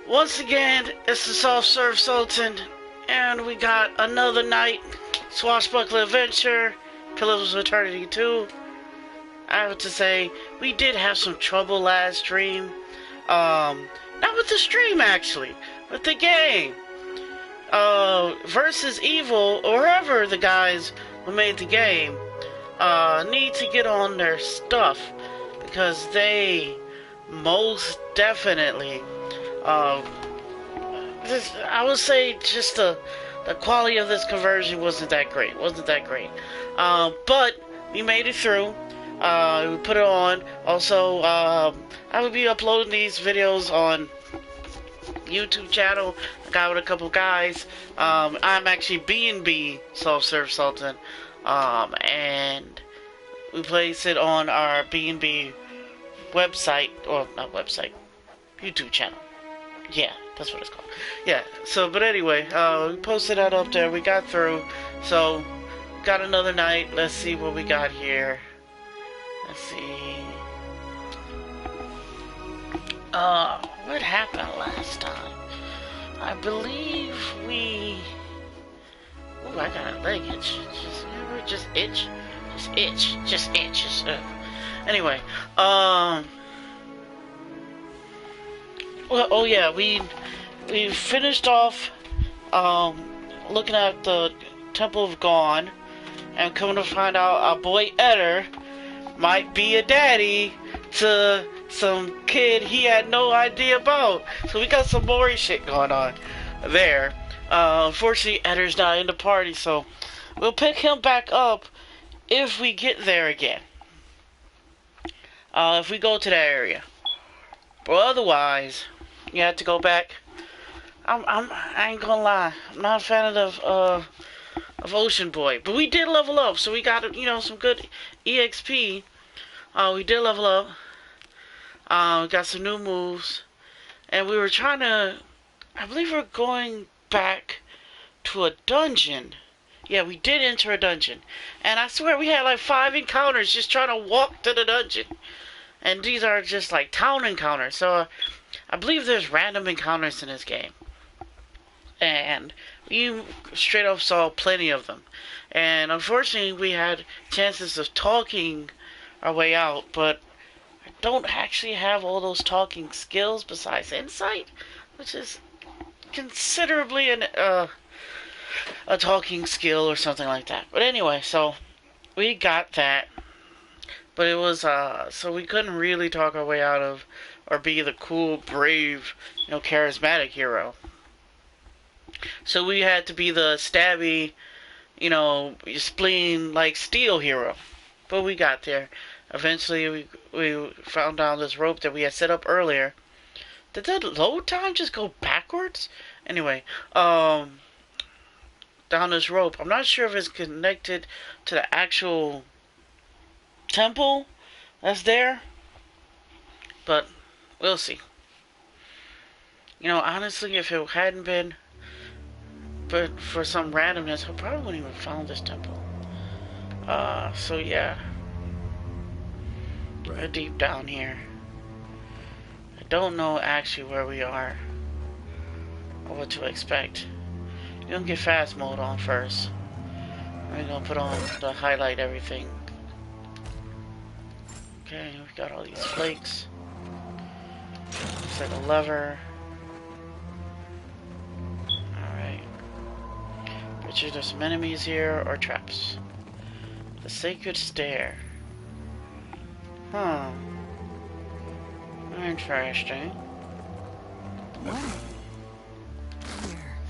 Once again, it's the Soft Serve Sultan, and we got another night, Swashbuckler Adventure, Pillars of Eternity 2. I have to say, we did have some trouble last stream. Not with the stream actually, with the game. Versus Evil, or whoever the guys who made the game, need to get on their stuff, because they most definitely I would say just the quality of this conversion wasn't that great. But we made it through. We put it on. Also, I will be uploading these videos on YouTube channel. I got with a couple guys. I'm actually B&B Soft Serve Sultan. And we place it on our B&B website, or not website, YouTube channel. Yeah, that's what it's called. Yeah, so, but anyway, we posted that up there. We got through. So, got another night. Let's see what we got here. Let's see. What happened last time? I believe we... Ooh, I got a leg itch. Just itch. Anyway, well, oh yeah, we finished off looking at the Temple of Gone, and coming to find out our boy Eder might be a daddy to some kid he had no idea about. So we got some more shit going on there. Unfortunately, Eder's not in the party, so we'll pick him back up if we get there again. If we go to that area. But otherwise, you have to go back. I ain't gonna lie, I'm not a fan of Ocean Boy, but we did level up, so we got some good EXP. We did level up. We got some new moves, and we were trying to. I believe we're going back to a dungeon. Yeah, we did enter a dungeon, and I swear we had like 5 encounters just trying to walk to the dungeon, and these are just like town encounters. So I believe there's random encounters in this game. And we straight up saw plenty of them. And unfortunately, we had chances of talking our way out, but I don't actually have all those talking skills besides insight, which is considerably a talking skill or something like that. But anyway, so we got that. But it was, so we couldn't really talk our way out of, or be the cool, brave, charismatic hero. So we had to be the stabby, spleen like steel hero. But we got there. Eventually we found down this rope that we had set up earlier. Did that load time just go backwards? Anyway, down this rope. I'm not sure if it's connected to the actual temple that's there. But we'll see. Honestly, if it hadn't been but for some randomness, I probably wouldn't even found this temple. So yeah. We're deep down here. I don't know actually where we are, or what to expect. We're gonna get fast mode on first. We're gonna put on the highlight everything. Okay, we got all these flakes. Looks like a lever. Betcha there's some enemies here, or traps. The Sacred Stair. Huh. Interesting.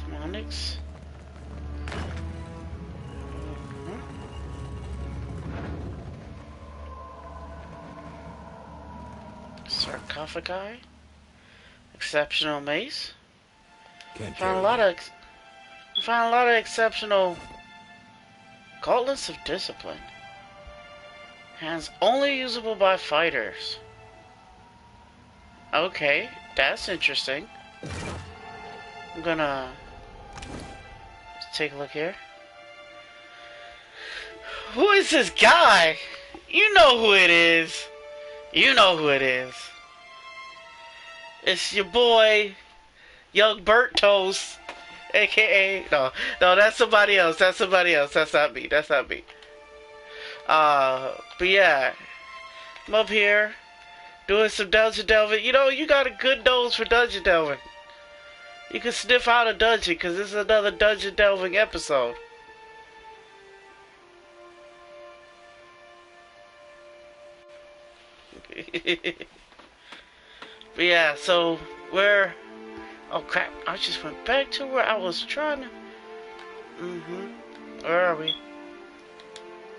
Some onyx. Sarcophagi. Exceptional mace. Found a lot of exceptional gauntlets of discipline. Hands only usable by fighters. Okay, that's interesting. I'm gonna take a look here. Who is this guy? You know who it is. It's your boy, Young Bert Toast, aka no, that's somebody else. That's somebody else. That's not me. That's not me. But yeah, I'm up here doing some dungeon delving. You know, you got a good nose for dungeon delving. You can sniff out a dungeon because this is another dungeon delving episode. But yeah, so we're... Oh crap, I just went back to where I was trying to... Where are we?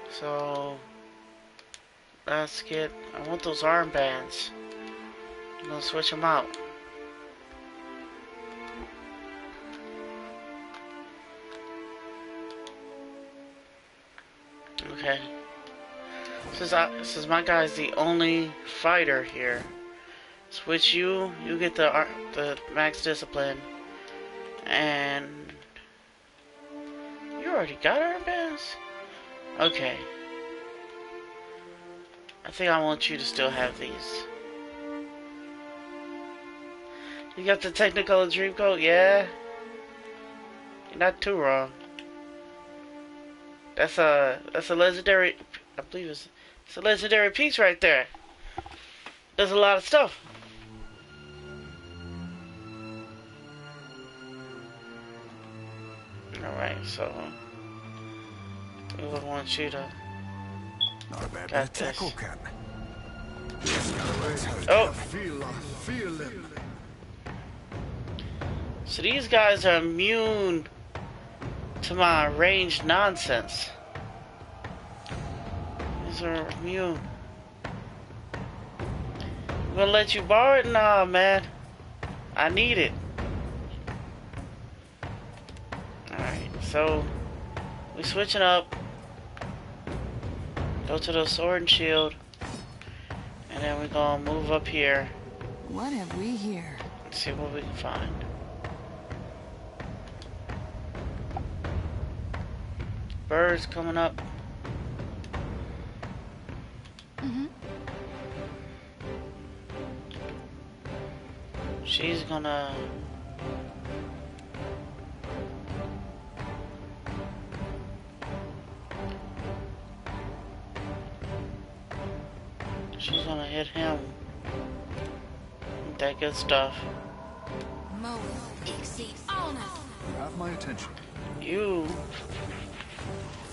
So... Let's get... I want those armbands. I'm gonna switch them out. Okay. Since my guy's the only fighter here, switch you get the max discipline, and you already got armbands? Okay. I think I want you to still have these. You got the Technicolor Dreamcoat? Yeah. You're not too wrong. That's a legendary, I believe it's a legendary piece right there. Does a lot of stuff. Alright, so we would want you to Not a bad got bit of tackle, this. Captain. Oh! Feel him. So these guys are immune to my ranged nonsense. These are immune. I'm gonna let you borrow it? Nah, man. I need it. Alright, so we switching up. Go to the sword and shield. And then we're gonna move up here. What have we here? And see what we can find. Birds coming up. She's gonna... She's gonna hit him. That good stuff. You have my attention. You,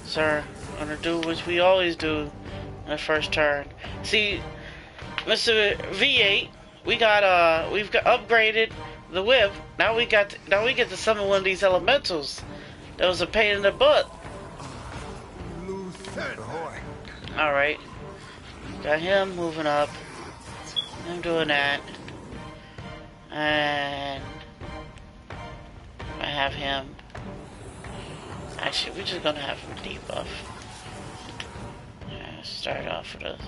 sir, gonna do what we always do in the first turn. See, Mr. V8, we've got upgraded the whip. Now we get to summon one of these elementals. That was a pain in the butt. Ahoy. All right, got him moving up. I'm doing that, and I have him. Actually, we're just gonna have him debuff. Yeah, start off with a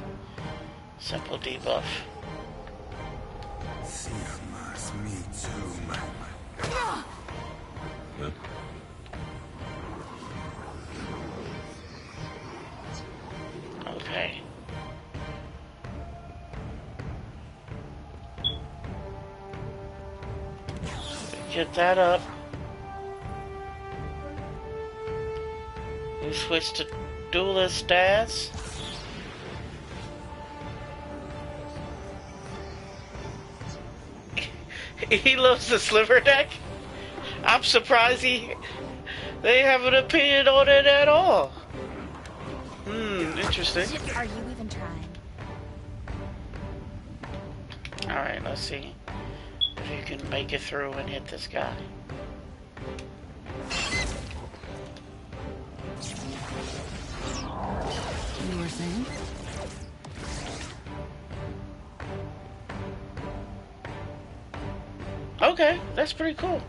simple debuff. Me too, man. Okay. Get that up. We switch to duelist stats. He loves the sliver deck. I'm surprised they have an opinion on it at all. Interesting. Are you even trying? Alright, let's see if you can make it through and hit this guy. You were saying? Okay, that's pretty cool.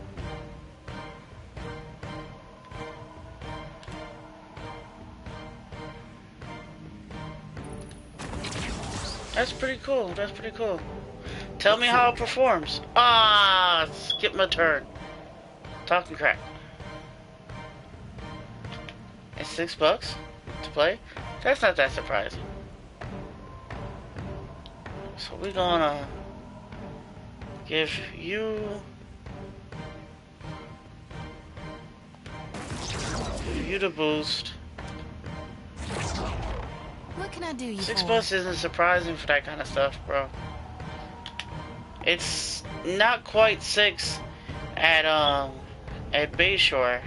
That's pretty cool. That's pretty cool. Tell me how it performs. Ah, skip my turn. Talking crap. It's $6 to play. That's not that surprising. So we're gonna give you you the boost. What can I do you 6 for? plus isn't surprising for that kind of stuff, bro. It's not quite 6 at Bayshore.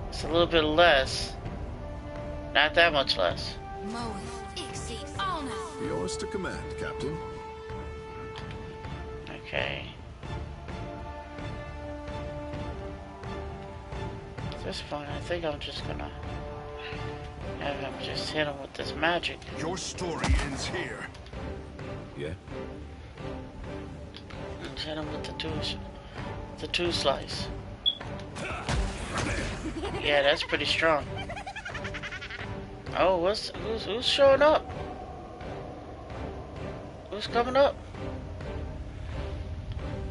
It's a little bit less. Not that much less. Moeth exceeds honor. Yours to command, Captain. Okay. At this point, I think I'm just gonna have him just hit him with this magic. Your story ends here. Yeah? And hit him with the two slice. Yeah, that's pretty strong. Oh, who's showing up? Who's coming up?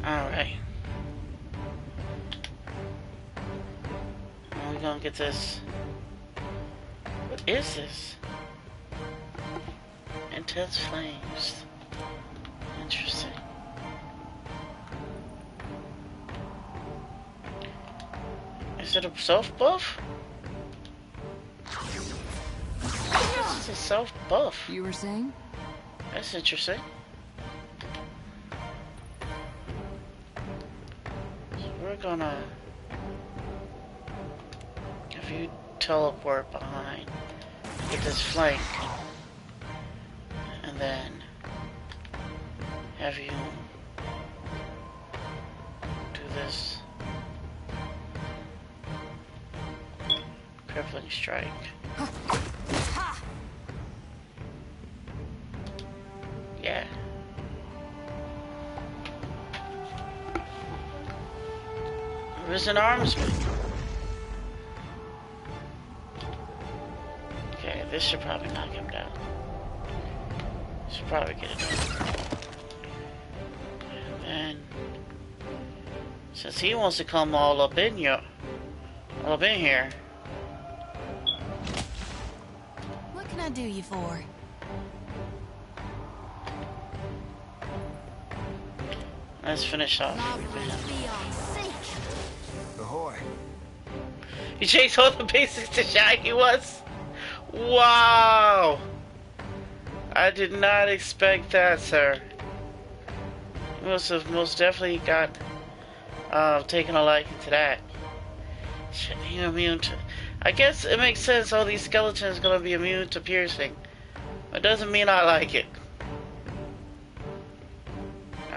Alright. We're gonna get this. What is this? Intense flames. Interesting. Is it a self buff? This is a self buff. You were saying? That's interesting. So we're gonna have you teleport behind, get this flank, and then have you do this crippling strike. Yeah. Risen Armsman. Okay, this should probably knock him down. Should probably get it done. And then, since he wants to come all up in here, What can I do you for? let's finish off. Ahoy. You chased all the basics to Shaggy was? Wow! I did not expect that, sir. You must have most definitely got taken a liking to that. You're immune to. I guess it makes sense. All these skeletons are gonna be immune to piercing. It doesn't mean I like it.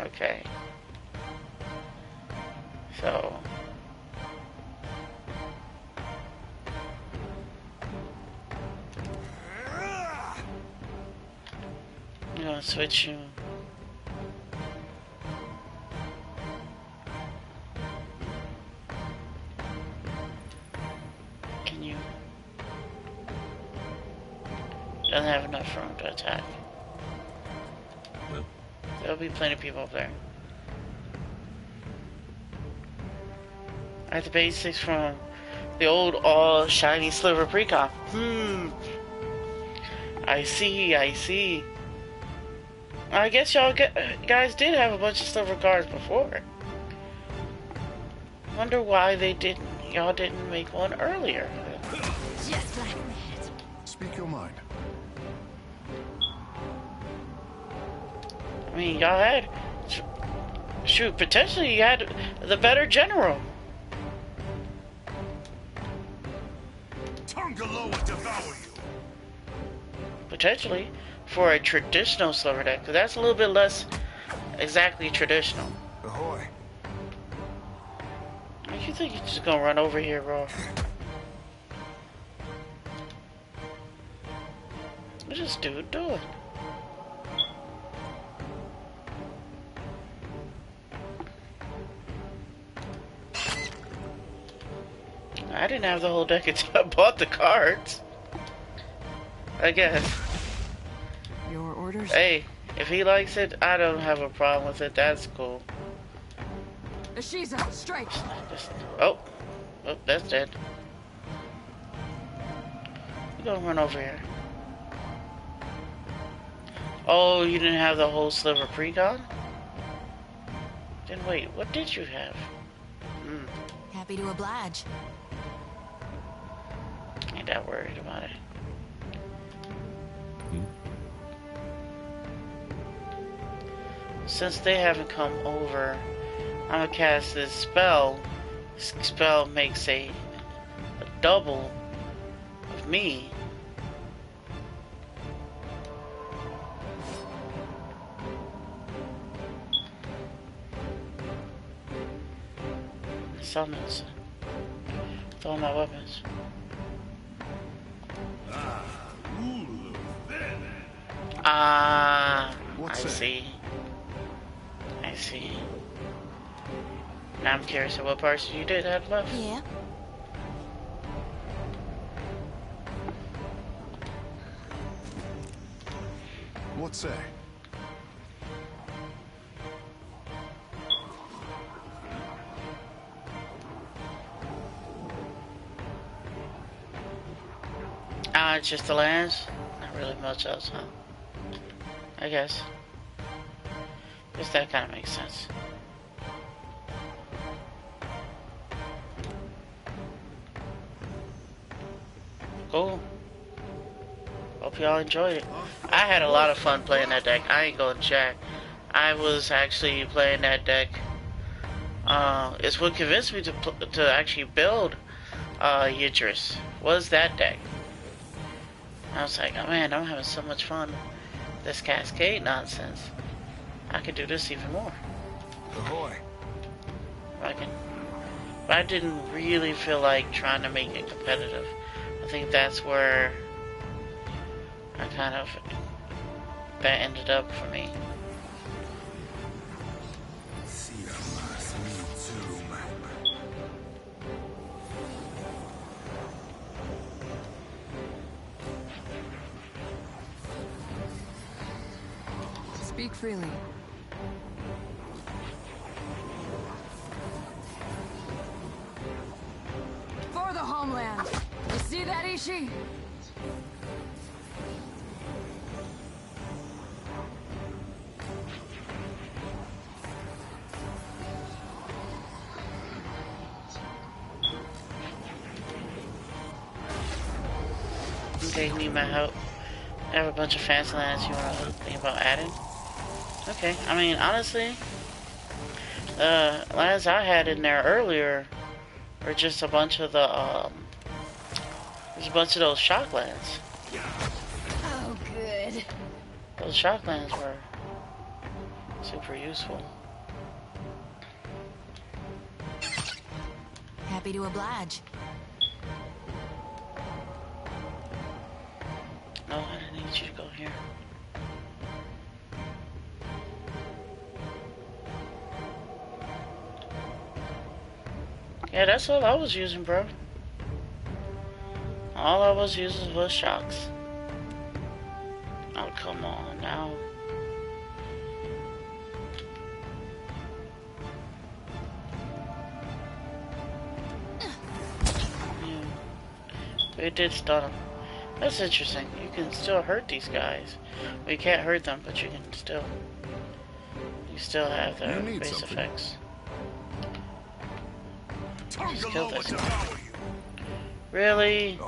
Okay. So. I'm gonna switch you. Can you? Doesn't have enough room to attack. Well. There'll be plenty of people up there. I have the basics from the old all shiny sliver precon. I see. I guess y'all guys did have a bunch of silver cards before. Wonder why y'all didn't make one earlier. Just like that. Speak your mind. I mean, y'all had, shoot, potentially you had the better general. Tungalo will devour you. Potentially for a traditional silver deck, because that's a little bit less exactly traditional. Ahoy. You think you're just gonna run over here, bro? What's this dude doing? I didn't have the whole deck until I bought the cards. I guess. Your orders? Hey, if he likes it, I don't have a problem with it. That's cool. Ashiza, strike. Oh, that's dead. We're gonna run over here. Oh, you didn't have the whole sliver precon? Then wait, what did you have? Happy to oblige. ain't that worried about it. Since they haven't come over, I'm gonna cast this spell. This spell makes a double of me. Summons. With all my weapons. I see. I see. Now I'm curious, what parts you did have left? Yeah. What say? It's just the lands? Not really much else, huh? I guess. Guess that kind of makes sense. Cool. Hope y'all enjoyed it. I had a lot of fun playing that deck. I ain't going to check. I was actually playing that deck. It's what convinced me to actually build Yidris. Was that deck. I was like, oh man, I'm having so much fun with this Cascade nonsense. I could do this even more. Ahoy. But I didn't really feel like trying to make it competitive. I think that's where I kind of, that ended up for me. Speak freely. For the homeland. You see that, Ishi? Okay, you need my help. I have a bunch of fancy lands you want to think about adding? Okay, I mean, honestly, lands I had in there earlier were just a bunch of the, there's a bunch of those shock lands. Oh, good. Those shock lands were super useful. Happy to oblige. No, I didn't need you to go here. Yeah, that's all I was using, bro. All I was using was shocks. Oh, come on now. Yeah. But it did stun him. That's interesting. You can still hurt these guys. Well, you can't hurt them, but you can still. You still have their base effects. Just kill this guy. Really?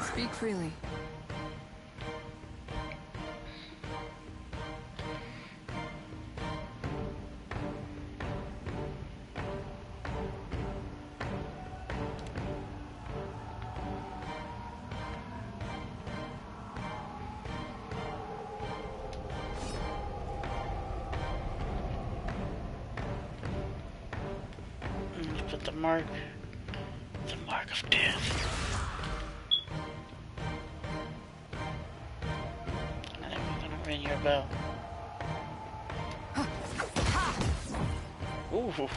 Speak freely. Put the mark of death. And then we're gonna ring your bell. Ooh.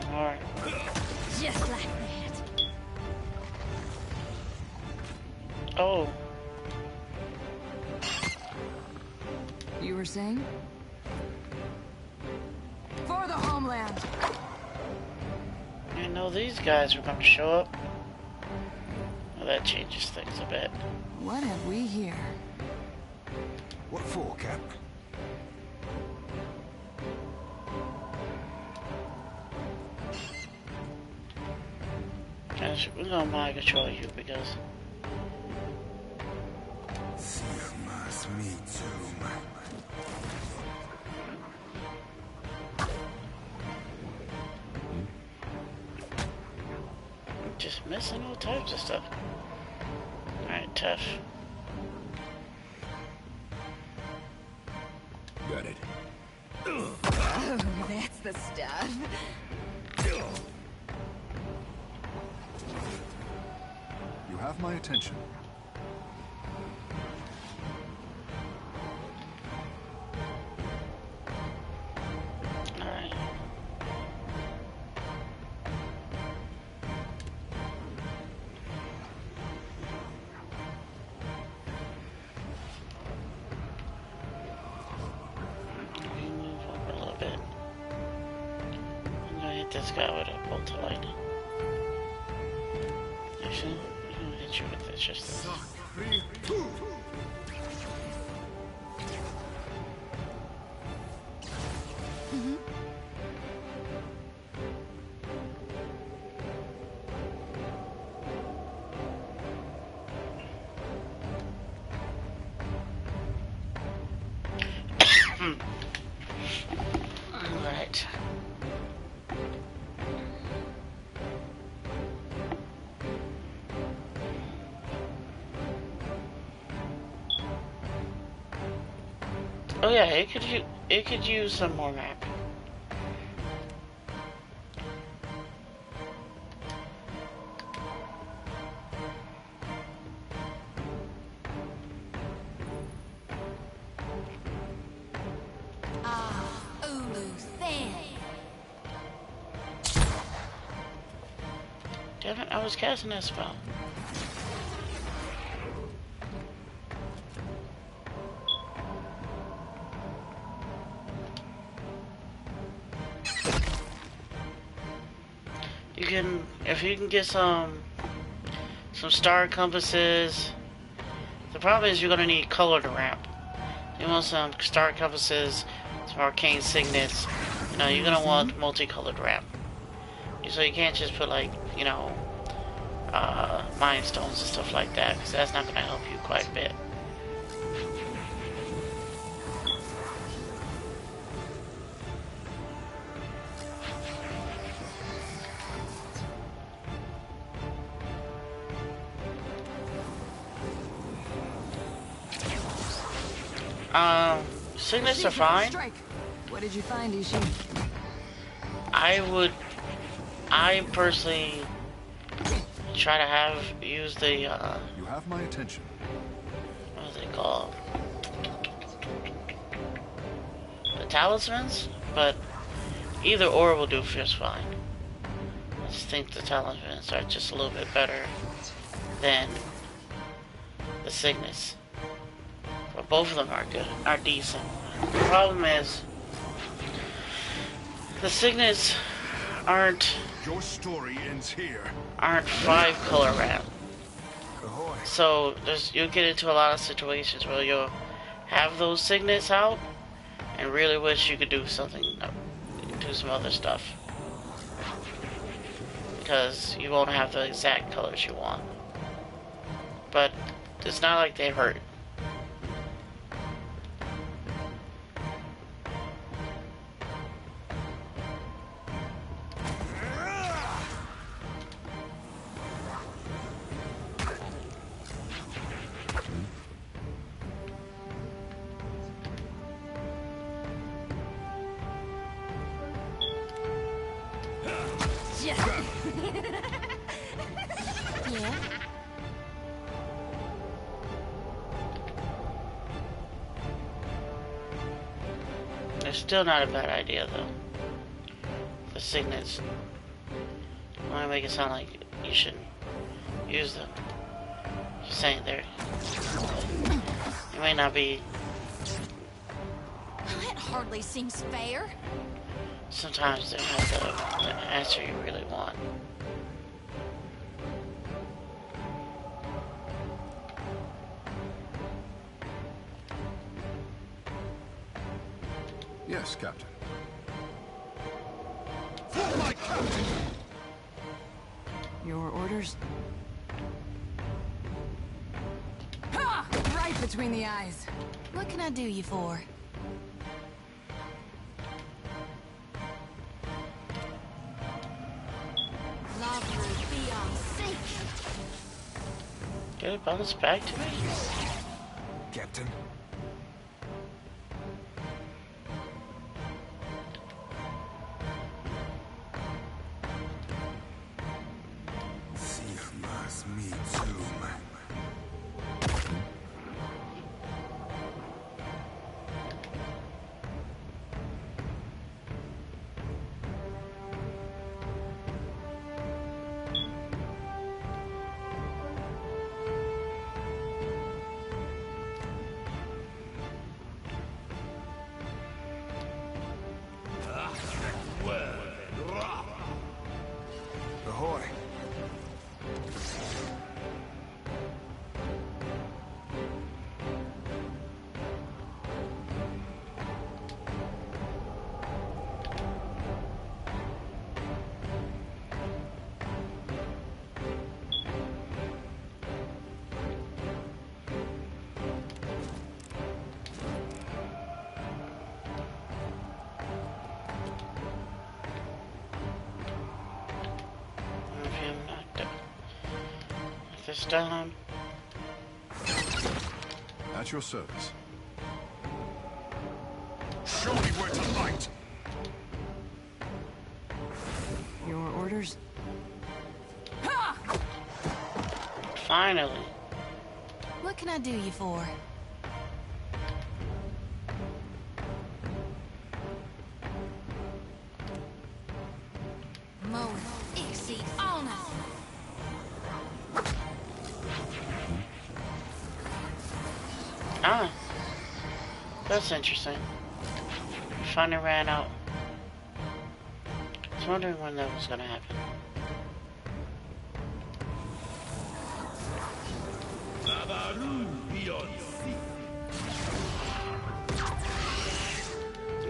damn hard. Just like that. Oh. You were saying? For the homeland. I know these guys are gonna show up. Well, that changes things a bit. What have we here? What for, Cap? Guys, we're gonna mind control you because Me too. just missing all types of stuff. Alright, tough. Got it. Oh, that's the stuff. You have my attention. Alright. We move over a little bit. I'm gonna hit this guy with a bolt of lightning. Actually, I'm gonna hit you with this just. Alright. Oh yeah, it could use some more map. Damn it, I was casting that spell. You can, if you can get some star compasses. The problem is you're gonna need colored ramp. You want some star compasses, some arcane signets. You know, you're gonna want multicolored ramp. So you can't just put like, you know, mind stones and stuff like that, because that's not gonna help you quite a bit. Signets are fine. Strike. What did you find, Ishi? I personally try to use the, You have my attention. what are they called? The talismans? But either or will do just fine. I just think the talismans are just a little bit better than the signets. But both of them are good, are decent. The problem is, the signets aren't Your story ends here. 5-color ramp. Ahoy. So you'll get into a lot of situations where you'll have those signets out and really wish you could do something, do some other stuff. Because you won't have the exact colors you want. But it's not like they hurt. Yeah. It's still not a bad idea though. The signets want to make it sound like you shouldn't use them. Just saying there. It may not be. That hardly seems fair. Sometimes they're not the answer you really want. Yes, Captain. For my captain! Your orders? Ha! Right between the eyes. What can I do you for? Did it bounce back to me? Captain. Sigmas me too. Ahoy. This down. At your service. Show me where to fight. Your orders? Finally. What can I do you for? Ah, that's interesting. Finally ran out. I was wondering when that was gonna happen.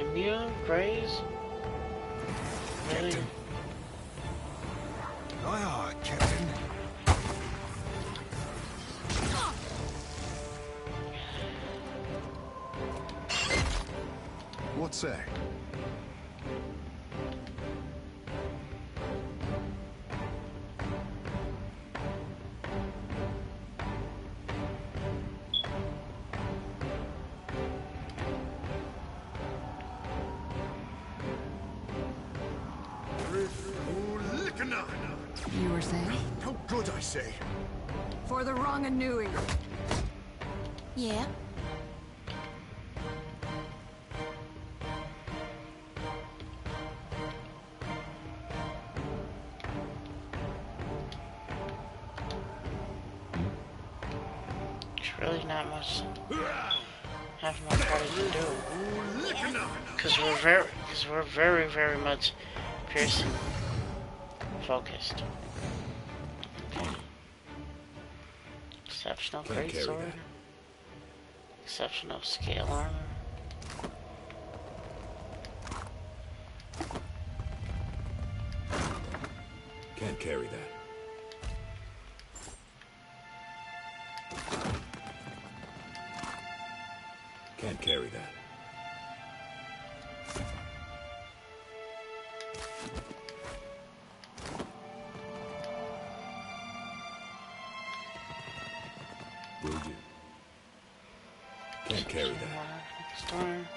Immune, praise? Really? Captain. Aye, aye, Captain. What say? You were saying? How good, I say. For the wrong Anui. Yeah. There's really not much have more party to do. Because we're very much piercing focused. Okay. Exceptional greatsword. Exceptional scale armor. Can't carry that. Can't carry that. Will do. Can't carry that. Storm.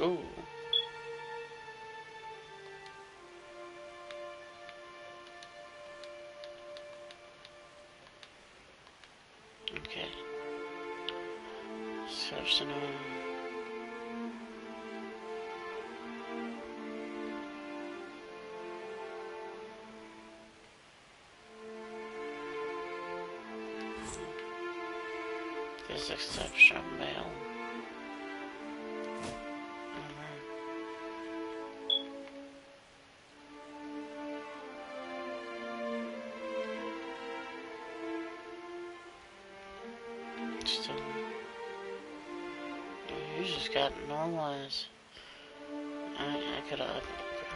Ooh. Personal. This exception mail. Still, you just got normalized. I could have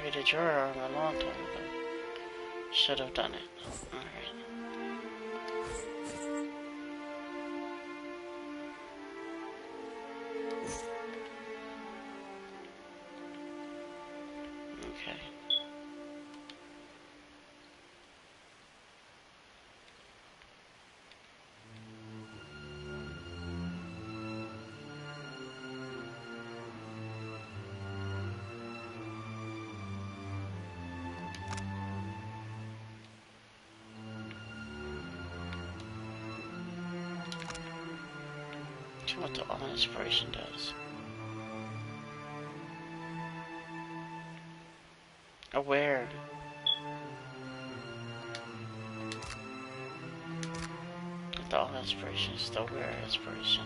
upgraded your arm a long time ago. Should have done it. Alright. Okay. What the all inspiration does. Aware. The all inspiration is the aware inspiration.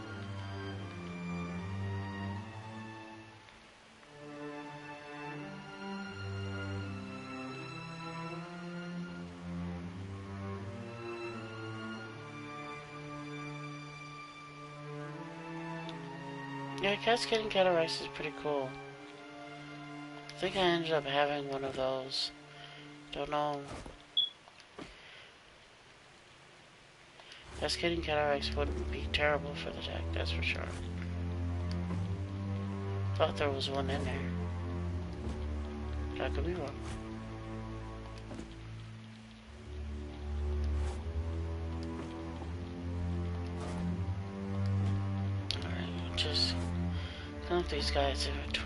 Yeah, Cascading Cataracts is pretty cool. I think I ended up having one of those. Don't know. Cascading Cataracts wouldn't be terrible for the deck, that's for sure. Thought there was one in there. But I could be wrong. Alright, just clean up these guys' inventory.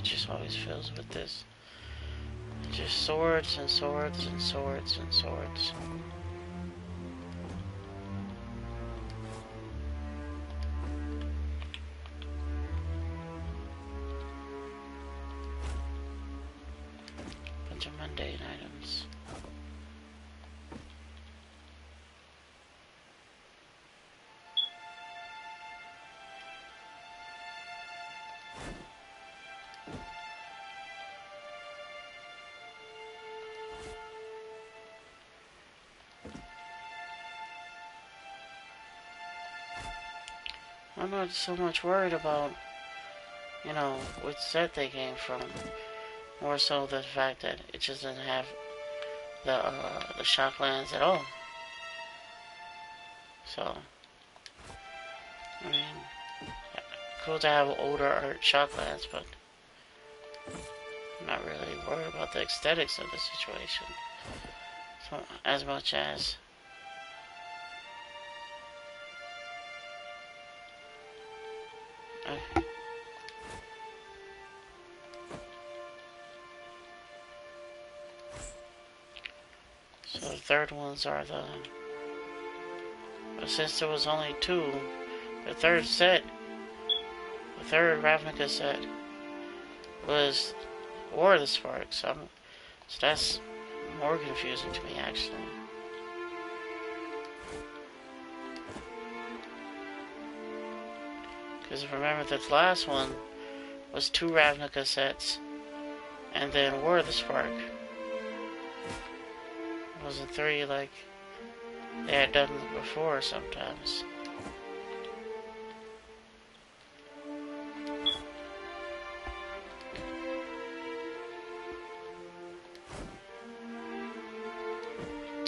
Just always fills with this. Just swords and swords and swords and swords. Bunch of mundane items. I'm not so much worried about, you know, which set they came from. More so the fact that it just doesn't have the shocklands at all. So, I mean, cool to have older art shocklands, but I'm not really worried about the aesthetics of the situation. So, as much as so the third ones are but since there was only two, the third Ravnica set was War of the Sparks, so that's more confusing to me actually. Because remember that the last one was 2 Ravnica sets, and then War of the Spark. It wasn't 3 like they had done before sometimes.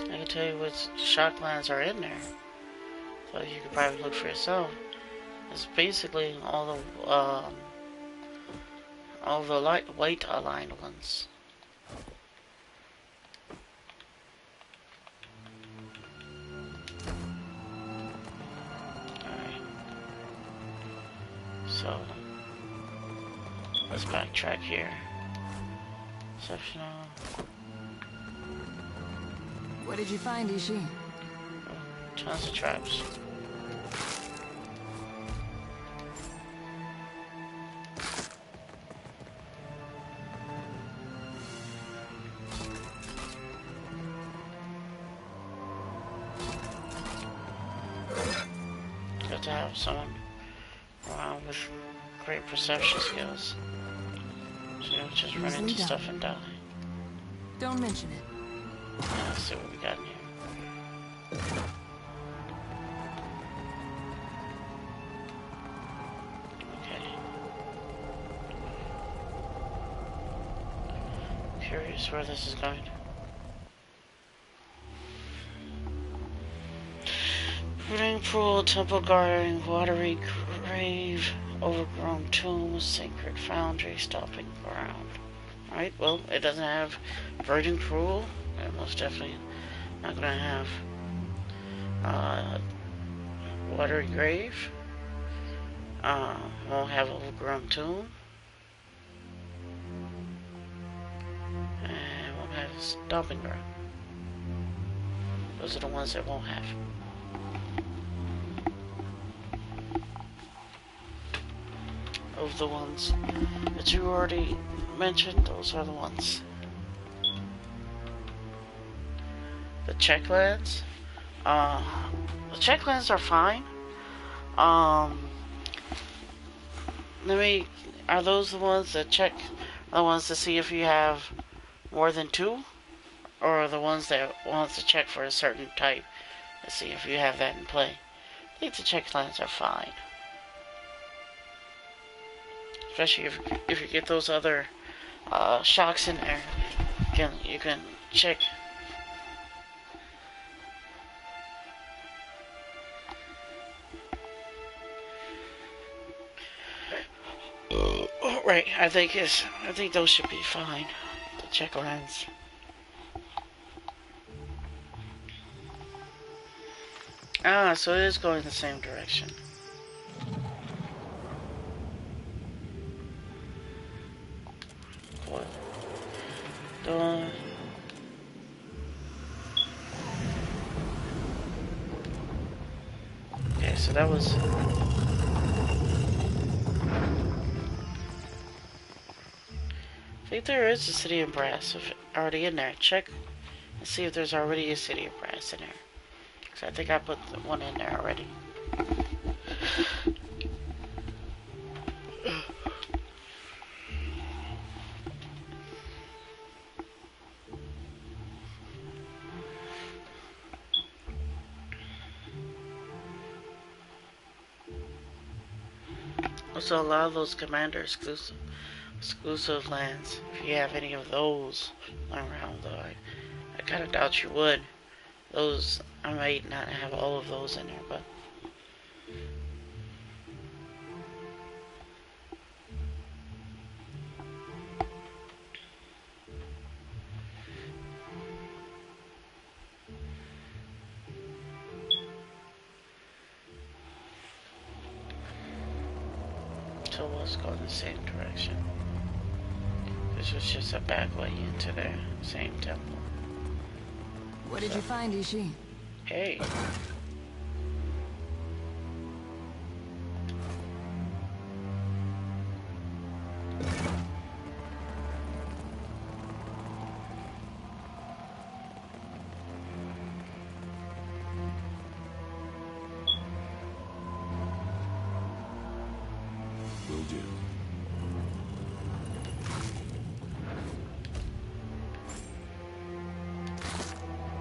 I can tell you which shocklands are in there, so you can probably look for yourself. It's basically all the light white aligned ones. Alright. So Let's backtrack here. Exceptional. What did you find, Ishi? Tons of traps. Good to have someone around with great perception skills. So you don't just run Easily into done. stuff and die. Don't mention it. Let's see what we got in here. Okay. Curious where this is going. Brooding pool, temple garden, watery grave, overgrown tomb, sacred foundry, stopping ground. Alright, well, it doesn't have verdant pool, and most definitely not gonna have watery grave. Won't have overgrown tomb. And won't have stomping ground. Those are the ones that won't have. Of the ones that you already mentioned, those are the ones. The checklands, the checklands are fine. Are those the ones that check, the ones to see if you have more than two? Or are the ones that wants to check for a certain type to see if you have that in play? I think the checklands are fine. Especially if you get those other shocks in there, you can check. Right, I think those should be fine. The check lines. So it is going the same direction. What? Done. Okay, so that was. I think there is a city of brass already in there. Check and see if there's already a city of brass in there. Because I think I put one in there already. Also, a lot of those commander exclusive lands, if you have any of those around, though, I kind of doubt you would. Those, I might not have all of those in there, but. So let's go in the same direction. This was just a back way into the same temple. What did you find, Ishi? Hey. Will do.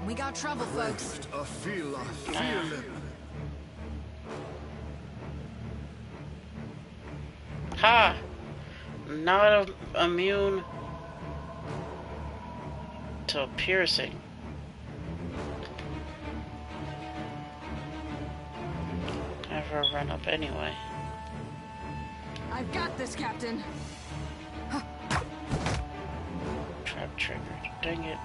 We got trouble, folks. I feel it. Ha! Not immune to piercing. Never run up anyway. I've got this, Captain. Trap triggered. Dang it.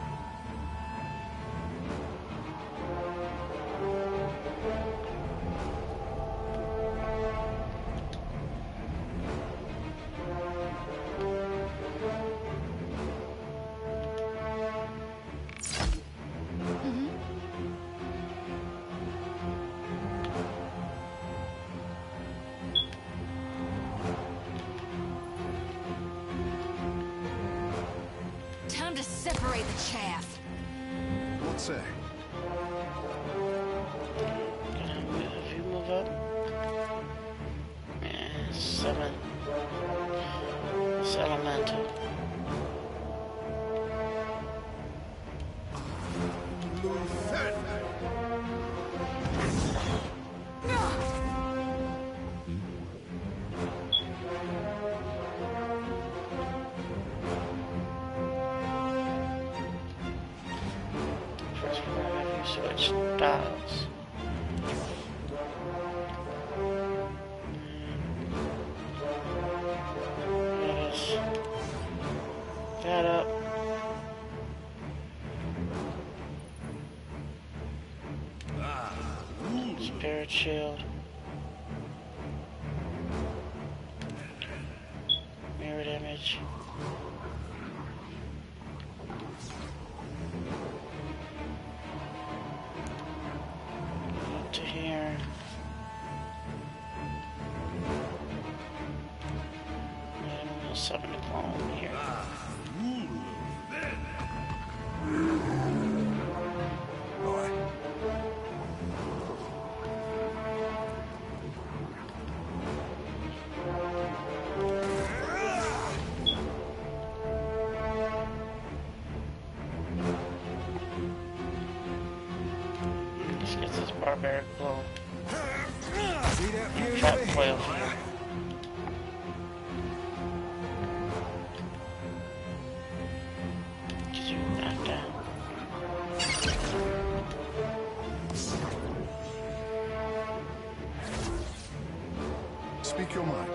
separate the chaff. What say? If you move up. Yeah, 7. It's elemental. First, we're gonna have you switch styles. Yes. That up. Spirit shield. Mirrored image. Up to here. And we'll summon the clone here. Let's get this barbaric blow. See that beauty? Trap coil here. Get you knocked down. Speak your mind.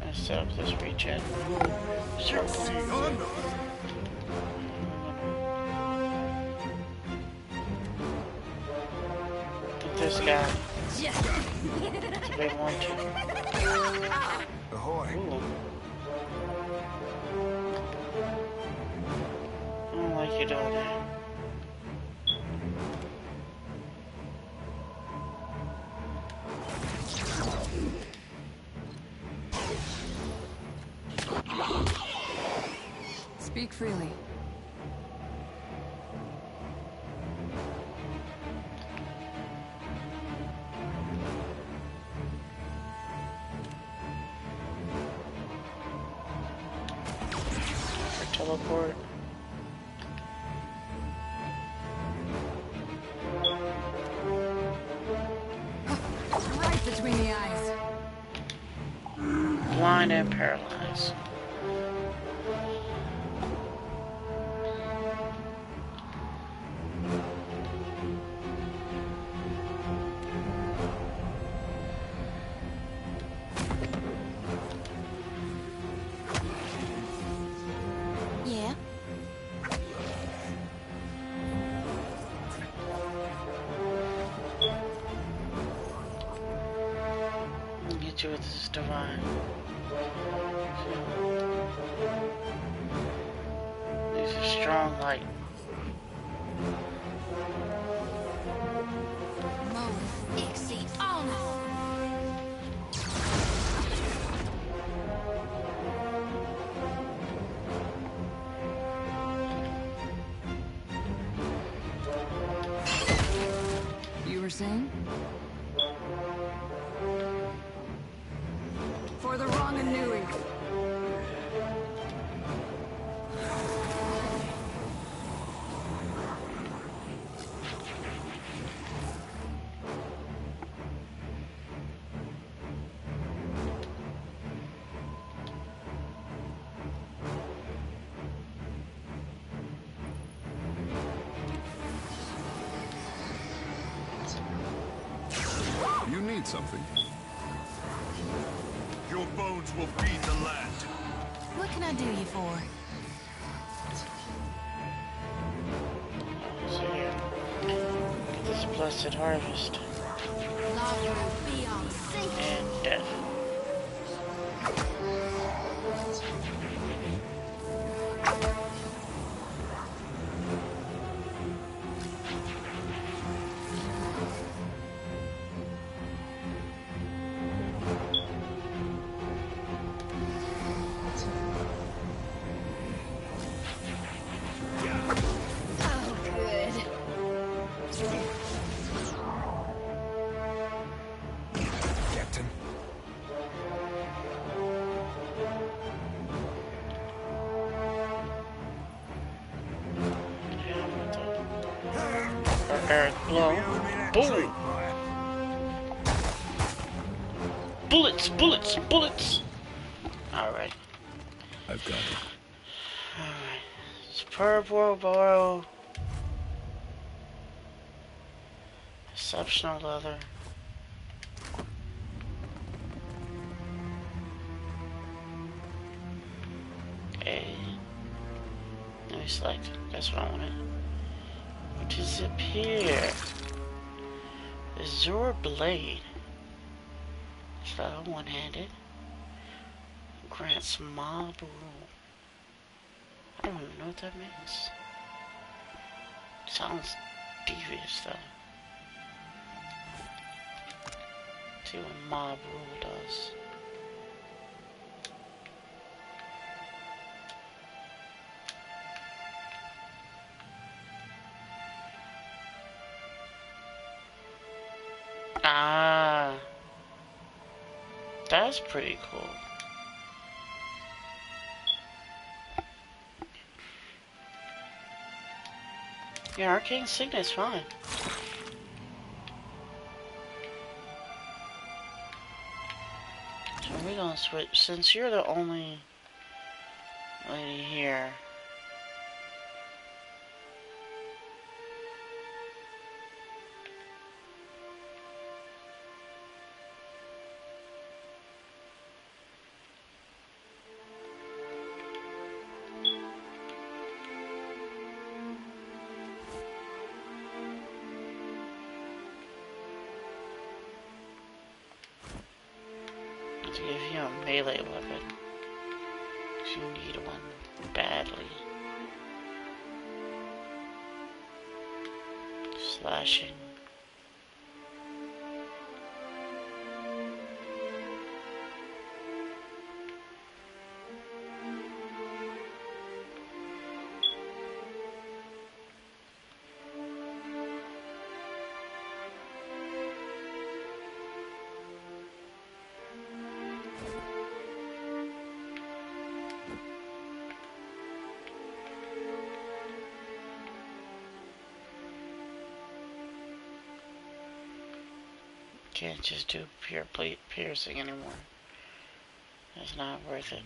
Let's set up this regen. Circle. See honor. Get this guy. If they want to. Ahoy. Ooh. I don't like you doing that. Speak freely. For teleport. Right between the eyes. Blind and paralyzed. Yeah. Get you with this divine. These are strong light. Mode exceed honor. You were saying? For the wrong and newing. You need something. Your bones will feed the land. What can I do you for? So here, get this blessed harvest Love will be on sync. and death. Earth blow. Boom! Bullets! Bullets! Bullets! Alright. I've got it. Alright. Superb Ouroboros. Exceptional leather. Okay. Let me select. That's what I wanted. What is up here? Azure Blade. Is that a one-handed? Grants mob rule. I don't even know what that means. Sounds devious though. See what mob rule does. Ah, that's pretty cool. Yeah, Arcane Signet's fine. So we're gonna switch, since you're the only lady here. To give you a melee weapon. You need one badly. Slashing. Can't just do pure plate piercing anymore. It's not worth it.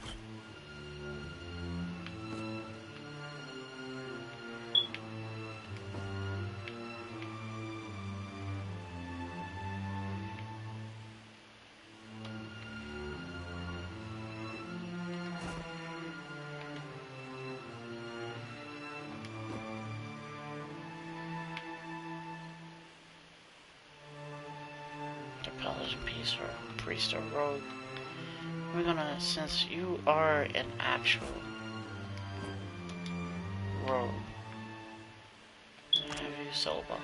Paladin piece or priest or rogue. We're gonna, since you are an actual rogue, I'm gonna have you soulbound.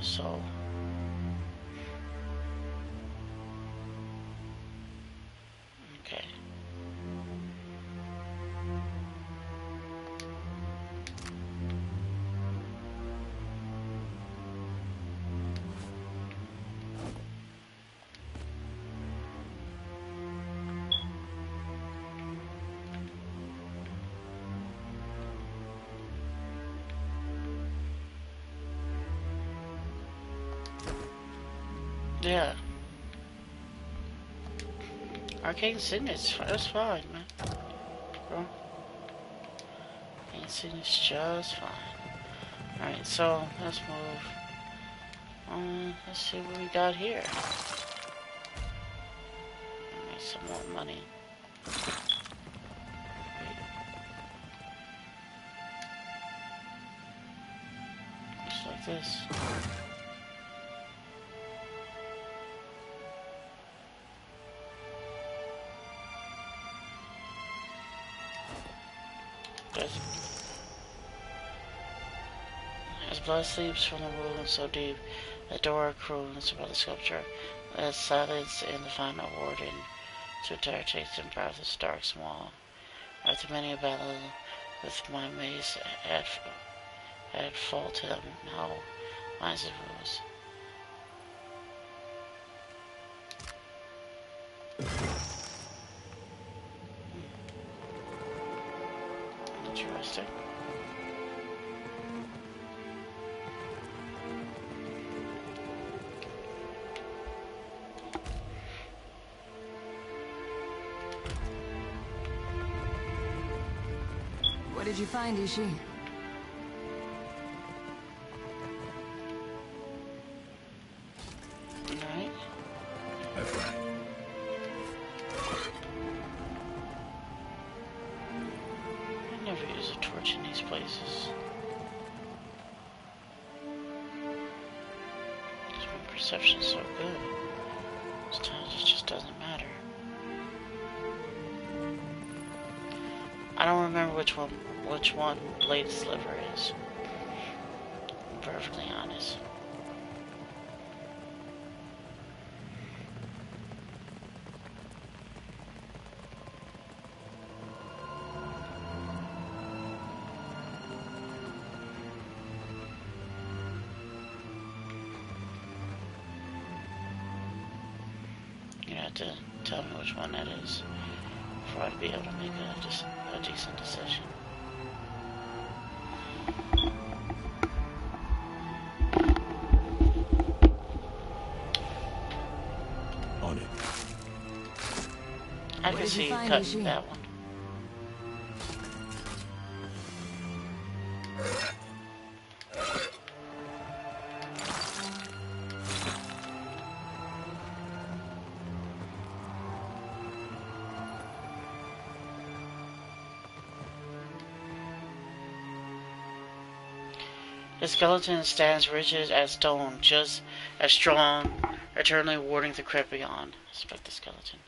So okay. Yeah. Arcane Signet's that's fine, man. Bro. Arcane Signet's just fine. Alright, so let's move. Let's see what we got here. Make some more money. Just like this. As blood sleeps from the wound so deep, the door croons about the sculpture. Let silence in the final warden to interrogate him by this dark small. After many a battle with my mace had fought him, how minds of rules. Interesting. What did you find, Ishi? Alright. That's right. I never use a torch in these places. Because my perception's so good. Sometimes it just doesn't matter. I don't remember which one Blade Sliver is. I'm perfectly honest. You have to tell me which one that is for I to be able to make a decent decision. On it. I can see you cutting that one. The skeleton stands rigid as stone, just as strong, eternally warding the crypt beyond. Inspect the skeleton.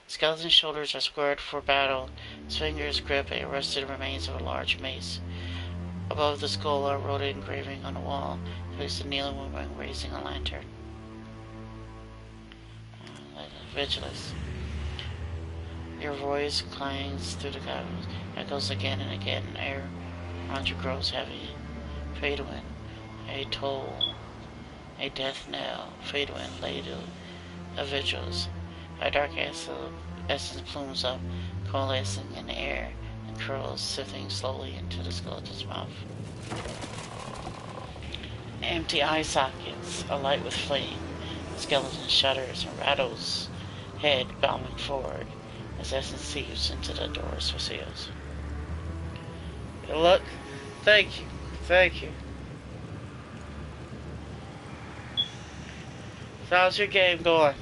The skeleton's shoulders are squared for battle. His fingers grip a rusted remains of a large mace. Above the skull are rotated engraving on the wall. Face the kneeling woman raising a lantern. Vigilance. Your voice clangs through the caverns, echoes again and again. Air around you grows heavy. Fade wind, a toll, death knell. Fade wind, laid of vigils. A dark essence plumes up, coalescing in the air, and curls sifting slowly into the skeleton's mouth. Empty eye sockets, alight with flame. The skeleton shudders and rattles, head bounding forward, as essence seeps into the doors for seals. Good luck. Thank you. Thank you. So how's your game going?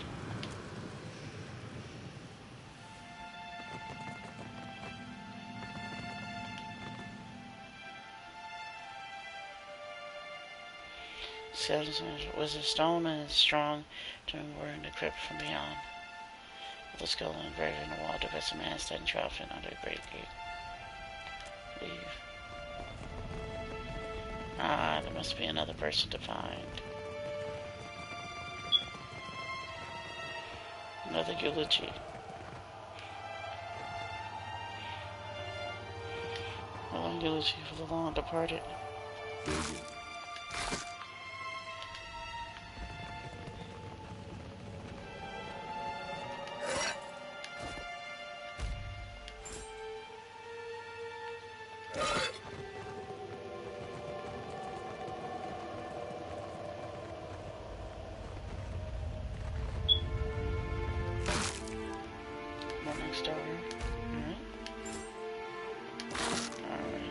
Was a stone and strong, doing war in the crypt from beyond. With the skull engraved in the wall depicts a man standing triumphant under a great gate. Leave. Ah, there must be another person to find. Another eulogy. A long eulogy for the long departed. Next over. Alright.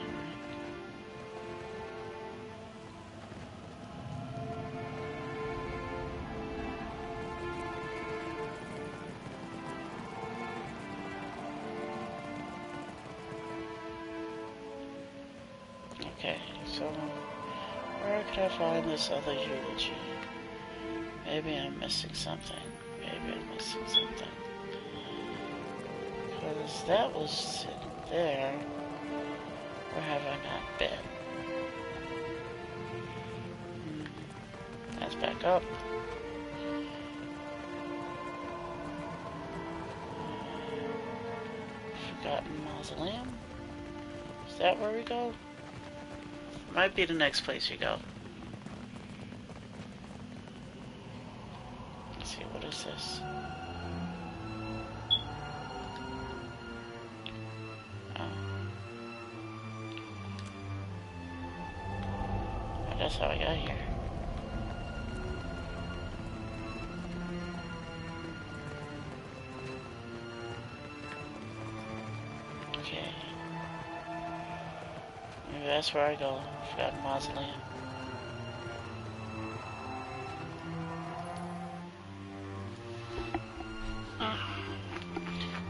Okay, so where could I find this other eulogy? Maybe I'm missing something. Because that was sitting there. Where have I not been? Let's back up. Forgotten Mausoleum? Is that where we go? Might be the next place we go. Let's see, what is this? Oh, that's how I got here. Okay. Maybe that's where I go. Forgotten Mausoleum.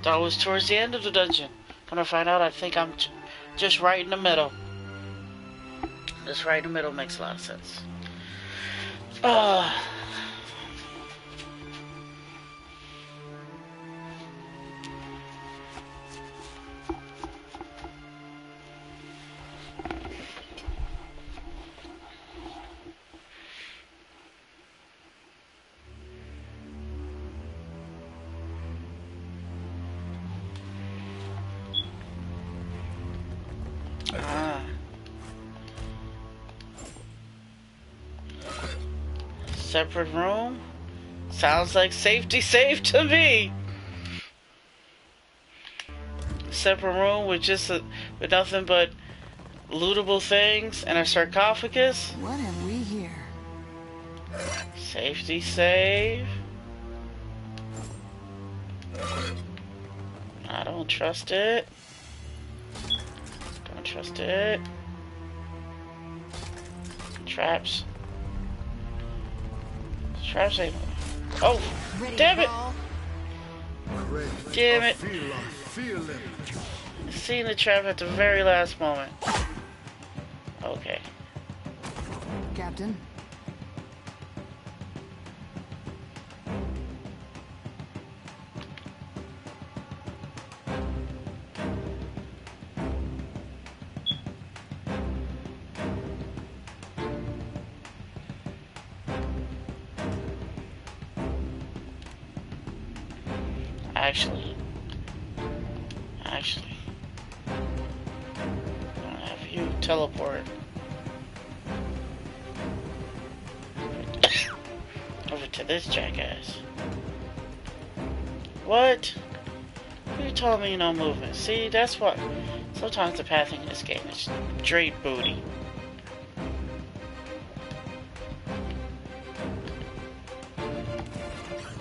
Thought it was towards the end of the dungeon. Gonna find out, I think I'm just right in the middle. Just right in the middle makes a lot of sense. Separate room? Sounds like safety safe to me. Separate room with with nothing but lootable things and a sarcophagus? What have we here? Safety save. I don't trust it. Don't trust it. Traps. Traps ain't. Oh, damn it! Damn it! Seeing the trap at the very last moment. Okay. Captain. Actually, I'm gonna have you teleport over to this jackass. What? You told me no movement. See, that's what. Sometimes the pathing in this game is straight booty.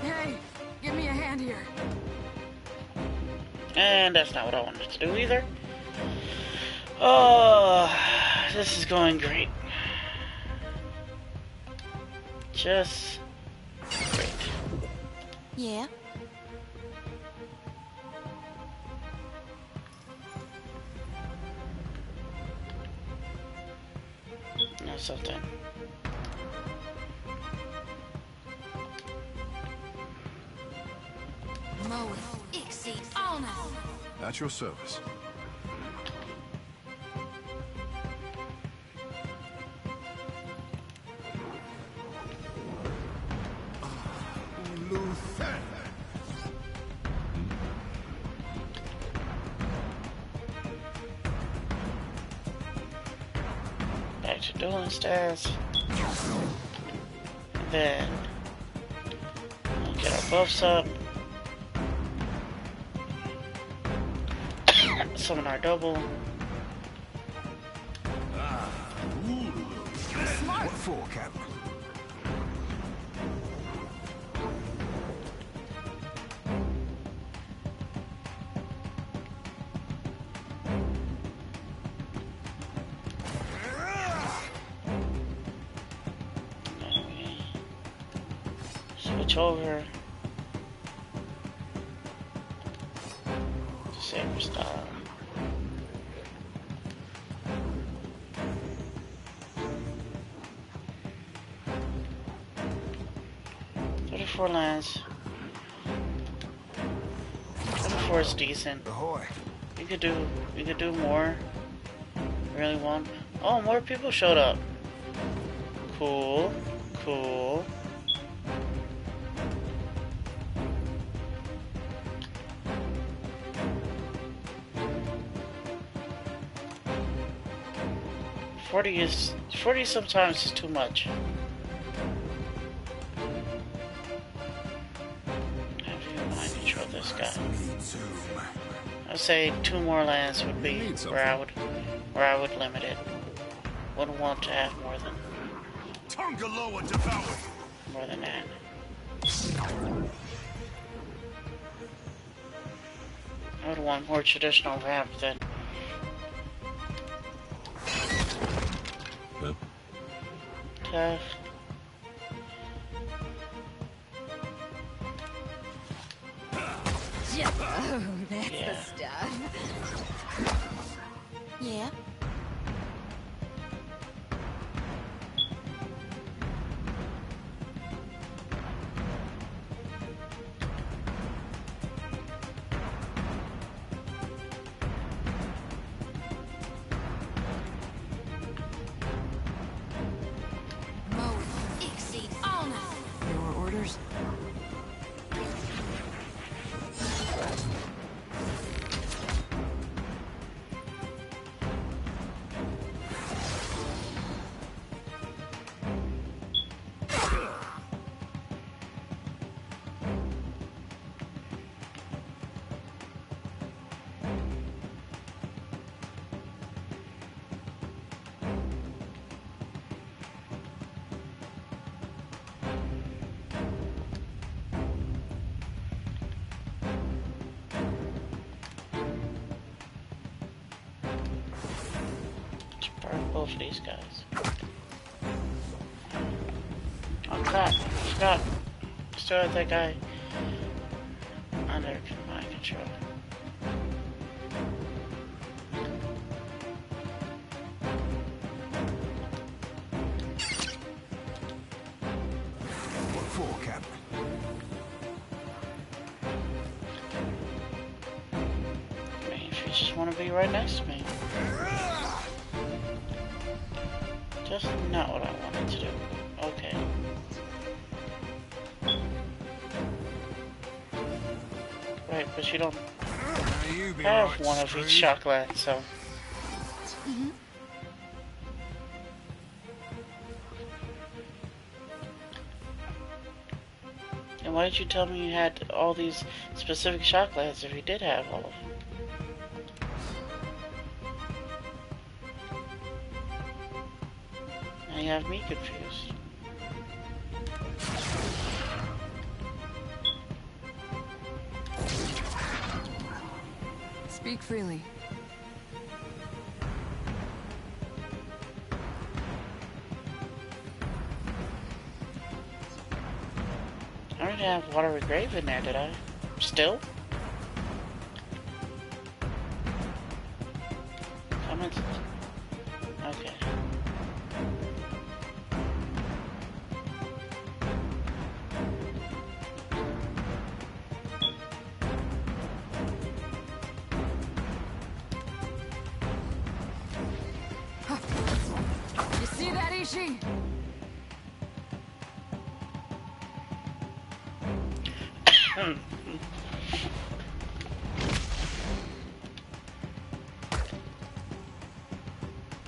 Hey, give me a hand here. And that's not what I wanted to do either. Oh, this is going great. Just great. Yeah. Know something. At your service. Back to dueling stats. Then we'll get our buffs up. Summon our double. What for, Captain? Switch over. Saber style. .34 lands. 24 is decent. Ahoy. We could do more. Really want? Oh, more people showed up. Cool. Cool. Forty sometimes is too much. How do you mind control this guy? I'd say 2 more lands would be where I would limit it. Wouldn't want to have more than that. I would want more traditional ramp than tough. Oh, that's the stuff. Yeah. There were orders. Both of these guys. Oh crap, I forgot. Still have that guy under my control. What for, Captain? I mean, if you just want to be right next to me. Just not what I wanted to do. Okay. Right, but you don't have one of each chocolate, so. And why did you tell me you had all these specific chocolates if you did have all of them? Now you have me confused. Speak freely. I didn't have Watery Grave in there, did I? Still? Comments? Okay. You see that, Ishi?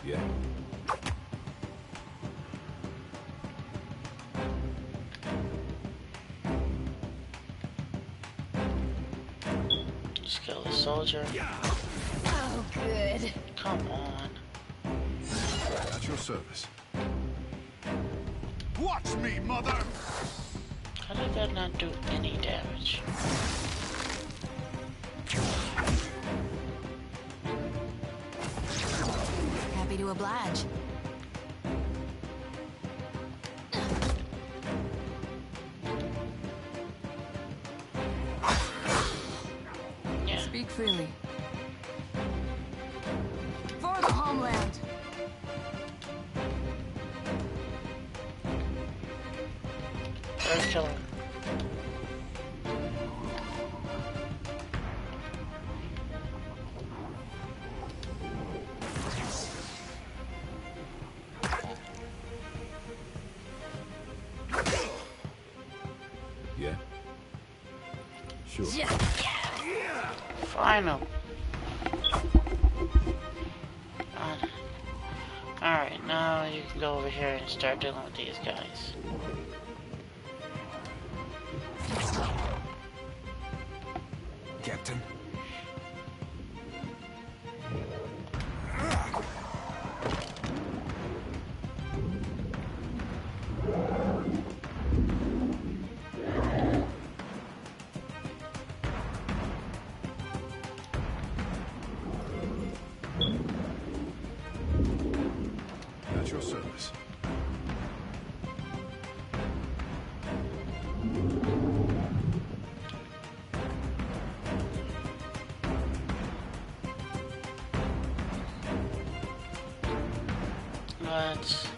Yeah. Just kill the soldier. Oh, good. Come on. At your service. Watch me, mother! How did that not do any damage? Happy to oblige. Yeah. Speak freely. For the homeland. First kill him. Sure. Final. Alright, now you can go over here and start dealing with these guys. Captain. At your service. Let's...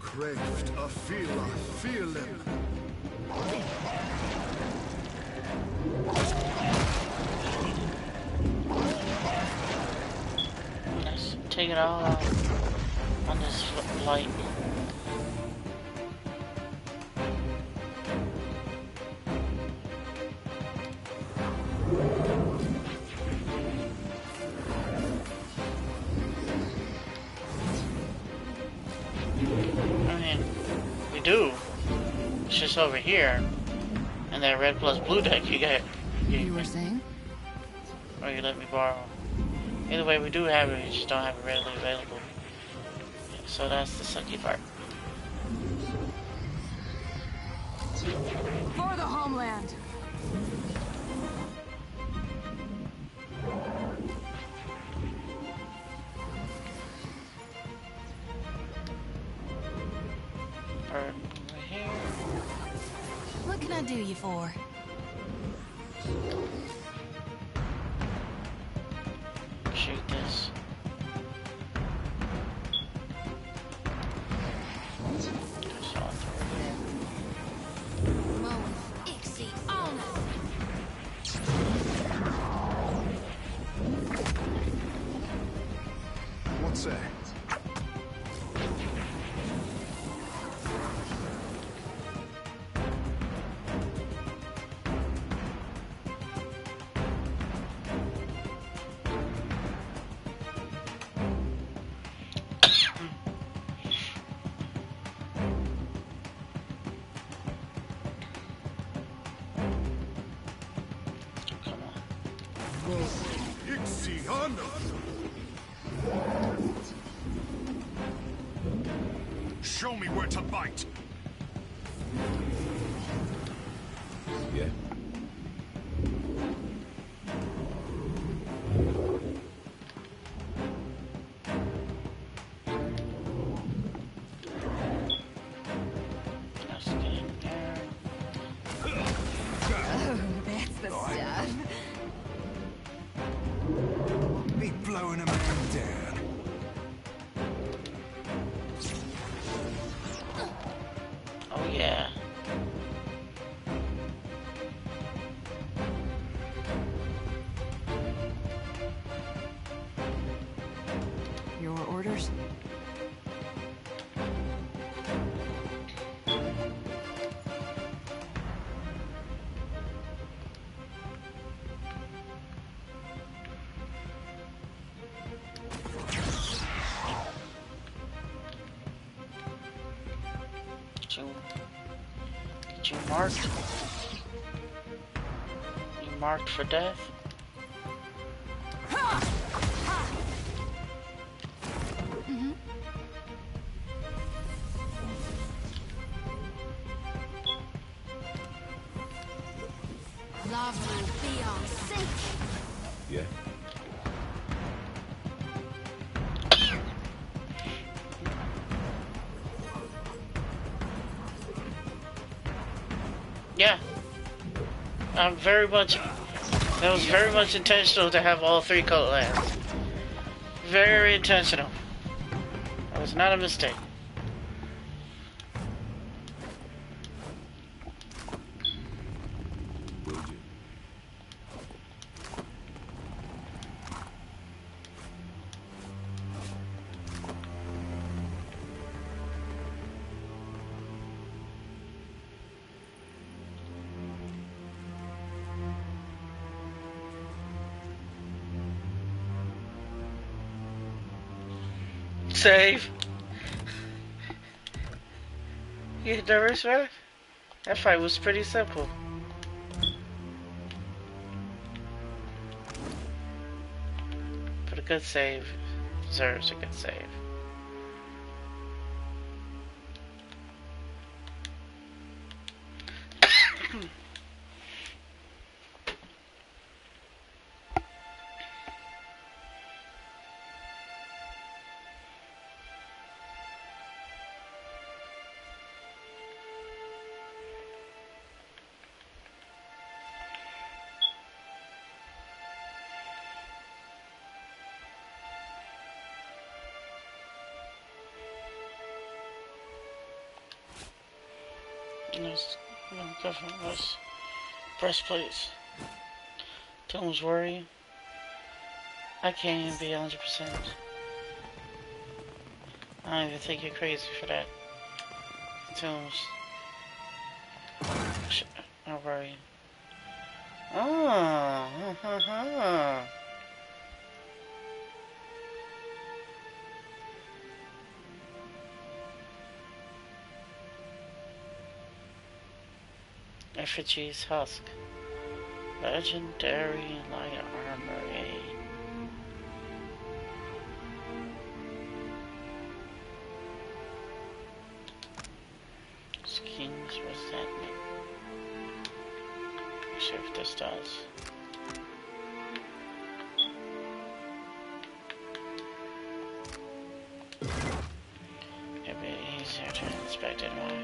Craved, a feeling. Let's take it all out on this light. I mean, we do. It's just over here. And that red plus blue deck you got. You were saying? Or you let me borrow. Either way, we do have it, we just don't have it readily available. So that's the sucky part. For the homeland. Over here. What can I do you for? Shoot this. Just all through here. What's that? Come on. Show me where to bite. Yeah. Let's get in there. That's the stuff. Me blowing a man down. Oh yeah. Your orders? Get you marked. You marked for death. Love will be on sync. Yeah. Yeah. I'm very much... That was very much intentional to have all 3 color lamps. Very intentional. That was not a mistake. Will you? Save. You nervous, man? That fight was pretty simple. But a good save deserves a good save. Nice. Different was breastplates. Tombs worry. I can't even be 100%. I don't even think you're crazy for that. Tombs. Don't worry. Oh, Effigy's husk. Legendary light armory. King's resentment. Let's see if this does. It'd be easier to inspect it by.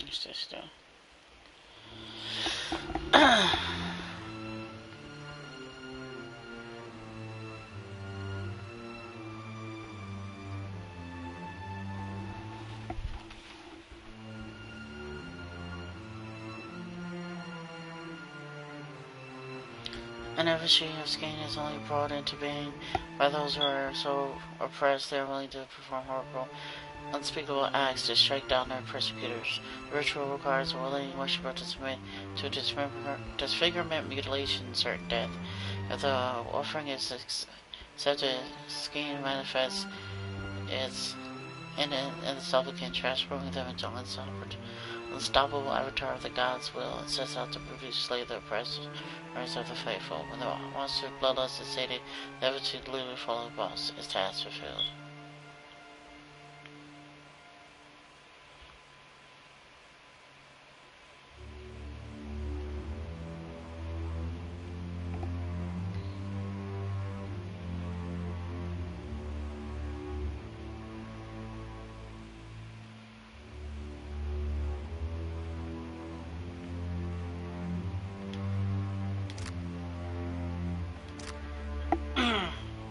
What's this though? An effigy of skin is only brought into being by those who are so oppressed they are willing to perform horrible, unspeakable acts to strike down their persecutors. The ritual requires a willing worshiper to submit to disfigurement, mutilation, and certain death. If the offering is accepted, skin manifests its in the supplicant, transforming them into unstoppable avatar of the god's will, and sets out to brutally slay the oppressors of the faithful. When the monster's bloodlust is sated, the attitude literally follows the boss. Its task fulfilled.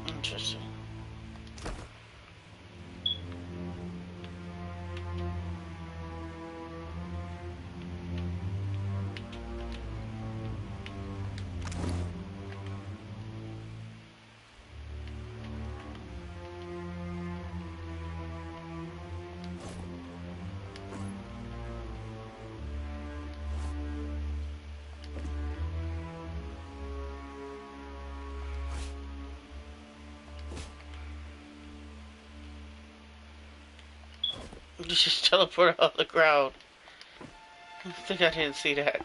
Interesting. You just teleport out of the crowd. I think I didn't see that.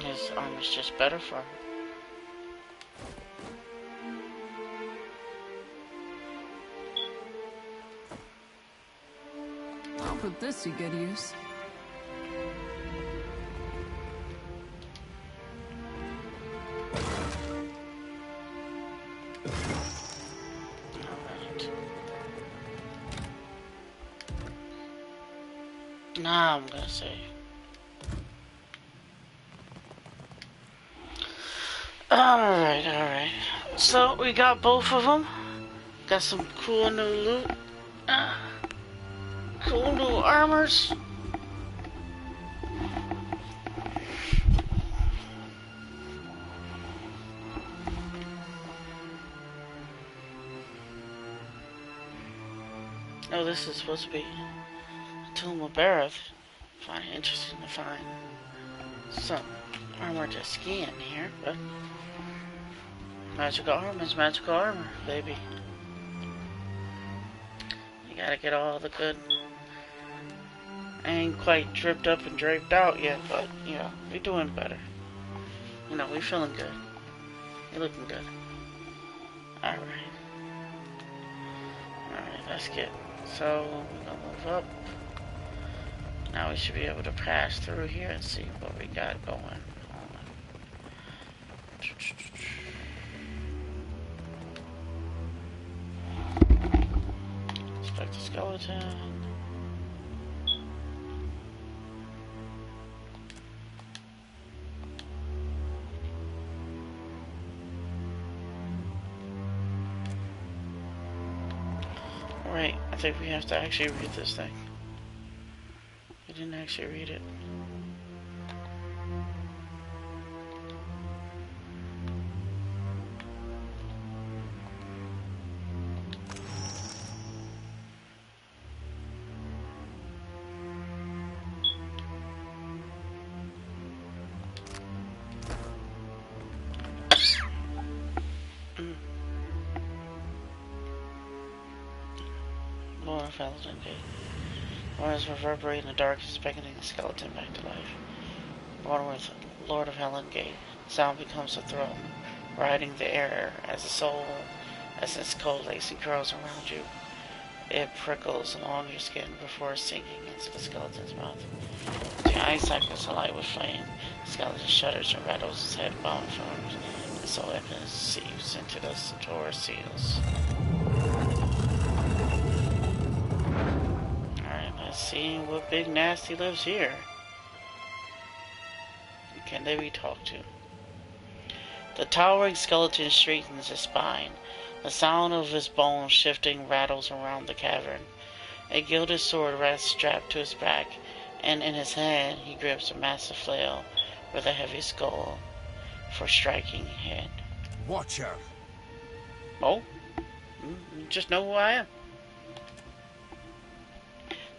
His armor's just better for him. I'll put this to good use. Alright. Now I'm gonna say. Alright. So, we got both of them. Got some cool new loot. Cool new armors. Oh, this is supposed to be a Tomb of Bareth. Find it interesting to find some armor to skin here, but magical armor is magical armor, baby. You gotta get all the good. I ain't quite dripped up and draped out yet, but, you know, we doing better. You know, we feeling good. We looking good. Alright. Alright, let's get. So, we're gonna move up. Now we should be able to pass through here and see what we got going on. Inspect the skeleton. Right, I think we have to actually read this thing. I didn't actually read it. Lord of Hell's Gate. Waters reverberate in the dark, beckoning the skeleton back to life. Born with Lord of Helen Gate, sound becomes a throne, riding the air as the soul, as its coalescing curls around you. It prickles along your skin before sinking into the skeleton's mouth. The eye cycles alight with flame. The skeleton shudders and rattles its head bound forms. The soul emptiness seeps into the Centaur seals. Seeing what big nasty lives here. Can they be talked to? The towering skeleton straightens his spine. The sound of his bones shifting rattles around the cavern. A gilded sword rests strapped to his back, and in his hand he grips a massive flail with a heavy skull for striking head. Watcher. Oh? You just know who I am.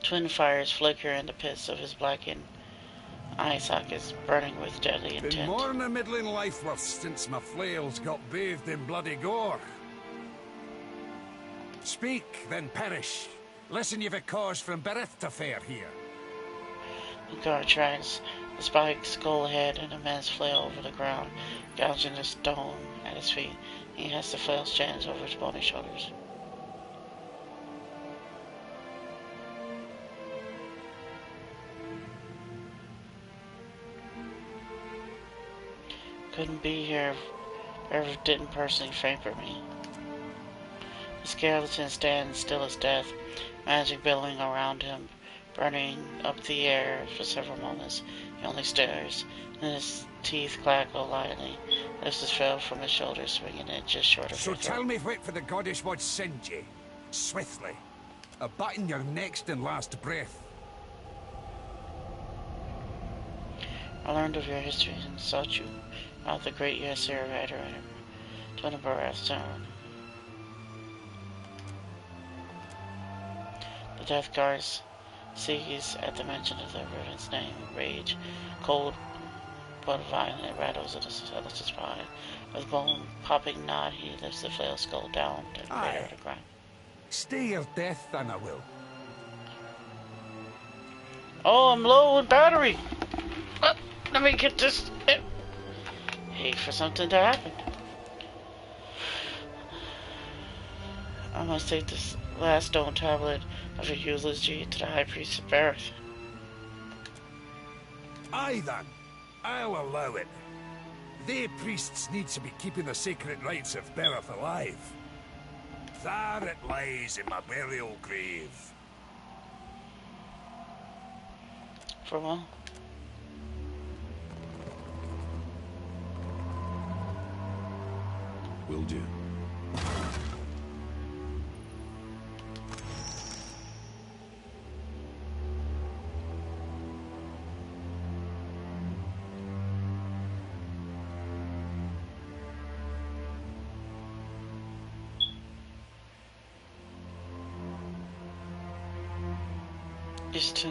Twin fires flicker in the pits of his blackened eye sockets, burning with deadly intent. Been more than a middling life worth since my flails got bathed in bloody gore. Speak, then perish. Listen, you've a cause from birth to fare here. The guard drags the spiked skull head and a man's flail over the ground, gouging the stone at his feet. He has the flail strands over his bony shoulders. Couldn't be here if Irv didn't personally favor me. The skeleton stands still as death, magic billowing around him, burning up the air for several moments. He only stares, and his teeth clackle lightly. Lifts his fell from his shoulders, swinging it just short of So his tell me what for the goddess would send ye. Swiftly. A button your next and last breath. I learned of your history and sought you out the great Yasir Rider, Twin of Barath's town. The Death Guards seize at the mention of the Ruin's name. Rage, cold but violent, rattles at his spine. With bone-popping nod, he lifts the flail skull down to crater the ground. Stay your death, then I will. Oh, I'm low with battery! Let me get this... Hate for something to happen. I must take this last stone tablet of your eulogy to the High Priest of Bareth. Aye then, I'll allow it. They priests need to be keeping the sacred rites of Bareth alive. There it lies in my burial grave. For what? Will do. Just to...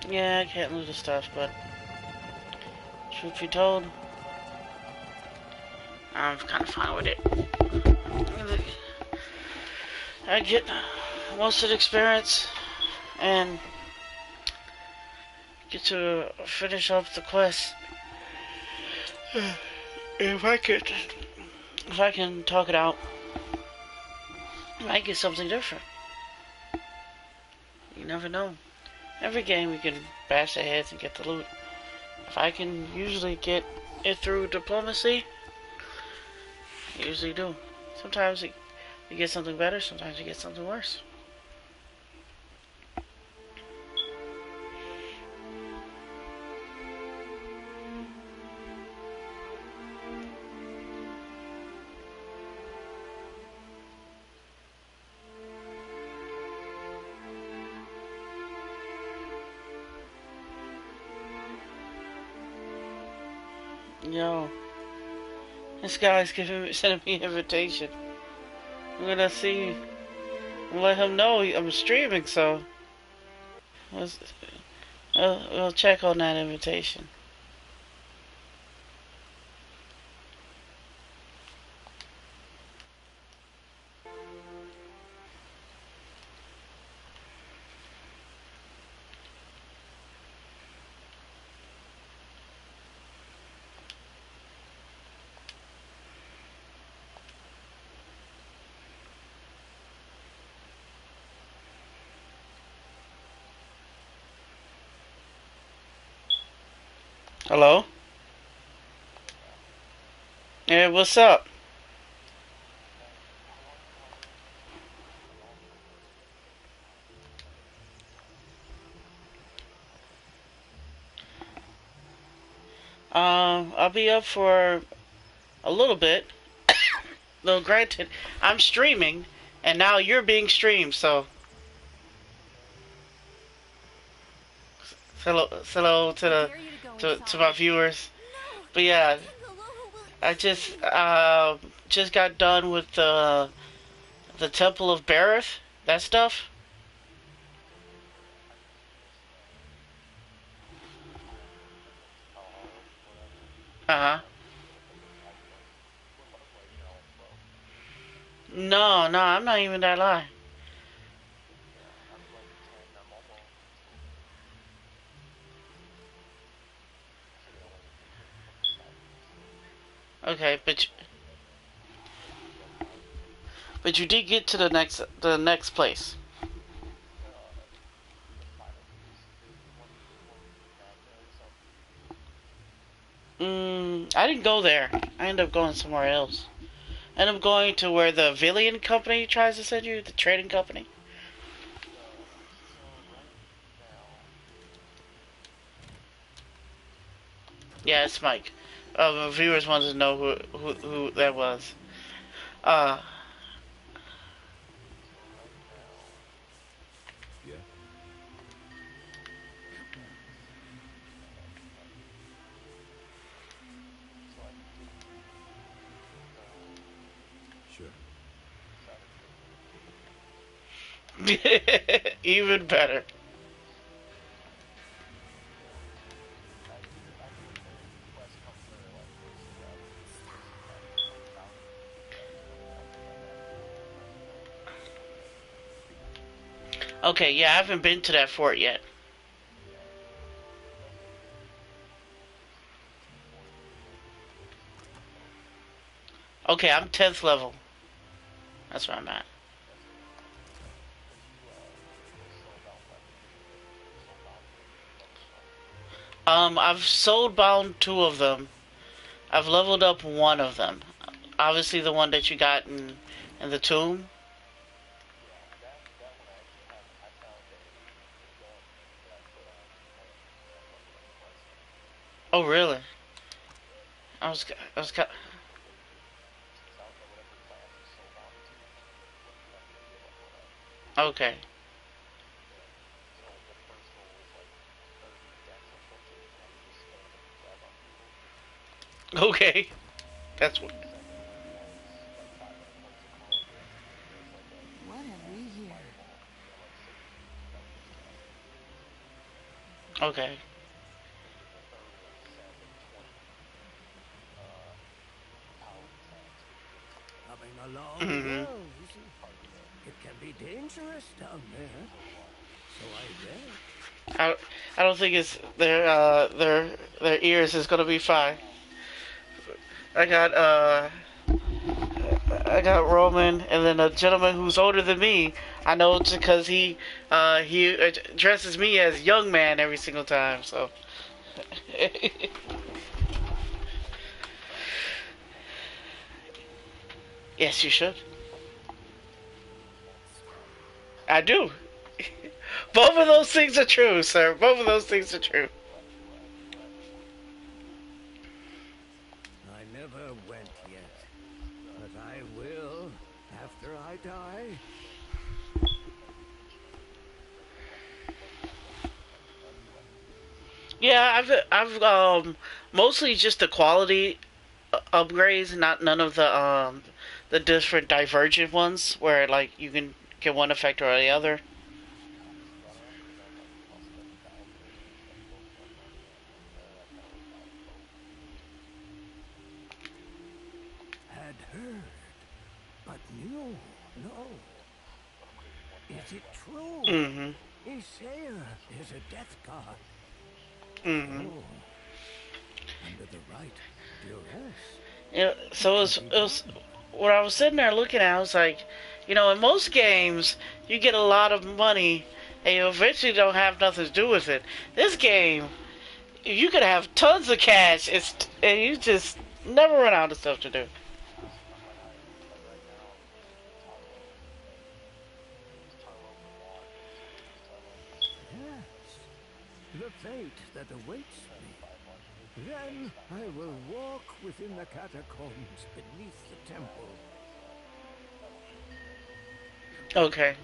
Yeah, I can't lose the stuff, but truth be told, I'm kind of fine with it. I get most of the experience and get to finish up the quest. If I can talk it out, I might get something different. You never know. Every game we can bash their heads and get the loot. If I can usually get it through diplomacy, I usually do. Sometimes you get something better, sometimes you get something worse. Yo, this guy's sending me an invitation. I'm gonna see, let him know I'm streaming, so we'll check on that invitation. Hello? Hey, what's up? I'll be up for a little bit. Though granted, I'm streaming, and now you're being streamed, so hello to I the dare you to go to my inside. viewers. No, But yeah, Bangalore will I eat just got done with the Temple of Barith, that stuff. Uh huh. No, no, I'm not even that high. Okay, but you did get to the next place. I didn't go there. I ended up going somewhere else. I ended up going to where the Villian company tries to send you, the trading company. Yeah, it's Mike. Viewers wanted to know who that was. Uh, Yeah, sure. even better. Okay, yeah, I haven't been to that fort yet. Okay, I'm 10th level. That's where I'm at. I've sold bound two of them. I've leveled up one of them. Obviously, the one that you got in the tomb. Oh, really? I was. Okay. Okay. That's what. What have we here? Okay. Coming along hmm well, is it? It can be dangerous down there, so I read. I, I don't think it's their ears is gonna be fine. I got I got Roman, and then a gentleman who's older than me. I know it's because he addresses me as young man every single time. So yes, you should. I do. Both of those things are true, sir. Both of those things are true. I never went yet, but I will after I die. Yeah, I've mostly just the quality upgrades, not none of the different divergent ones where like you can get one effect or the other. Had heard, but knew no. Is it true? Mhm. Isair is a death god. Mhm. Oh, under the right duress, Yeah, it so can be it was done. what I was sitting there looking at. I was like, in most games you get a lot of money and you eventually don't have nothing to do with it. This game, you could have tons of cash, and you just never run out of stuff to do. Yes, the fate that awaits me. Then I will walk within the catacombs beneath the temple. Okay.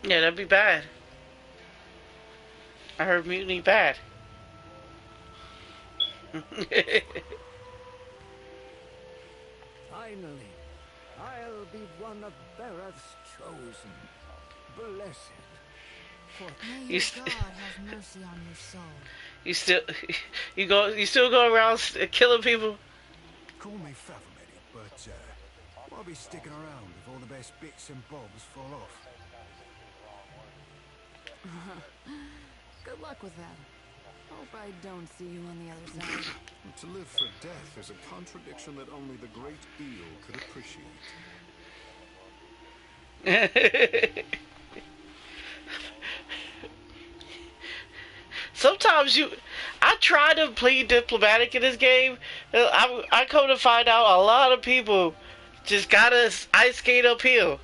Yeah, that'd be bad. I heard mutiny bad. Finally, I'll be one of Berath's chosen. Blessed. For May You your st- God have mercy on your soul. you still, you still go around killing people. Call me Fathomedic, but I'll be sticking around if all the best bits and bobs fall off. Good luck with that. Hope I don't see you on the other side. To live for death is a contradiction that only the great eel could appreciate. Sometimes I try to play diplomatic in this game. I come to find out a lot of people just gotta ice skate uphill.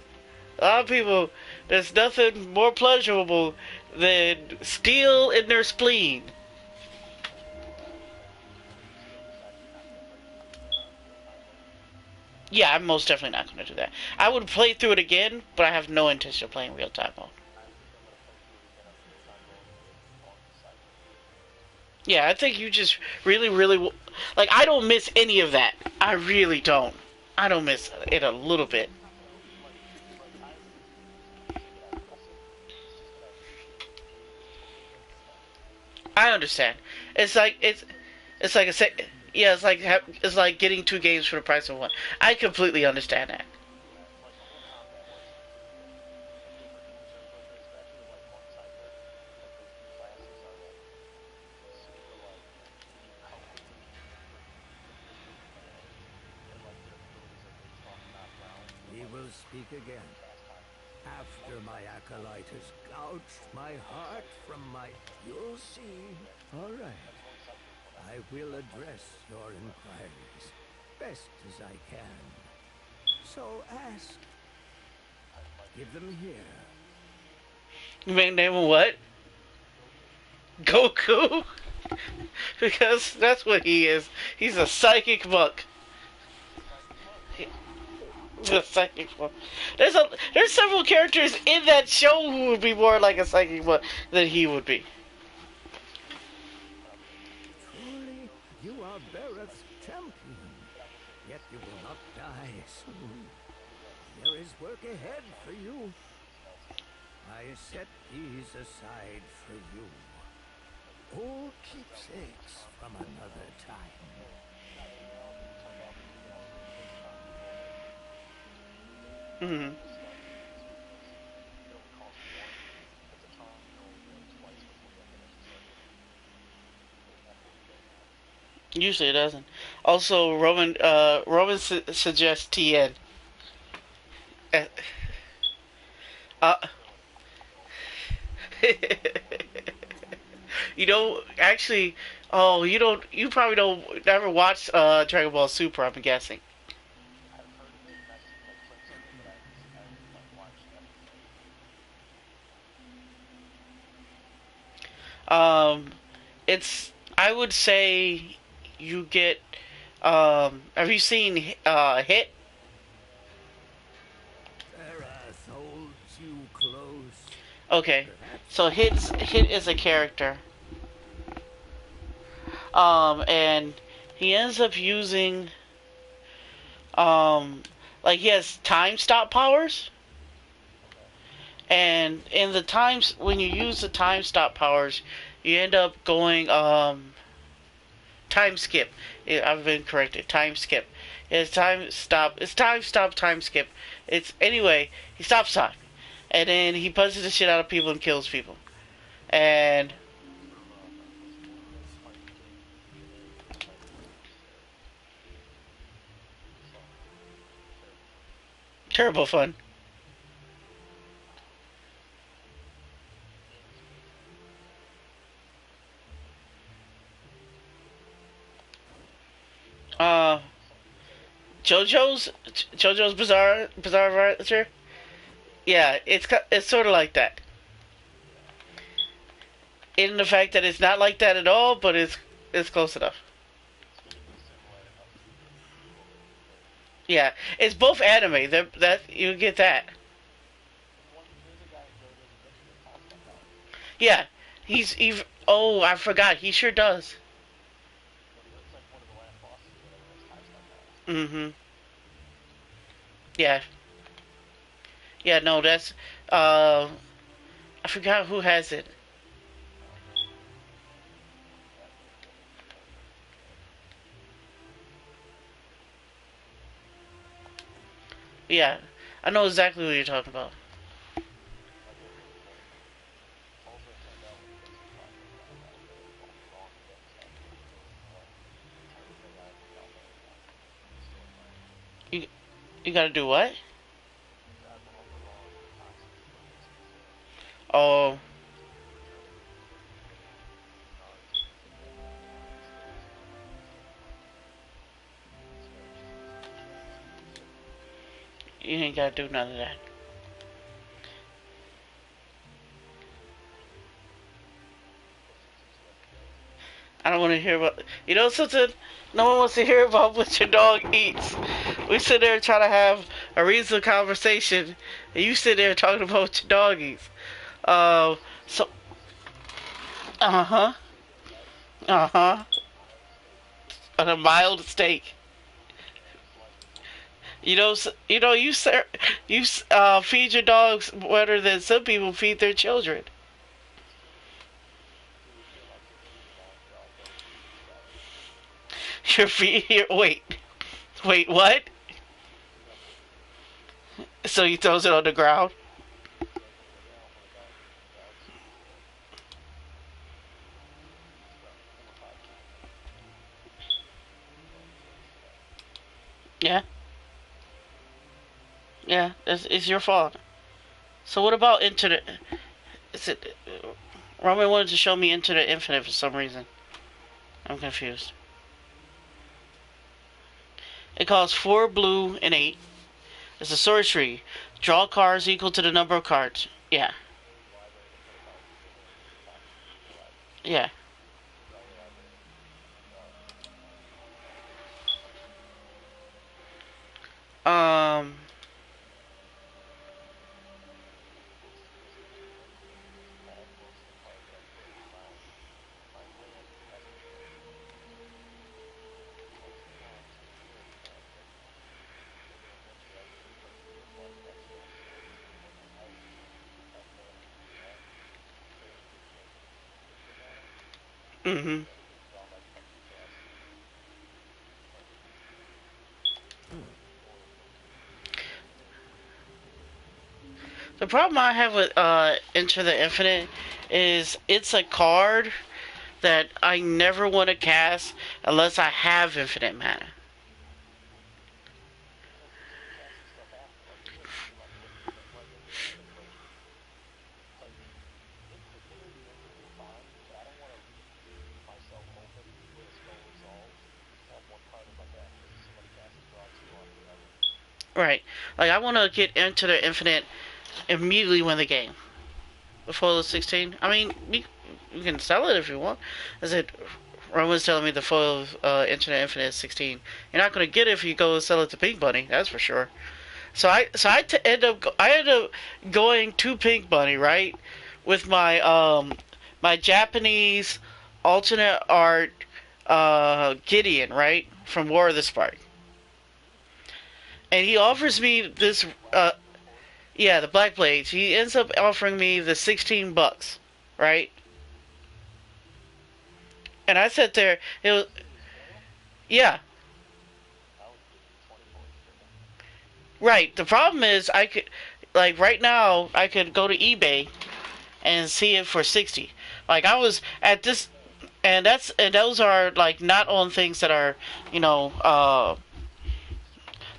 A lot of people, there's nothing more pleasurable than steel in their spleen. Yeah, I'm most definitely not going to do that. I would play through it again, but I have no intention of playing real time mode. Yeah, I think you just really, like, I don't miss any of that. I really don't. I don't miss it a little bit. I understand. It's like yeah, it's like getting two games for the price of one. I completely understand that. We will speak again. After my acolyte has gouged my heart from my... You'll see. All right. I will address your inquiries best as I can. So ask. Give them here. You may name him what? Goku? Because that's what he is. He's a psychic monk. A psychic monk. There's several characters in that show who would be more like a psychic monk than he would be. Truly, you are Berath's champion. Yet you will not die soon. There is work ahead for you. I set these aside for you. Old keepsakes from another time. Mm-hmm. Usually it doesn't. Also, Roman suggests TN. Uh, uh, you know, actually, oh, you probably don't, never watched Dragon Ball Super, I'm guessing. Um, I would say you get, have you seen, Hit? Berath holds you close. Okay, Perhaps so Hit is a character. And he ends up using, like he has time stop powers. And in the times, when you use the time stop powers, you end up going, time skip. I've been corrected. Time skip. It's time stop. It's time stop. Time skip. It's anyway. He stops time, and then he punches the shit out of people and kills people. And terrible fun. Uh, JoJo's Bizarre Adventure. Yeah, it's sort of like that. In the fact that it's not like that at all, but it's close enough. Yeah, it's both anime. That you get that. Yeah, he's even. Oh, I forgot. He sure does. Mm-hmm. Yeah. Yeah. No, that's. Uh, I forgot who has it. Yeah, I know exactly what you're talking about. You you gotta do what? Oh, you ain't gotta do none of that. I don't want to hear about. You know something? No one wants to hear about what your dog eats. We sit there trying to have a reasonable conversation, and you sit there talking about what your dog eats. So, uh huh, uh huh, on a mild steak. You feed your dogs better than some people feed their children. Your feet here. Wait, what? So he throws it on the ground. Yeah, yeah, it's your fault. So what about Into the? Is it? Roman wanted to show me Into the Infinite for some reason. I'm confused. It costs 4 blue and 8. It's a sorcery. Draw cards equal to the number of cards. Yeah, yeah. Um. Mhm. The problem I have with Into the Infinite is it's a card that I never want to cast unless I have infinite mana. Right. Like I want to get Into the Infinite immediately win the game before the 16. I mean, you can sell it if you want. I said Roman's telling me the foil of Into the Infinite is 16. You're not going to get it if you go sell it to Pink Bunny. That's for sure. I end up going to Pink Bunny, right, with my Japanese alternate art Gideon, right, from War of the Spark, and he offers me this yeah, the Black Blades. He ends up offering me the $16, right, and I sat there. It was yeah. Right. The problem is I could like right now I could go to eBay and see it for 60. Like I was at this and those are like not on things that are, you know,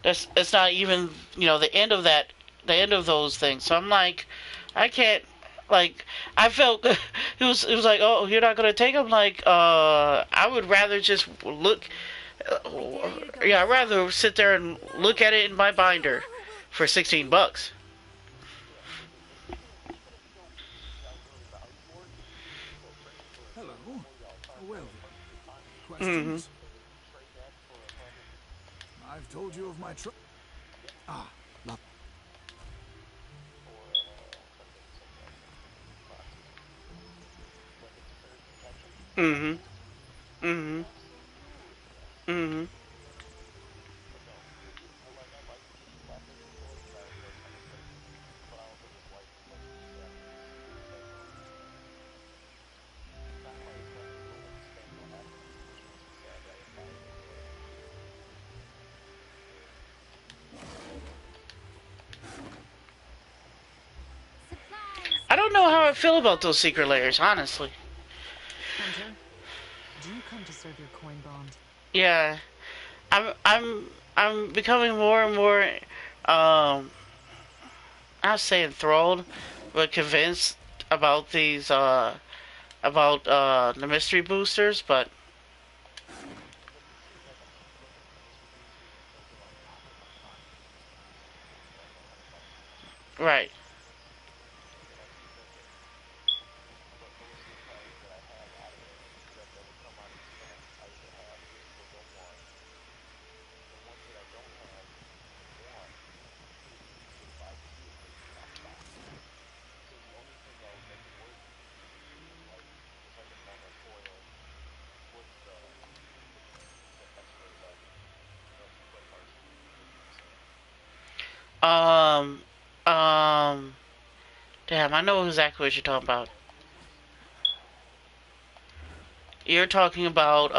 that's it's not even, the end of those things. So I'm like I can't like I felt it was like, "Oh, you're not going to take them?" Like I would rather just look Yeah, I'd rather sit there and look at it in my binder for $16. Hello. Well then. Mm-hmm. Questions? I've told you of my Ah, love. Mm-hmm. Mm-hmm. Mm-hmm. Supplies. I don't know how I feel about those secret layers, honestly. Hunter, do you come to serve your coin bond? Yeah, I'm becoming more and more not say enthralled, but convinced about these about the mystery boosters, but right. Um um damn, I know exactly what you're talking about. You're talking about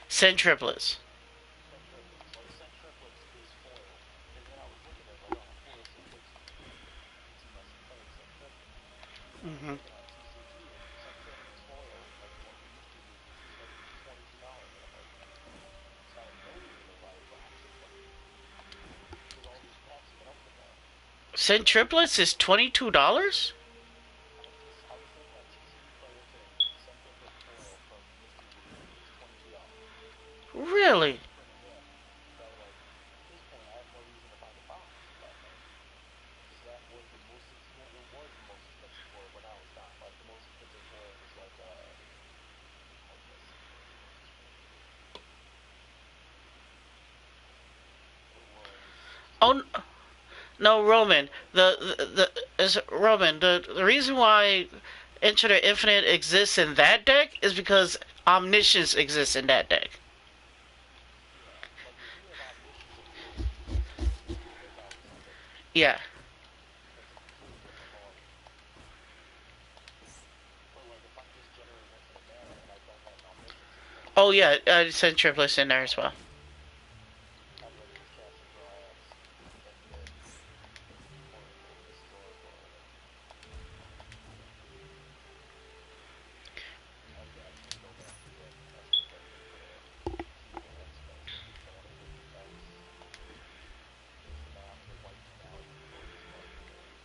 centriplets. Mm-hmm. Centriplets is $22? Really? Oh no, Roman. The is Roman. The reason why Enter the Infinite exists in that deck is because Omniscience exists in that deck. Yeah. Oh yeah, centriplets in there as well.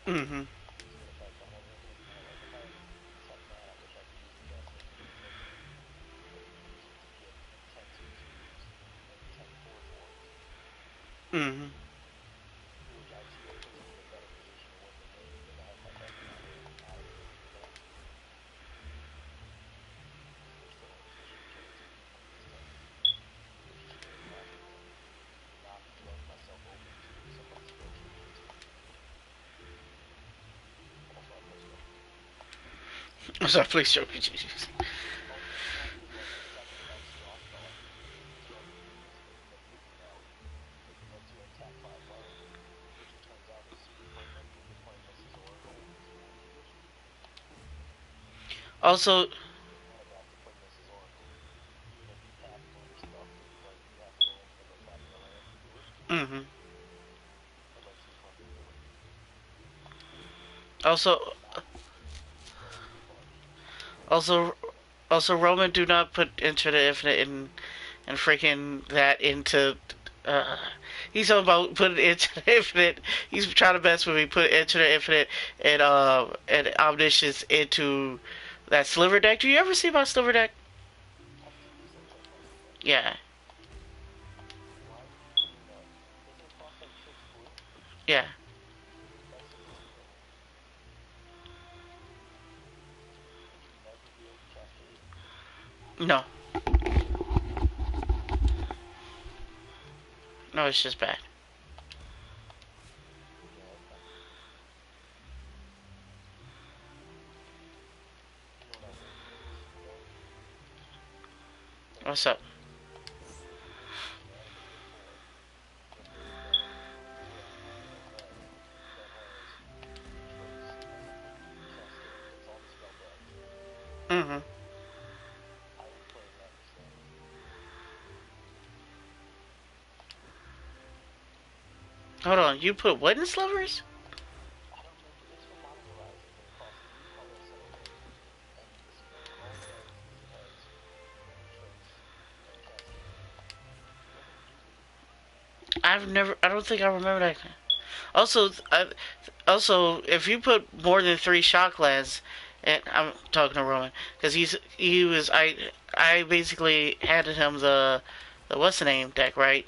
Mm-hmm. Mm-hmm. I'm sorry, please show me. Also, mm-hmm. Also, also, also, Roman, do not put Enter the Infinite in and freaking that into. Uh, he's talking about putting Enter the Infinite. He's trying to mess with me. Put Enter the Infinite and Omniscience into that Sliver deck. Do you ever see my Sliver deck? Yeah. Yeah. No. No, it's just bad. What's up? Mm-hmm. Hold on, you put what in Slivers? I don't think I remember that. Also, if you put more than 3 shot glass, and I'm talking to Roman, because I basically handed him the what's the name deck, right?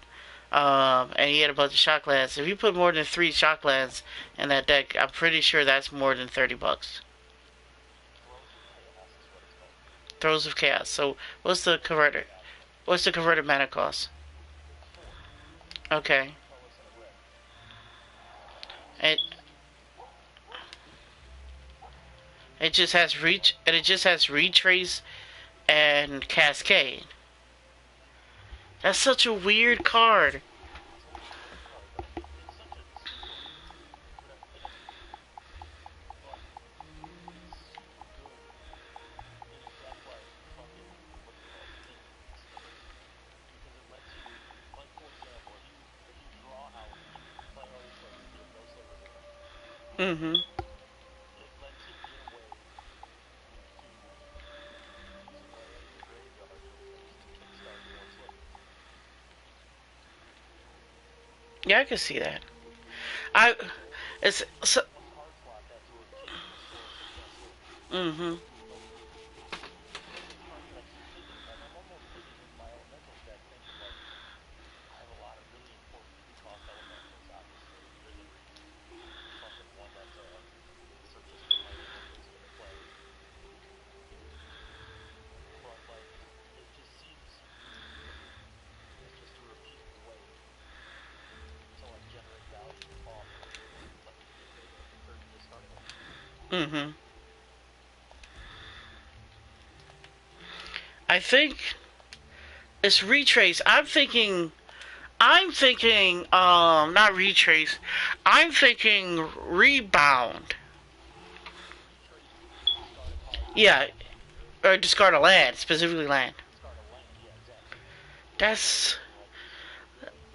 And he had a bunch of shot glass. If you put more than 3 shot glass in that deck, I'm pretty sure that's more than $30. Throws of Chaos. So what's the converter? What's the converted mana cost? Okay. It it just has reach and it just has retrace and cascade. That's such a weird card. Mm-hmm. Yeah, I can see that. I it's so, mm-hmm. Mm-hmm. I think it's retrace. I'm thinking not retrace. I'm thinking rebound. Yeah, or discard a land, specifically land. That's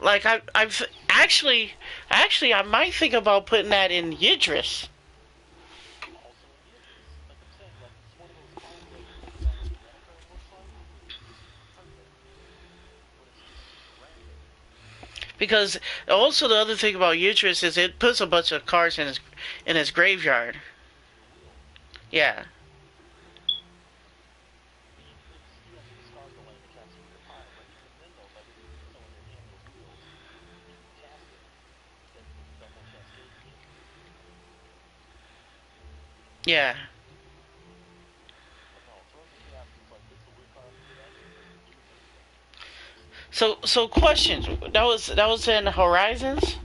like I've actually I might think about putting that in Yidris. Because also the other thing about Yidris is it puts a bunch of cards in his graveyard. Yeah. Yeah. So questions. That was in Horizons.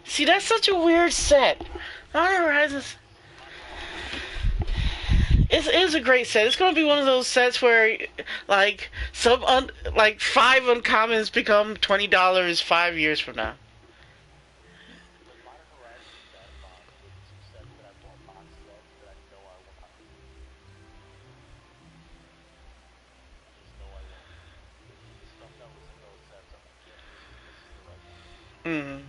See, that's such a weird set. Not Horizons. It's a great set. It's gonna be one of those sets where, like, like 5 uncommons become $20 5 years from now. Mm.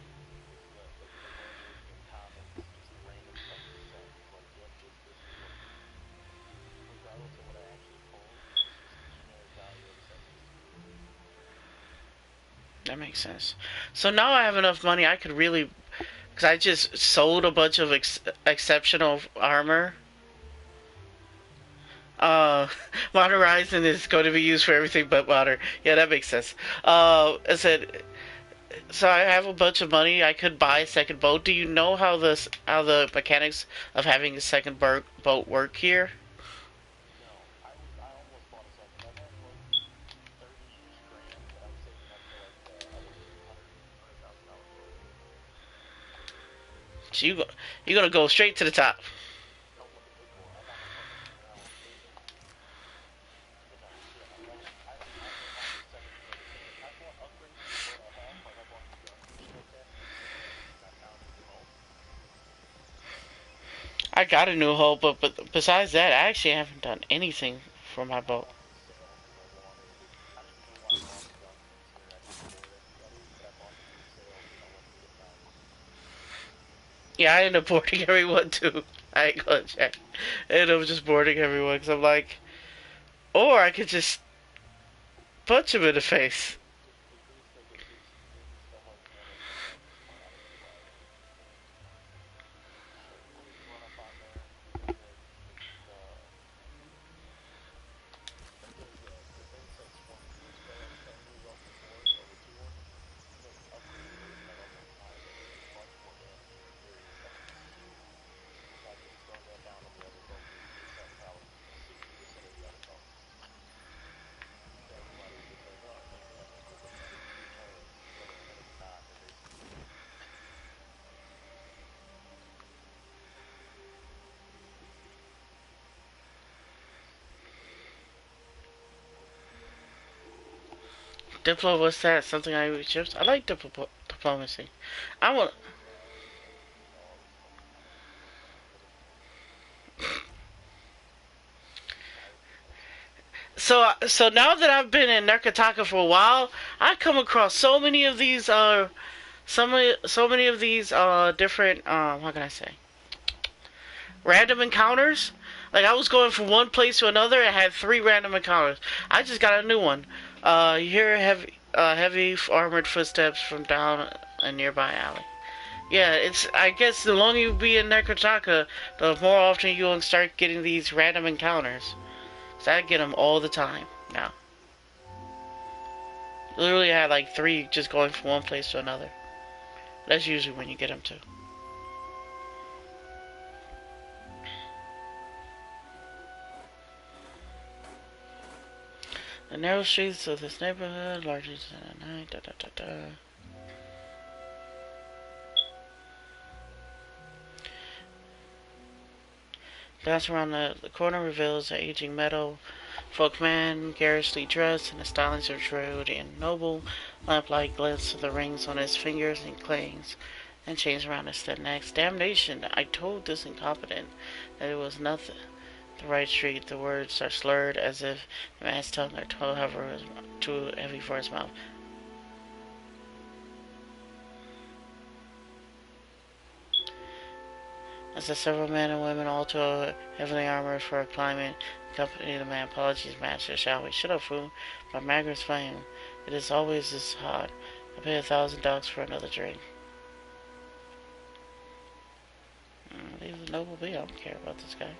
That makes sense. So now I have enough money. I could really, because I just sold a bunch of exceptional armor. Uh, Modern Horizon is going to be used for everything but water. Yeah, that makes sense. I said So I have a bunch of money. I could buy a second boat. Do you know how the mechanics of having a second boat work here? So you're gonna go straight to the top. I got a new hull, but besides that, I actually haven't done anything for my boat. Yeah, I ended up boarding everyone too. I ain't gonna check. I ended up just boarding everyone because I'm like, or I could just punch him in the face. Diplo, what's that? Something I reach chips? I like diplomacy. I want. So now that I've been in Narkotaka for a while, I come across so many of these so many of these different how can I say, random encounters. Like I was going from one place to another and had three random encounters. I just got a new one. You hear heavy armored footsteps from down a nearby alley. Yeah, it's. I guess the longer you be in Narkotaka, the more often you'll start getting these random encounters. 'Cause I get them all the time now. Literally, I had like three just going from one place to another. That's usually when you get them too. The narrow streets of this neighborhood, largely at night. Da, da, da, da. Glass around the corner reveals an aging metal folk man, garishly dressed in a stylish Arthurian noble. Lamplight glints through the rings on his fingers and clings and chains around his thin neck. Damnation! I told this incompetent that it was nothing. The right street, the words are slurred as if the man's tongue are too heavy for his mouth. As the several men and women, all too heavily armored for climbing, accompany the man. Apologies, master, shall we? Shut up, fool. By Margaret's flame, it is always this hot. I pay $1,000 for another drink. Leave the noble be. I don't care about this guy.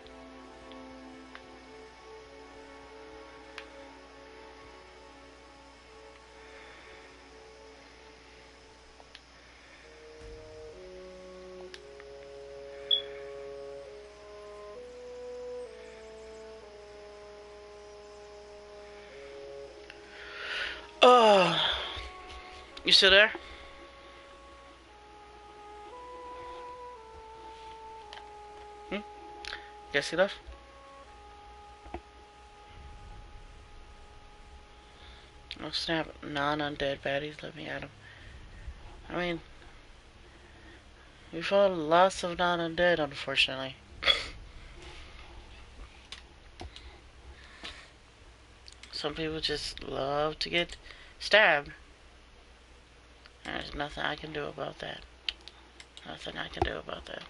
Oh, you still there? Guess he left. Oh snap! Non-undead baddies. Let me at him. I mean, we fought lots of non-undead, unfortunately. Some people just love to get stabbed. There's nothing I can do about that. Nothing I can do about that.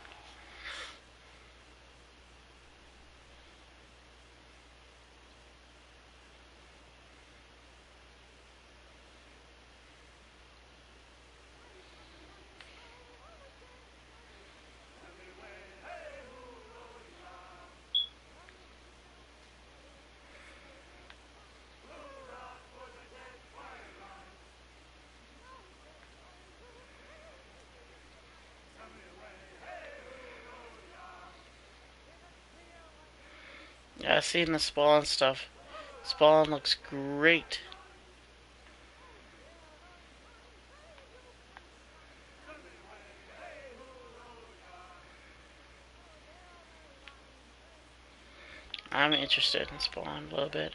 seen the Spawn stuff. Spawn looks great. I'm interested in Spawn a little bit.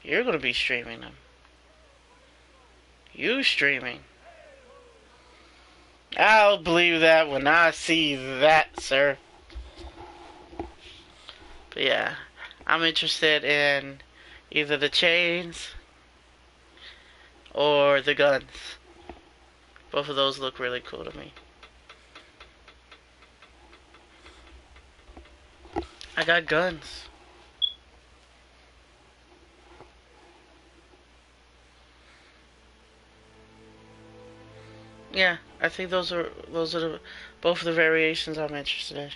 You're gonna be streaming them. You streaming. I'll believe that when I see that, sir. But yeah, I'm interested in either the chains or the guns. Both of those look really cool to me. I got guns. Yeah, I think those are both of the variations I'm interested in.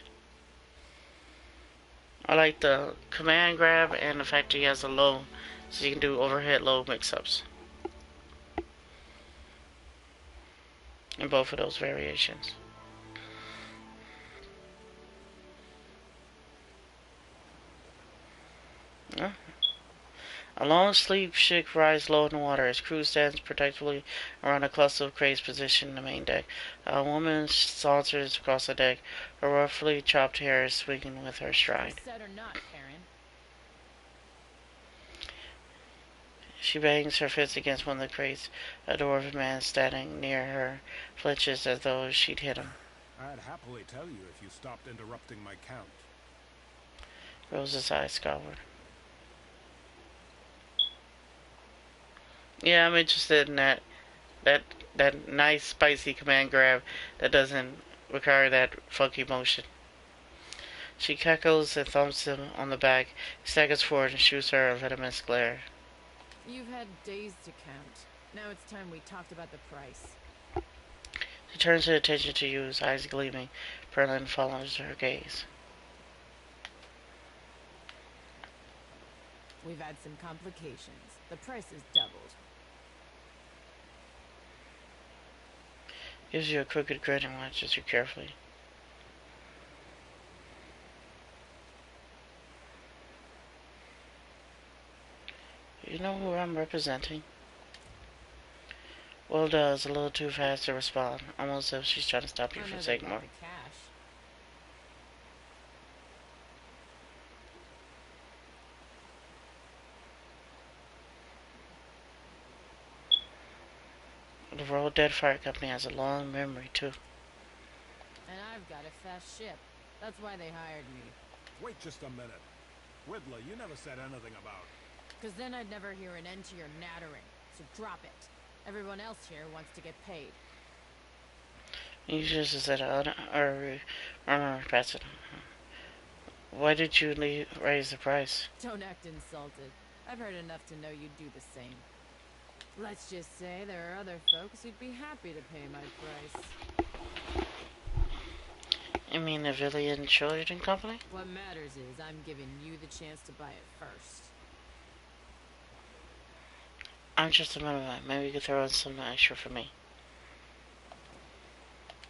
I like the command grab and the fact that he has a low, so you can do overhead low mix-ups. In both of those variations. Yeah. A long sleep ship rides low in the water. His crew stands protectively around a cluster of crates positioned in the main deck. A woman saunters across the deck, her roughly chopped hair is swinging with her stride. Set or not, Karen? She bangs her fist against one of the crates. A dwarven man standing near her flinches as though she'd hit him. I'd happily tell you if you stopped interrupting my count. Rose's eyes scoured. Yeah, I'm interested in that nice spicy command grab that doesn't require that funky motion. She cackles and thumps him on the back, staggers forward and shoots her a venomous glare. You've had days to count. Now it's time we talked about the price. She turns her attention to you, his eyes gleaming. Berlin follows her gaze. We've had some complications. The price is doubled. Gives you a crooked grin and watches you carefully. You know who I'm representing? Wilda is a little too fast to respond, almost as if she's trying to stop you from saying more. Cash. The Royal Dead Fire Company has a long memory, too. And I've got a fast ship. That's why they hired me. Wait just a minute. Whittler, you never said anything about... Because then I'd never hear an end to your nattering. So drop it. Everyone else here wants to get paid. You just said, pass it. Why did you raise the price? Don't act insulted. I've heard enough to know you'd do the same. Let's just say there are other folks who'd be happy to pay my price. You mean the Villian Trading Company? What matters is I'm giving you the chance to buy it first. I'm just a middleman. Maybe you could throw in something extra for me.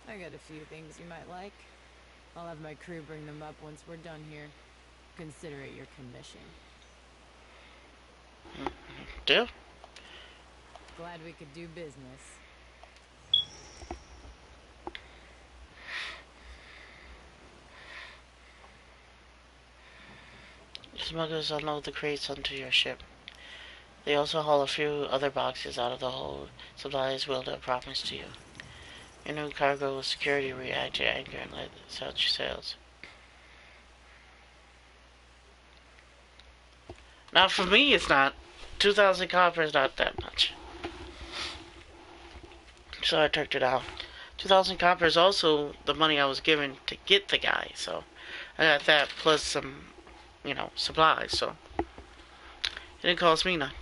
I got a few things you might like. I'll have my crew bring them up once we're done here. Consider it your commission. Deal? Glad we could do business. Smugglers unload the crates onto your ship. They also haul a few other boxes out of the hold. Supplies Wilda promised to you. Your new cargo with security react to anger and let out your sails. Now for me it's not. 2,000 copper is not that much. So I took it out. 2,000 copper is also the money I was given to get the guy, so I got that plus some, supplies, so it didn't cost me nothing.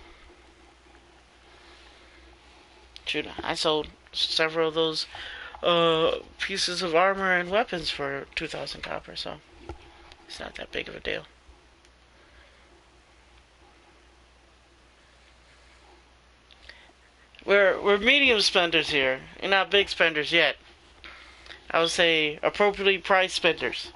Shoot, I sold several of those pieces of armor and weapons for 2,000 copper, so it's not that big of a deal. We're medium spenders here. You're not big spenders yet. I would say appropriately priced spenders.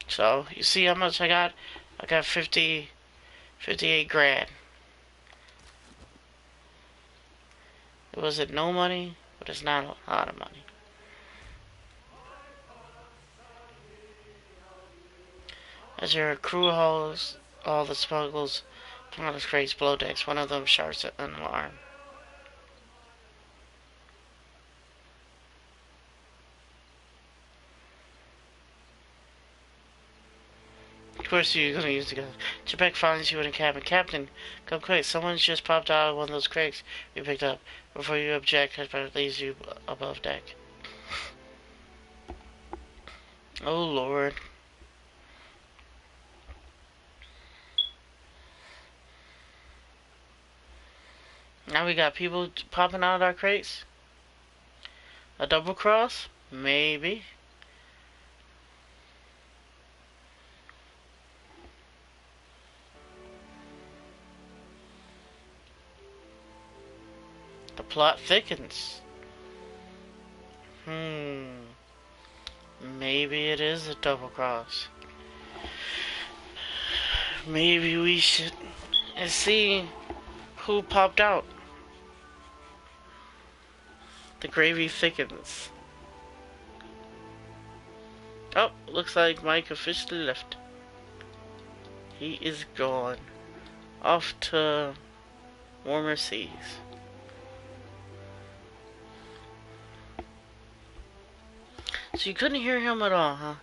So, you see how much I got? I got 58 grand. Was it no money? But it's not a lot of money. As your crew hauls all the smuggles from all the crates below decks, one of them shouts an alarm. Of course you're gonna use the gun. Trebek finds you in a cabin. Captain, come quick. Someone's just popped out of one of those crates you picked up. Before you object, Hesper leaves you above deck. Oh Lord. Now we got people popping out of our crates. A double cross? Maybe. The plot thickens. Maybe it is a double cross. Maybe we should see who popped out. The gravy thickens. Oh, looks like Mike officially left. He is gone. Off to warmer seas. So you couldn't hear him at all, huh?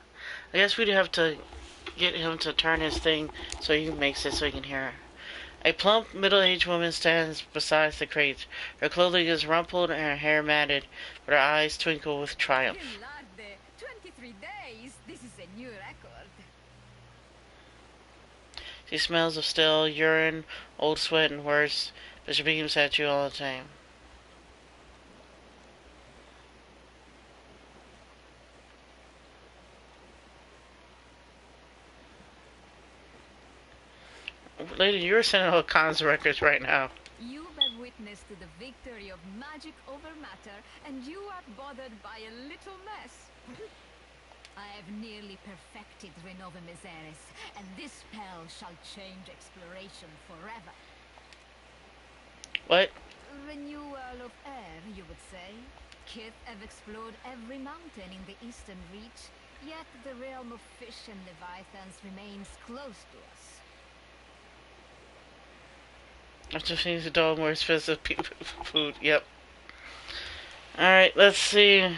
I guess we'd have to get him to turn his thing so he makes it so he can hear it. A plump, middle-aged woman stands beside the crate. Her clothing is rumpled and her hair matted, but her eyes twinkle with triumph. 23 days. This is a new record. She smells of stale urine, old sweat, and worse, but she beams at you all the time. Lady, you're sending all kinds of records right now. You bear witness to the victory of magic over matter, and you are bothered by a little mess. I have nearly perfected Renova Miseris, and this spell shall change exploration forever. What? Renewal of air, you would say. Kith have explored every mountain in the eastern reach, yet the realm of fish and leviathans remains close to us. I just need to do more expensive food. Yep. Alright, let's see.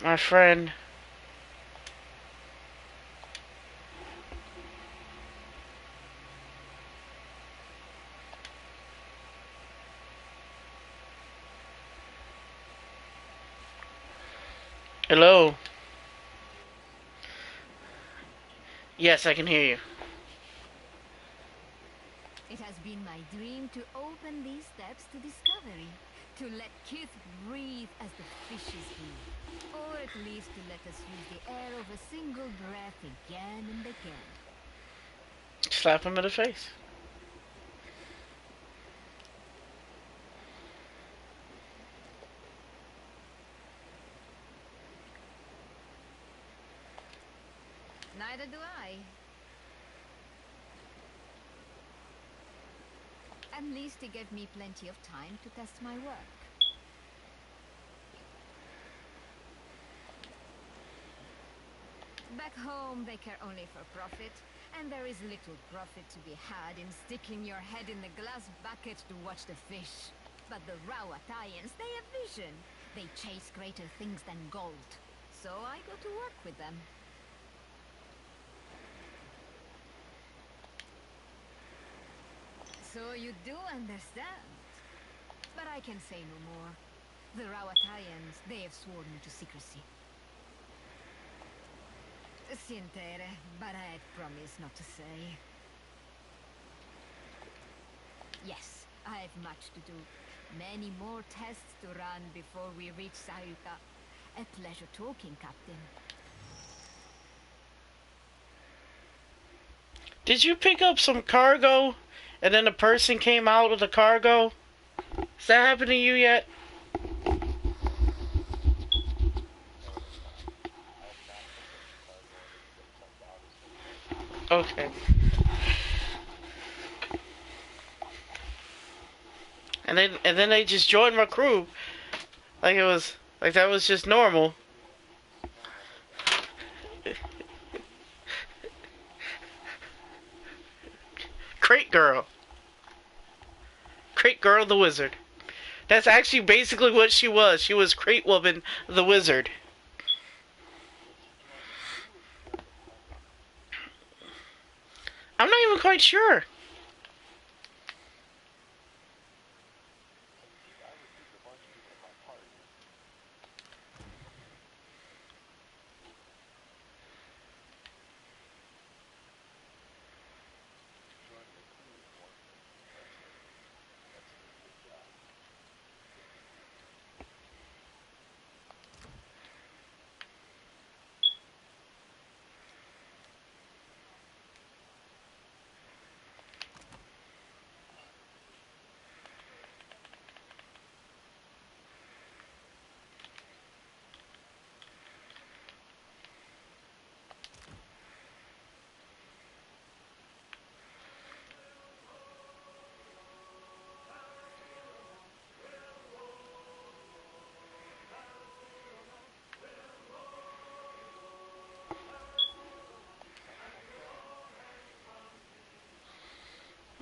My friend. Hello. Yes, I can hear you. It has been my dream to open these steps to discovery, to let Kith breathe as the fishes do, or at least to let us use the air of a single breath again and again. Slap him in the face. Neither do I. At least it gave me plenty of time to test my work. Back home, they care only for profit, and there is little profit to be had in sticking your head in the glass bucket to watch the fish. But the Rawatayans, they have vision. They chase greater things than gold. So I go to work with them. So you do understand. But I can say no more. The Rawatayans, they have sworn me to secrecy. Sientere, but I had promised not to say. Yes, I have much to do. Many more tests to run before we reach Sayuka. A pleasure talking, Captain. Did you pick up some cargo and then a person came out with the cargo? Has that happened to you yet? Okay. And then they just joined my crew. Like it was like that was just normal. Crate Girl. Crate Girl the Wizard. That's actually basically what she was. She was Crate Woman the Wizard. I'm not even quite sure.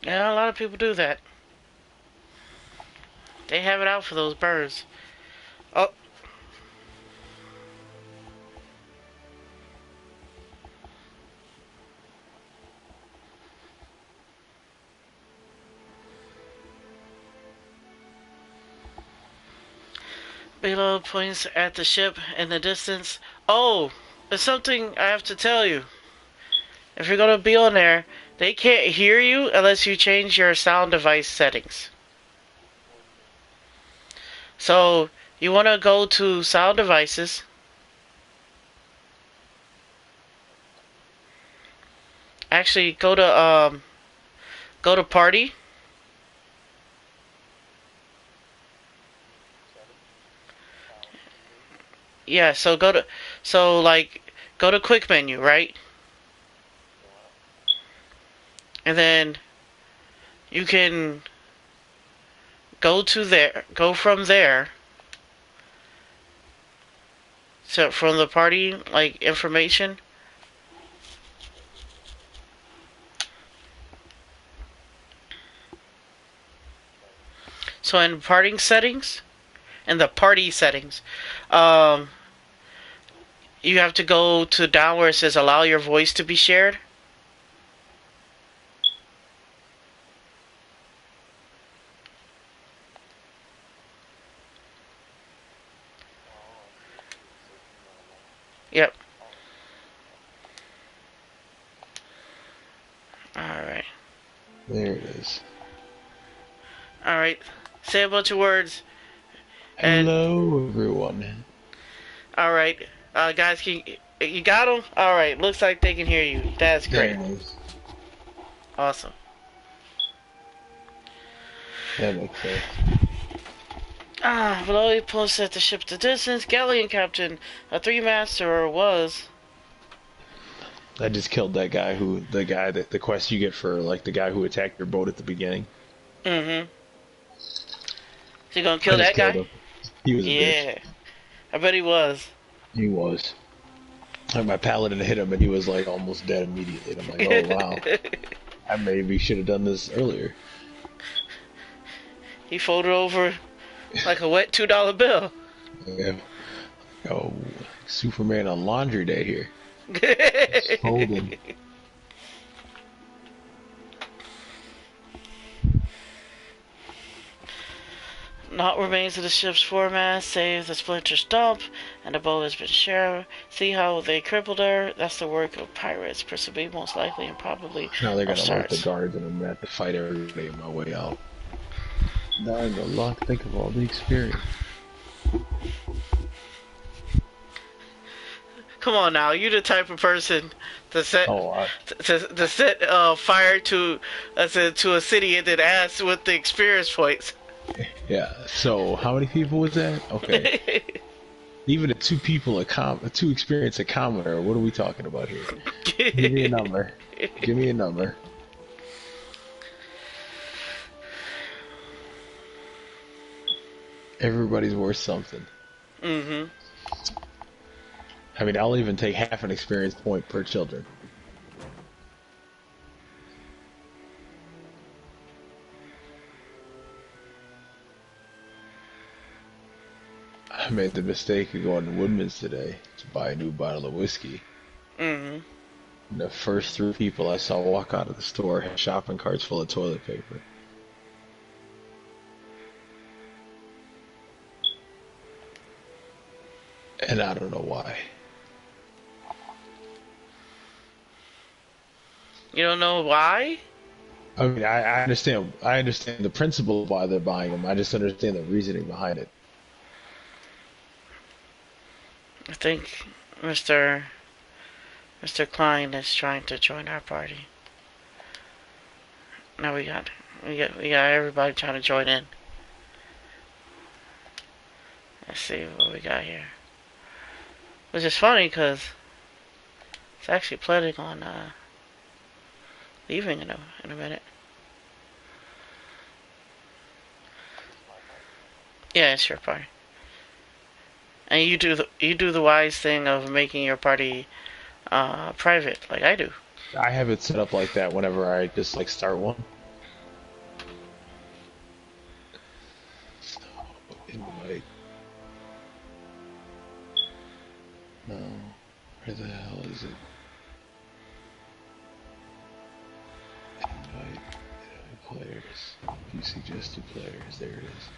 Yeah, a lot of people do that. They have it out for those birds. Oh, Below points at the ship in the distance. Oh, there's something I have to tell you. If you're gonna be on there, they can't hear you unless you change your sound device settings. So you want to go to sound devices. Actually, go to party. Yeah, go to quick menu, right? And then you can go from there to from the party like information. So in the party settings, um, you have to go to down where it says allow your voice to be shared. Yep. Alright. There it is. Alright. Say a bunch of words. Hello, everyone. Alright. Guys, you got them? Alright. Looks like they can hear you. That's great. There it is. Awesome. That makes sense. Below he posts at the ship the distance. Galleon captain, a 3-master was. I just killed that guy the quest you get for like the guy who attacked your boat at the beginning. Mm-hmm. So you gonna kill that guy? Him. He was a bitch. I bet he was. He was. Like my paladin hit him and he was like almost dead immediately. And I'm like, oh wow. I maybe should have done this earlier. He folded over like a wet $2 bill. Yeah. Oh, Superman on laundry day here. Folding. Naught remains of the ship's foremast, save the splinter stump, and the boat has been shared. See how they crippled her? That's the work of pirates, possibly, most likely, and probably. Now they're gonna let the guards and I'm gonna have to fight everybody on my way out. Dying a lot. Think of all the experience. Come on now, you the type of person to set to set fire to a city and then ask with the experience points. Yeah. So how many people was that? Okay. Even a two people two experience a commoner. What are we talking about here? Give me a number. Give me a number. Everybody's worth something. Mm-hmm. I mean, I'll even take half an experience point per children. I made the mistake of going to Woodman's today to buy a new bottle of whiskey. Mm-hmm. And the first 3 people I saw walk out of the store had shopping carts full of toilet paper. And I don't know why. You don't know why? I mean, I understand. I understand the principle of why they're buying them. I just understand the reasoning behind it. I think Mr. Klein is trying to join our party. Now we got everybody trying to join in. Let's see what we got here. Which is funny because it's actually planning on leaving in a minute. Yeah, it's your party. And you do the wise thing of making your party private, like I do. I have it set up like that whenever I just like start one. Invite. No, where the hell is it? Invite players. View suggested players. There it is.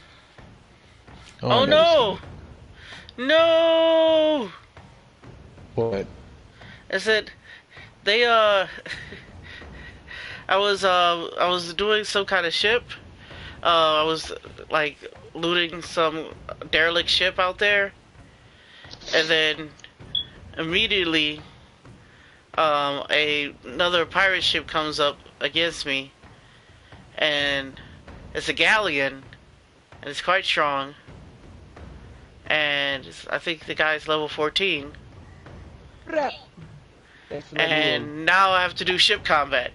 Oh no! No! What? I said they I was doing some kind of ship. I was like looting some derelict ship out there, and then immediately another pirate ship comes up against me, and it's a galleon, and it's quite strong, and I think the guy's level 14. And now I have to do ship combat.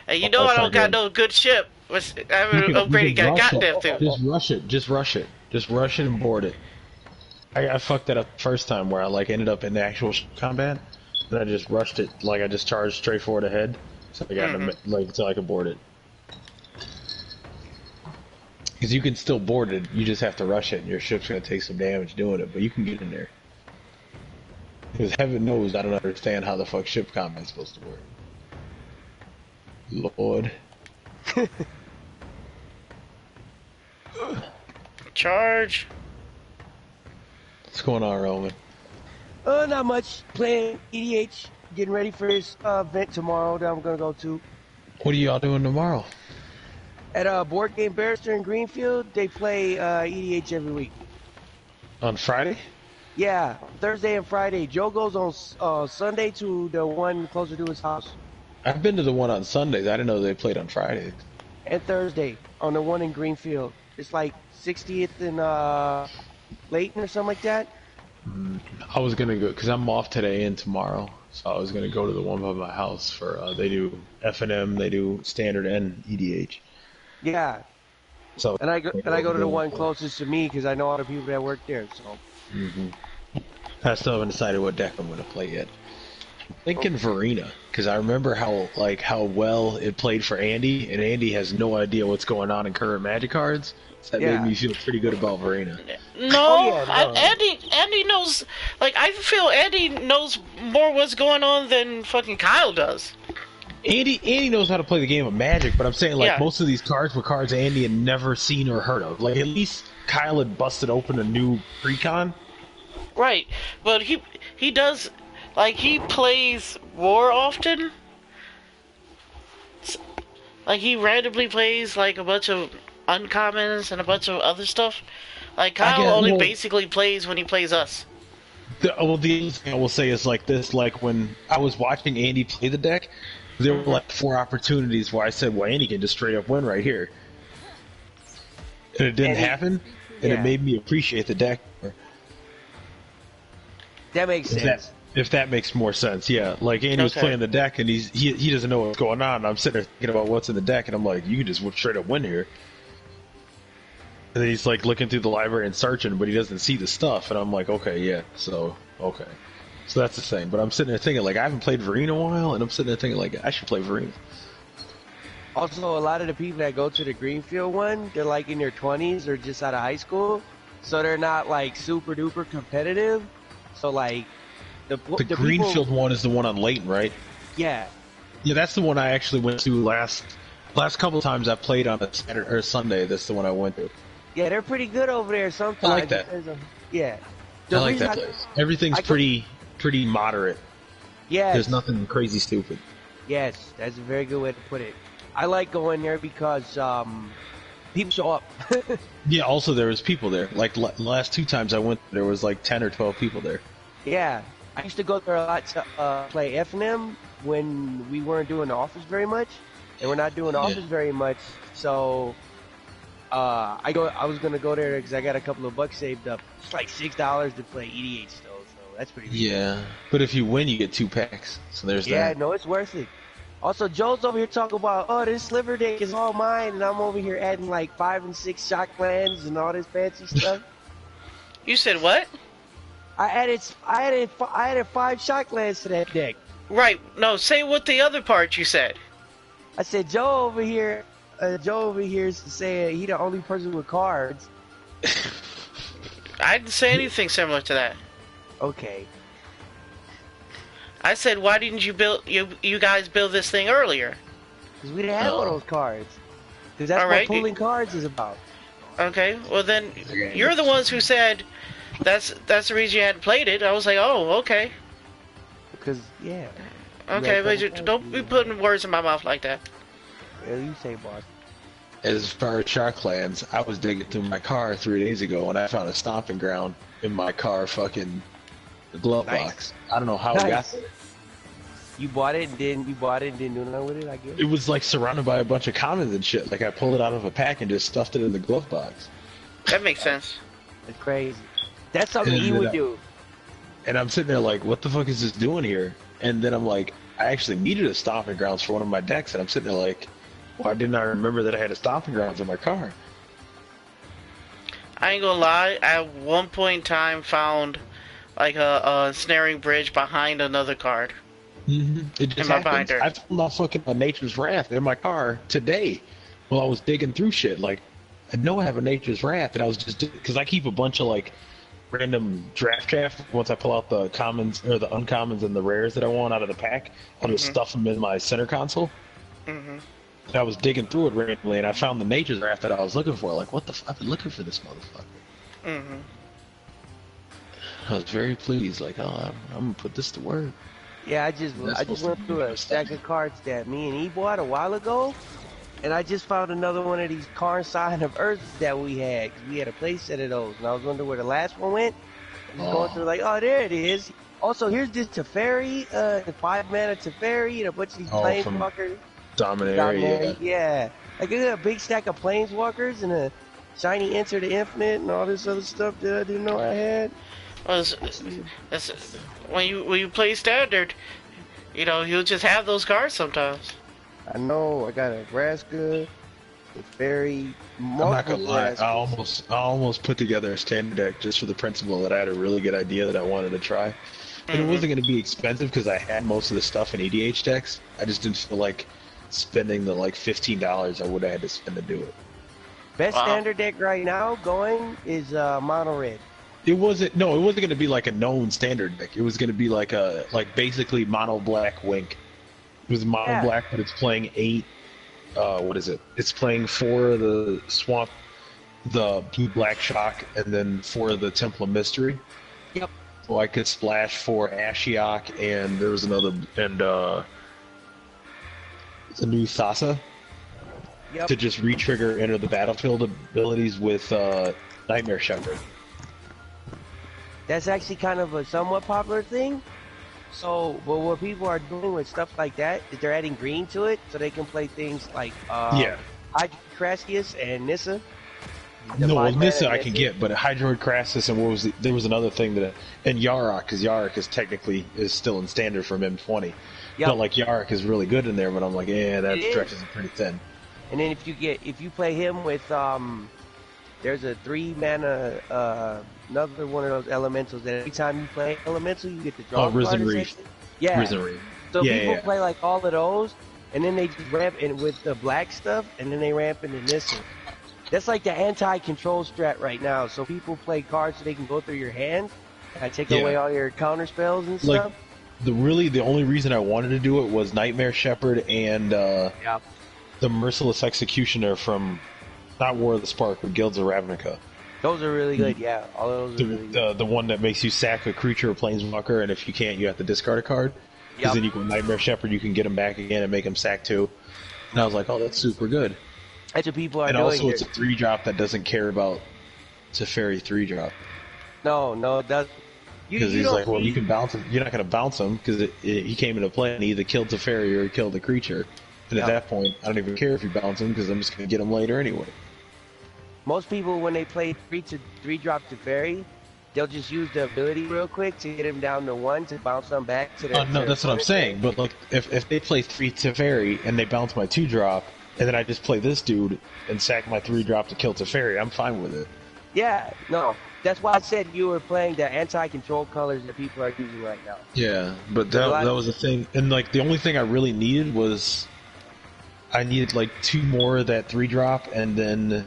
And you know I don't got no good ship. I haven't upgraded got goddamn thing. Just rush it. Just rush it. Just rush it and board it. I fucked that up the first time where I like ended up in the actual ship combat. Then I just rushed it. Like I just charged straight forward ahead. So I got like until I could board it. Because you can still board it. You just have to rush it and your ship's going to take some damage doing it. But you can get in there. Because heaven knows I don't understand how the fuck ship combat's supposed to work. Lord. Charge. What's going on, Roman? Not much. Playing EDH. Getting ready for this event tomorrow that I'm gonna go to. What are y'all doing tomorrow? At Board Game Barrister in Greenfield, they play EDH every week. On Friday? Yeah, Thursday and Friday. Joe goes on Sunday to the one closer to his house. I've been to the one on Sundays. I didn't know they played on Fridays. And Thursday on the one in Greenfield. It's like 60th and Layton or something like that. I was gonna go because I'm off today and tomorrow, so I was gonna go to the one by my house for they do F&M, they do standard and EDH. Yeah. So and I go to the one closest to me because I know all the people that work there. So. I still haven't decided what deck I'm gonna play yet. Thinking Verena, because I remember how well it played for Andy, and Andy has no idea what's going on in current Magic cards. So that made me feel pretty good about Verena. No, Andy knows. Like I feel Andy knows more what's going on than fucking Kyle does. Andy knows how to play the game of Magic, but I'm saying most of these cards were cards Andy had never seen or heard of. Like at least Kyle had busted open a new precon. Right, but he does. Like, he plays War often. Like, he randomly plays, like, a bunch of uncommons and a bunch of other stuff. Like, Kyle only basically plays when he plays us. The other thing I will say is, like, this, like, when I was watching Andy play the deck, there were, like, 4 opportunities where I said, well, Andy can just straight up win right here. And it didn't happen, and it made me appreciate the deck more. That makes sense. If that makes more sense, yeah. Like Andy was Okay. playing the deck, and he doesn't know what's going on. And I'm sitting there thinking about what's in the deck, and I'm like, you can just straight up win here. And then he's like looking through the library and searching, but he doesn't see the stuff. And I'm like, okay, yeah, so okay, so that's the thing. But I'm sitting there thinking like I haven't played Vereen in a while, and I'm sitting there thinking like I should play Vereen. Also, a lot of the people that go to the Greenfield one, they're like in their 20s or just out of high school, so they're not like super duper competitive. So like the Greenfield one is the one on Layton, right? Yeah. Yeah, that's the one I actually went to last couple times I played on a Saturday or Sunday. That's the one I went to. Yeah, they're pretty good over there sometimes. I like that. Yeah. I like that place. Everything's pretty moderate. Yeah. There's nothing crazy stupid. Yes, that's a very good way to put it. I like going there because people show up. Yeah, also there was people there. Like the last 2 times I went, there was like 10 or 12 people there. Yeah. I used to go there a lot to play F&M when we weren't doing the office very much. And we're not doing the office very much, so I was gonna go there because I got a couple of bucks saved up. It's like $6 to play EDH still, so that's pretty. Yeah, but if you win, you get 2 packs. So there's that. Yeah, no, it's worth it. Also, Joe's over here talking about, oh, this sliver deck is all mine, and I'm over here adding like 5 and 6 shock lands and all this fancy stuff. You said what? I added 5 shock lands to that deck. Right. No, say what the other part you said. I said Joe over here is saying he the only person with cards. I didn't say anything similar to that. Okay. I said, why didn't you guys build this thing earlier? Because we didn't have all those cards. Because that's what pooling cards is about. Okay, well then, you're the ones who said that's the reason you hadn't played it. I was like, oh, okay. Because, yeah. Okay, but don't be putting words in my mouth like that. Yeah, you say, boss. As far as shark lands, I was digging through my car 3 days ago and I found a stomping ground in my car fucking glove box. I don't know how it got there. You bought it and didn't do nothing with it, I guess? It was like surrounded by a bunch of commons and shit. Like I pulled it out of a pack and just stuffed it in the glove box. That makes sense. That's crazy. That's something you would do. And I'm sitting there like, what the fuck is this doing here? And then I'm like, I actually needed a stomping grounds for one of my decks, and I'm sitting there like, why didn't I remember that I had a stomping grounds in my car? I ain't gonna lie, I at one point in time found like a snaring bridge behind another card. Mm-hmm. It just in my happens. binder. I found a fucking Nature's Wrath in my car today while I was digging through shit. Like, I know I have a Nature's Wrath, and I was just, because I keep a bunch of like random draft once I pull out the commons or the uncommons and the rares that I want out of the pack. I'll just stuff them in my center console. Mm-hmm. And I was digging through it randomly, and I found the Nature's Wrath that I was looking for. Like, what the I've been looking for this motherfucker. Mm-hmm. I was very pleased. Like, oh, I'm gonna put this to work. Yeah, I just went through a stack of cards that me and E bought a while ago, and I just found another one of these Karn Sign of Earth that we had. 'Cause we had a play set of those, and I was wondering where the last one went. Just going through like, oh, there it is. Also, here's this Teferi, 5 mana Teferi, and a bunch of these planeswalkers. Dominaria, yeah. Like, I got a big stack of planeswalkers and a shiny Enter the Infinite and all this other stuff that I didn't know I had. Well, when you play Standard, you know, you'll just have those cards sometimes. I know. I got a Nebraska, a Fairy. I'm not gonna lie. I almost put together a standard deck just for the principle that I had a really good idea that I wanted to try. And it wasn't going to be expensive because I had most of the stuff in EDH decks. I just didn't feel like spending the like $15 I would have had to spend to do it. Best standard deck right now going is Mono Red. It wasn't going to be like a known standard deck. It was going to be like basically mono black Wink. It was mono black, but it's playing 8. What is it? It's playing 4 of the Swamp, the Blue Black Shock, and then 4 of the Temple of Mystery. Yep. So I could splash 4 Ashiok, and there was another, and the new Thassa. Yep. To just re-trigger enter the battlefield abilities with Nightmare Shepherd. That's actually kind of a somewhat popular thing. So, but what people are doing with stuff like that is they're adding green to it, so they can play things like Hydrocrasius and Nissa. The No, well, 5 mana Nissa I Nissa. can get, but Hydroid Crassus and there was another thing and Yarok, because Yarok is technically still in standard from M20. Yep. But like Yarok is really good in there, but I'm like, that It is. stretches it pretty thin. And then if you play him with there's a 3 mana another one of those elementals that every time you play elemental you get to draw. Risen Reef. Yeah. Risen Reef. So Yeah, people yeah. play like all of those, and then they just ramp in with the black stuff, and then they ramp into Nissa. That's like the anti-control strat right now. So people play cards so they can go through your hand and take away all your counter spells and Like, stuff. the only reason I wanted to do it was Nightmare Shepherd and the Merciless Executioner from not War of the Spark, but Guilds of Ravnica. Those are really good, yeah. All of those are really good. The one that makes you sack a creature or planeswalker, and if you can't, you have to discard a card. Because then you go Nightmare Shepherd, you can get him back again and make him sack 2. And I was like, oh, that's super good. That's what people are and doing. Also, it's a 3-drop that doesn't care about Teferi 3-drop. No, it doesn't. Because he's like, well, you can bounce him. You're not going to bounce him because he came into play and he either killed Teferi or he killed the creature. And at that point, I don't even care if you bounce him because I'm just going to get him later anyway. Most people, when they play 3-drop Teferi, they'll just use the ability real quick to get him down to 1 to bounce them back to the. No, that's what I'm saying. But like, if they play 3 Teferi and they bounce my 2-drop, and then I just play this dude and sack my 3-drop to kill Teferi, I'm fine with it. Yeah, no. That's why I said you were playing the anti-control colors that people are using right now. Yeah, but that was the thing. And like, the only thing I really needed was I needed like 2 more of that 3-drop, and then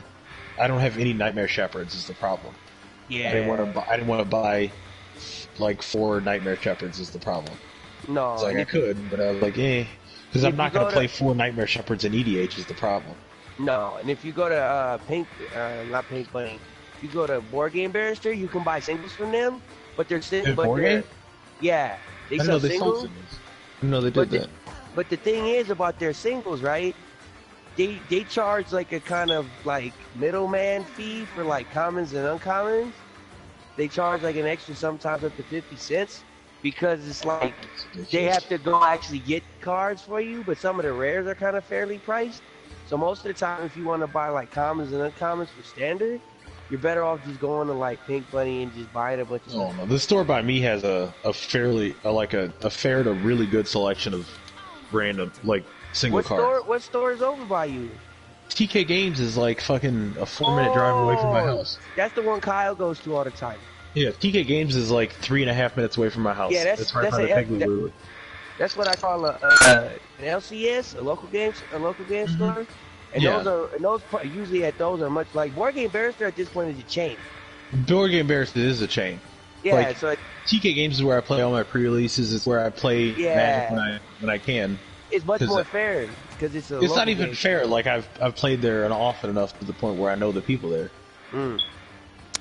I don't have any Nightmare Shepherds is the problem. Yeah. I didn't want to buy like 4 Nightmare Shepherds is the problem. No. It's like I could, but I was like, because I'm not going to play 4 Nightmare Shepherds in EDH is the problem. No, and if you go to not Pink Bunny, if you go to Board Game Barrister, you can buy singles from them, but they're still. Board Game? Yeah, they I sell know they singles. sold singles. I know they did that. But the thing is about their singles, right? They charge like a kind of like middleman fee for like commons and uncommons. They charge like an extra sometimes up to 50 cents because it's like they have to go actually get cards for you, but some of the rares are kind of fairly priced. So most of the time, if you want to buy like commons and uncommons for standard, you're better off just going to like Pink Bunny and just buying a bunch of stuff. Oh no, the store by me has a fair to really good selection of random like single cards. What store is over by you? TK Games is like fucking a 4-minute drive away from my house. That's the one Kyle goes to all the time. Yeah, TK Games is like 3.5 minutes away from my house. Yeah, that's right by the Piggly Road. That's what I call an LCS, a local game store. And those usually at those are much like Board Game Barrister at this point is a chain. Board Game Barrister is a chain. Yeah, like, so TK Games is where I play all my pre-releases. It's where I play Magic when I can. It's much more fair because it's a. It's not even fair. Like I've played there and often enough to the point where I know the people there.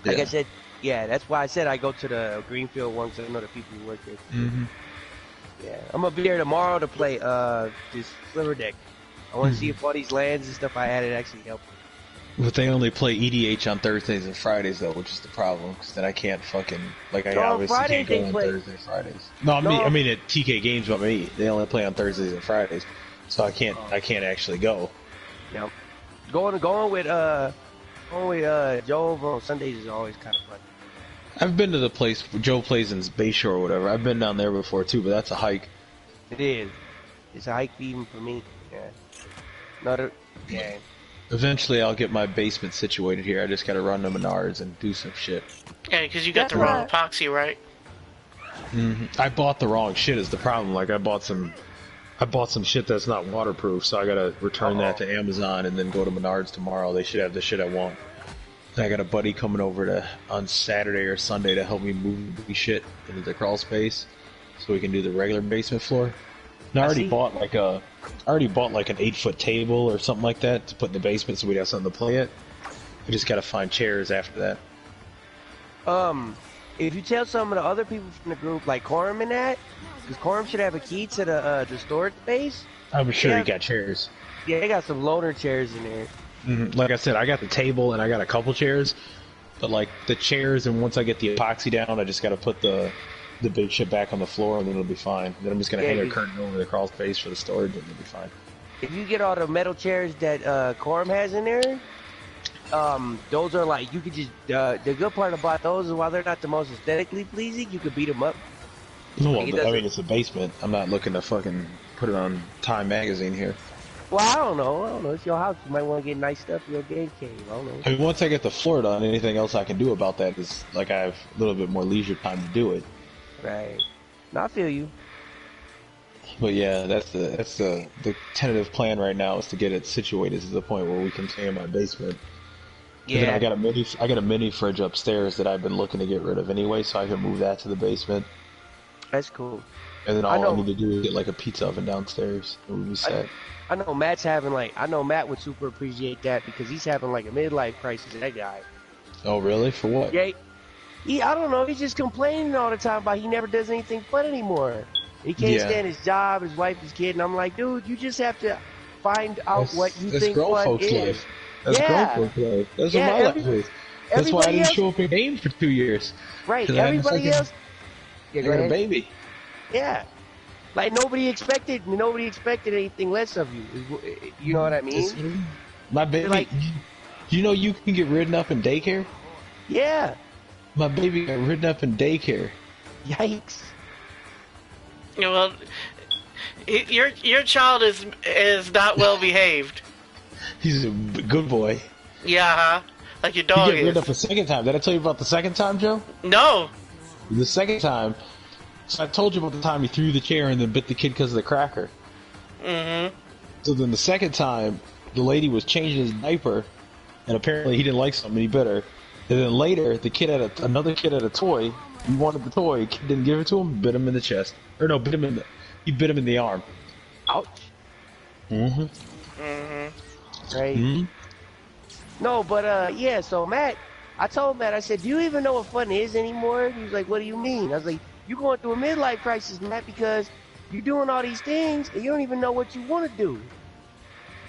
Like I said, that's why I said I go to the Greenfield one because I know the people who work there. Mm-hmm. Yeah, I'm gonna be there tomorrow to play this Sliver deck. I want to see if all these lands and stuff I added actually help. But they only play EDH on Thursdays and Fridays though, which is the problem. Because then I can't fucking I obviously can't go on Thursdays and Fridays. No, I mean at TK Games, but me they only play on Thursdays and Fridays, so I can't actually go. Yeah, going with Joe over on Sundays is always kind of fun. I've been to the place where Joe plays in Bayshore or whatever. I've been down there before too, but that's a hike. It is. It's a hike even for me. Yeah. Eventually, I'll get my basement situated here. I just gotta run to Menards and do some shit. Yeah, because you got the wrong epoxy, right? Mm-hmm. I bought the wrong shit is the problem. Like I bought some shit that's not waterproof, so I gotta return that to Amazon and then go to Menards tomorrow. They should have the shit I want. I got a buddy coming over on Saturday or Sunday to help me move the shit into the crawl space, so we can do the regular basement floor. And I already bought like an 8-foot table or something like that to put in the basement, so we'd have something to play at. We just gotta find chairs after that. If you tell some of the other people from the group, like Corum and that, because Corum should have a key to the storage space. I'm sure he got chairs. Yeah, they got some loaner chairs in there. Mm-hmm. Like I said, I got the table and I got a couple chairs, but like the chairs, and once I get the epoxy down, I just gotta put the big shit back on the floor, and then it'll be fine. Then I'm just gonna hang a curtain over the crawl space for the storage, and it'll be fine. If you get all the metal chairs that Corum has in there, those are like, you could just, the good part about those is while they're not the most aesthetically pleasing, you could beat them up. Well, Like, I mean, it's a basement. I'm not looking to fucking put it on Time Magazine here. well, I don't know. It's your house. You might want to get nice stuff for your game cave. I don't know. I mean, once I get the floor done, anything else I can do about that is, like, I have a little bit more leisure time to do it. Right. No, I feel you. But yeah, that's the tentative plan right now is to get it situated to the point where we can stay in my basement. Yeah. And then I got a mini fridge upstairs that I've been looking to get rid of anyway, so I can move that to the basement. That's cool. And then all I need to do is get like a pizza oven downstairs, and we'll be set. I know Matt's having I know Matt would super appreciate that because he's having like a midlife crisis. That guy. Oh really? For what? Yeah. I don't know. He's just complaining all the time about he never does anything fun anymore. He can't stand his job, his wife, his kid, and I'm like, dude, you just have to find out what you think fun is. Life. That's grown folks life. That's what my life is. That's why I didn't show up in games for 2 years. Right. Everybody else. I got a baby. Yeah. Like nobody expected anything less of you. You know what I mean? My baby. Like, you know you can get ridden up in daycare? Yeah. My baby got ridden up in daycare. Yikes. Well, your child is not well behaved. He's a good boy. Yeah, like your dog is. He got ridden up a second time. Did I tell you about the second time, Joe? No. The second time. So I told you about the time he threw the chair and then bit the kid because of the cracker. Mm-hmm. So then the second time, the lady was changing his diaper, and apparently he didn't like something, he bit her. And then later, the kid had another kid had a toy. He wanted the toy. Kid didn't give it to him. Bit him in the chest. Or no, he bit him in the arm. Ouch. Mm-hmm. Mm-hmm. Right. Mm-hmm. No, but yeah. So Matt, I told Matt, I said, "Do you even know what fun is anymore?" He was like, "What do you mean?" I was like, "You going through a midlife crisis, Matt, because you're doing all these things and you don't even know what you want to do."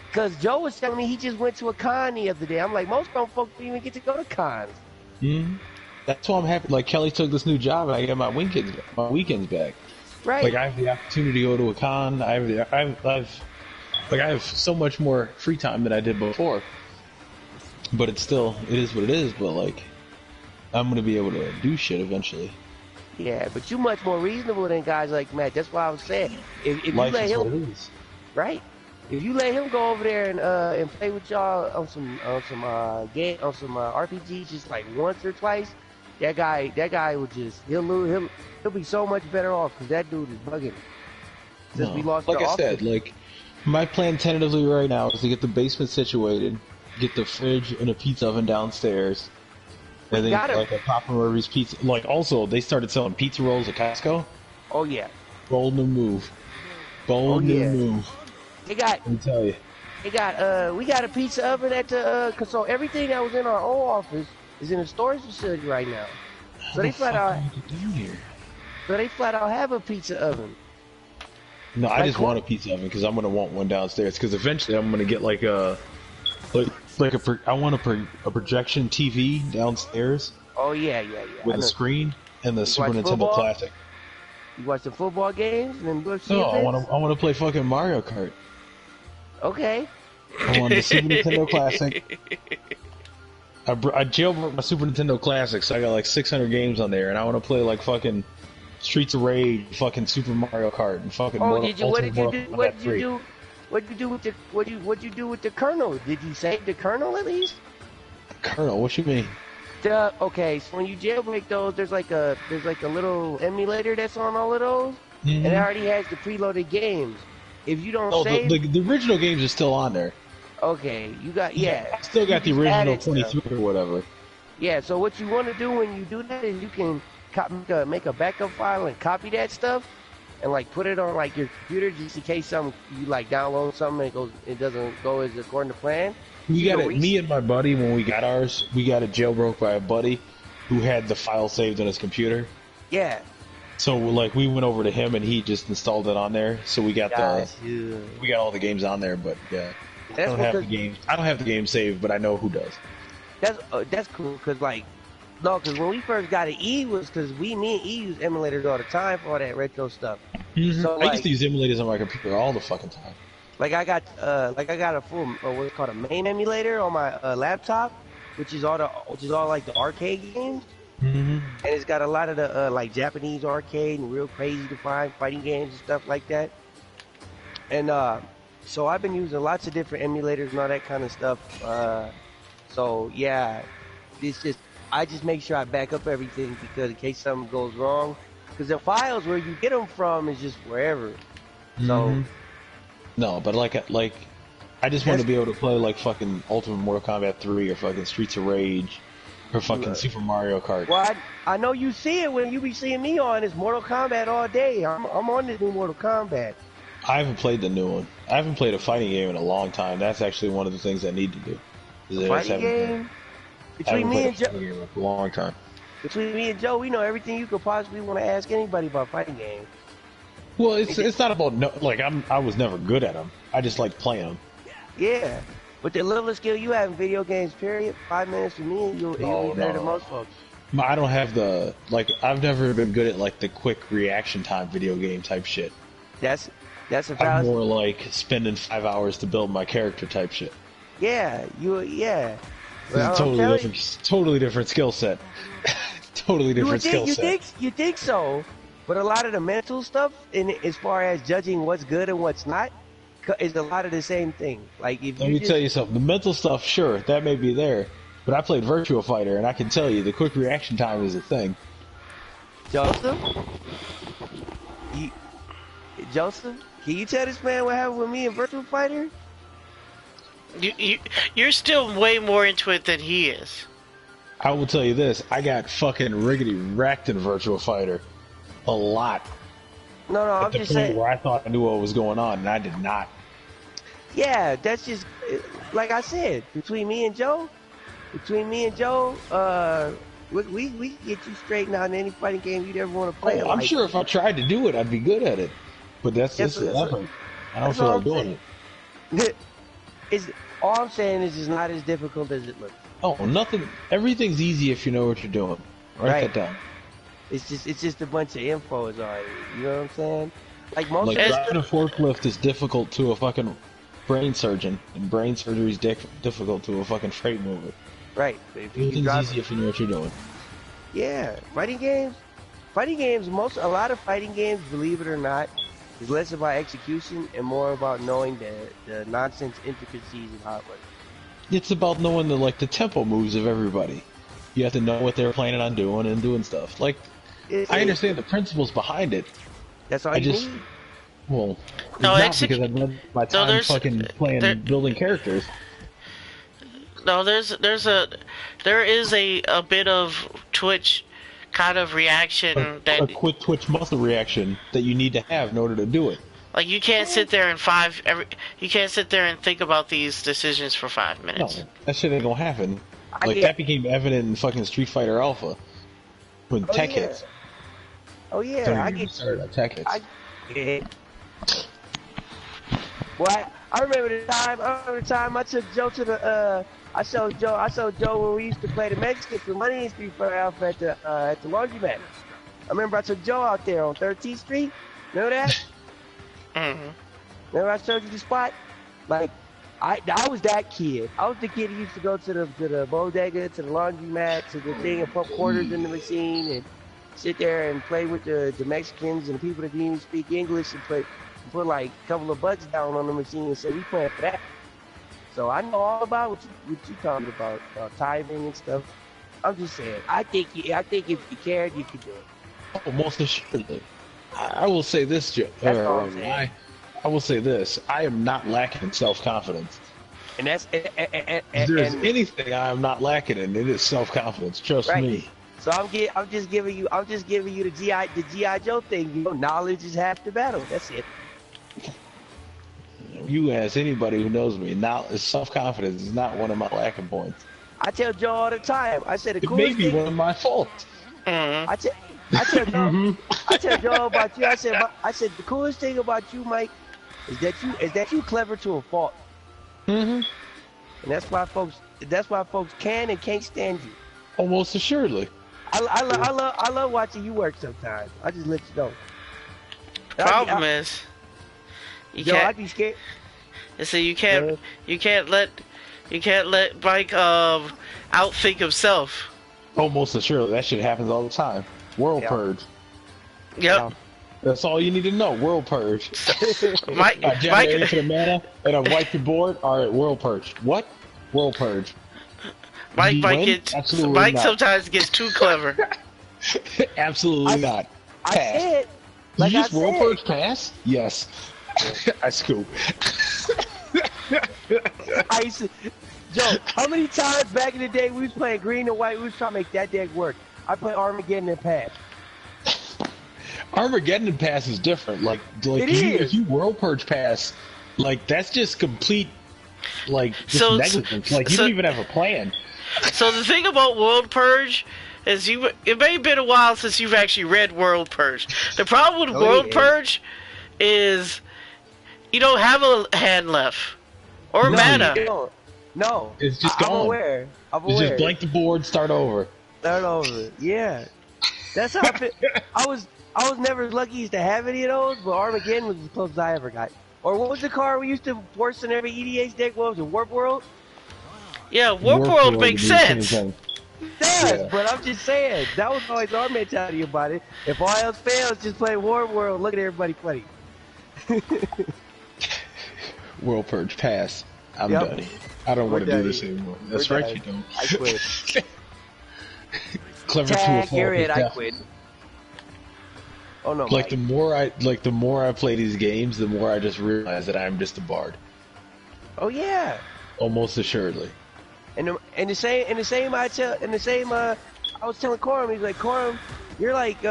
Because Joe was telling me he just went to a con the other day. I'm like, most grown folks don't even get to go to cons. Mm-hmm. That's why I'm happy. Like Kelly took this new job, and I get my weekends back. Right. Like I have the opportunity to go to a con. I have so much more free time than I did before. But it is what it is. But like, I'm gonna be able to do shit eventually. Yeah, but you're much more reasonable than guys like Matt. That's why I was saying, if you let him, what it is. Right? If you let him go over there and play with y'all on some RPGs just like once or twice, that guy will just he'll be so much better off because that dude is bugging. Since we lost like I said, like my plan tentatively right now is to get the basement situated, get the fridge and a pizza oven downstairs, and then like a Papa Murphy's pizza. Like also they started selling pizza rolls at Costco. Oh yeah. Bold new move. Bold new move. Let me tell you. We got a pizza oven at the so everything that was in our old office is in a storage facility right now. So they flat out have a pizza oven. No, I just want a pizza oven because I'm gonna want one downstairs. Because eventually I'm gonna get like a projection TV downstairs. Oh yeah. With a screen and the Super Nintendo Classic. You watch the football games and then I want to play fucking Mario Kart. Okay. I want the Super Nintendo Classic. I jailbroke my Super Nintendo Classic, so I got like 600 games on there, and I want to play like fucking Streets of Rage, fucking Super Mario Kart, and fucking. What did you do with the kernel? Did you save the kernel at least? The kernel? What you mean? Okay, so when you jailbreak those, there's like a little emulator that's on all of those, and it already has the preloaded games. If you don't save, the original games are still on there. Okay, you got I still got the original 23 or whatever. Yeah, so what you want to do when you do that is you can make a backup file and copy that stuff, and like put it on like your computer just in case you like download something and it doesn't go as according to plan. Me and my buddy, when we got ours, we got it jailbroke by a buddy who had the file saved on his computer. Yeah. So like we went over to him and he just installed it on there. So we got we got all the games on there, but yeah. I don't have the game saved, but I know who does. That's cool because because when we first got it, me and E use emulators all the time for all that retro stuff. Mm-hmm. So I used to use emulators on my computer all the fucking time. Like I got a full what's called a main emulator on my laptop, which is all like the arcade games. Mm-hmm. And it's got a lot of the like Japanese arcade and real crazy to find fighting games and stuff like that. And so I've been using lots of different emulators and all that kind of stuff. So yeah, I just make sure I back up everything because in case something goes wrong, because the files where you get them from is just wherever. So no, but like I just want to be able to play like fucking Ultimate Mortal Kombat 3 or fucking Streets of Rage or fucking Super Mario Kart. Well, I know you see it when you be seeing me on this Mortal Kombat all day. I'm on this new Mortal Kombat. I haven't played the new one. I haven't played a fighting game in a long time. That's actually one of the things I need to do. Fighting game? Between me and Joe, a long time. Between me and Joe, we know everything you could possibly want to ask anybody about fighting games. Well, it's not about I was never good at them. I just like playing them. Yeah, with the little skill you have in video games, period. 5 minutes for me, and you'll be better than most folks. I don't have I've never been good at like the quick reaction time video game type shit. That's a valid. I'm more like spending 5 hours to build my character type shit. Yeah, It's a totally different skill set. Totally different skill set. You think so, but a lot of the mental stuff, as far as judging what's good and what's not, is a lot of the same thing. Like if Let me tell you something. The mental stuff, sure, that may be there, but I played Virtua Fighter, and I can tell you the quick reaction time is a thing. Joseph, can you tell this man what happened with me in Virtua Fighter? You're still way more into it than he is. I will tell you this: I got fucking riggedy wrecked in Virtua Fighter, a lot. No, I'm just saying. Where I thought I knew what was going on, and I did not. Yeah, that's just like I said. Between me and Joe, we can get you straightened out in any fighting game you'd ever want to play. I'm sure if I tried to do it, I'd be good at it. But that's just effort. I don't feel like doing it. All I'm saying is it's not as difficult as it looks. Oh, nothing. Everything's easy if you know what you're doing. Write that down. It's just a bunch of info is all. You know what I'm saying? Like most. Like driving a forklift is difficult to a fucking brain surgeon, and brain surgery is difficult to a fucking freight mover. Right. Everything's easy if you know what you're doing. Yeah, fighting games. A lot of fighting games, believe it or not, is less about execution and more about knowing the nonsense intricacies of how it works. It's about knowing the tempo moves of everybody. You have to know what they're planning on doing and doing stuff. Like, I understand the principles behind it. That's all you need. Well, no, not because I've spent my time fucking playing, building characters. No, there is a bit of Twitch kind of reaction a quick Twitch muscle reaction that you need to have in order to do it. Like you can't sit there and think about these decisions for 5 minutes. No, that shit ain't gonna happen. That became evident in fucking Street Fighter Alpha when tech hits. Oh yeah, I get tech hits. Well, I remember the time I took Joe to the I showed Joe when we used to play the Mexican for money in Street Fighter Alpha at the laundromat. I remember I took Joe out there on 13th Street. Remember that? Mm-hmm. Remember I showed you the spot? Like, I was that kid. I was the kid who used to go to the bodega, to the laundromat, to the thing, and pump quarters in the machine, and sit there and play with the Mexicans and the people that didn't even speak English, and put like a couple of bucks down on the machine and say, we playing for that. So I know all about what you talking about tithing and stuff. I'm just saying. I think if you cared, you could do it. Oh, most assuredly. I will say this, Joe. I will say this. I am not lacking in self-confidence. And that's if there's anything I am not lacking in, it is self-confidence. Trust me. So I'm just giving you the GI Joe thing. You know, knowledge is half the battle. That's it. You ask anybody who knows me, now self-confidence is not one of my lacking points. I tell Joe all the time. I said the it coolest may be one of my faults. I tell Joe about you. I said the coolest thing about you, Mike, is that you clever to a fault. Mm-hmm. And that's why folks can and can't stand you. Almost assuredly. I love watching you work sometimes. I just let you know. Problem is, I'd be scared. So you can't let You can't let Mike outthink himself. Almost assuredly, that shit happens all the time. World Yeah. purge. Yep. That's all you need to know. World purge. Mike, I generate infinite mana and I wipe your board. All right, world purge. What? World purge. Mike, You win? Absolutely Mike not. sometimes gets too clever. Absolutely not. I Pass. said, Did like you I just world said, purge pass? Yes. I scoop. I used to, Joe, how many times back in the day we was playing green and white, we was trying to make that deck work. I play Armageddon and pass. Armageddon and pass is different. Like It if is. you world purge pass, like that's just complete, like just So- negligence. Like you so- don't even have a plan. So the thing about World Purge is it may have been a while since you've actually read World Purge. The problem with World Purge is you don't have a hand left. Or No, mana. You don't. No. It's just I'm gone. aware. I'm You aware. just blank the board, start over. Start over. Yeah. That's how I was never as lucky as to have any of those, but Armageddon was as close as I ever got. Or what was the card we used to force in every EDH deck? What was it? Warp World? Yeah, Warp World makes would be the same sense. thing. It does, Yeah. but I'm just saying, that was always our mentality about it. If all else fails, just play Warp World. Look at everybody funny. World purge pass. I'm Yep. done. I don't We're want to do done. this anymore. That's We're right, done. you don't. I quit. Clever to a Tag, fault. you're it. I death. quit. Oh no, Like Mike. the more I play these games, the more I just realize that I'm just a bard. Oh yeah. Almost assuredly. And the same I was telling Corum, he's like, Corum, you're like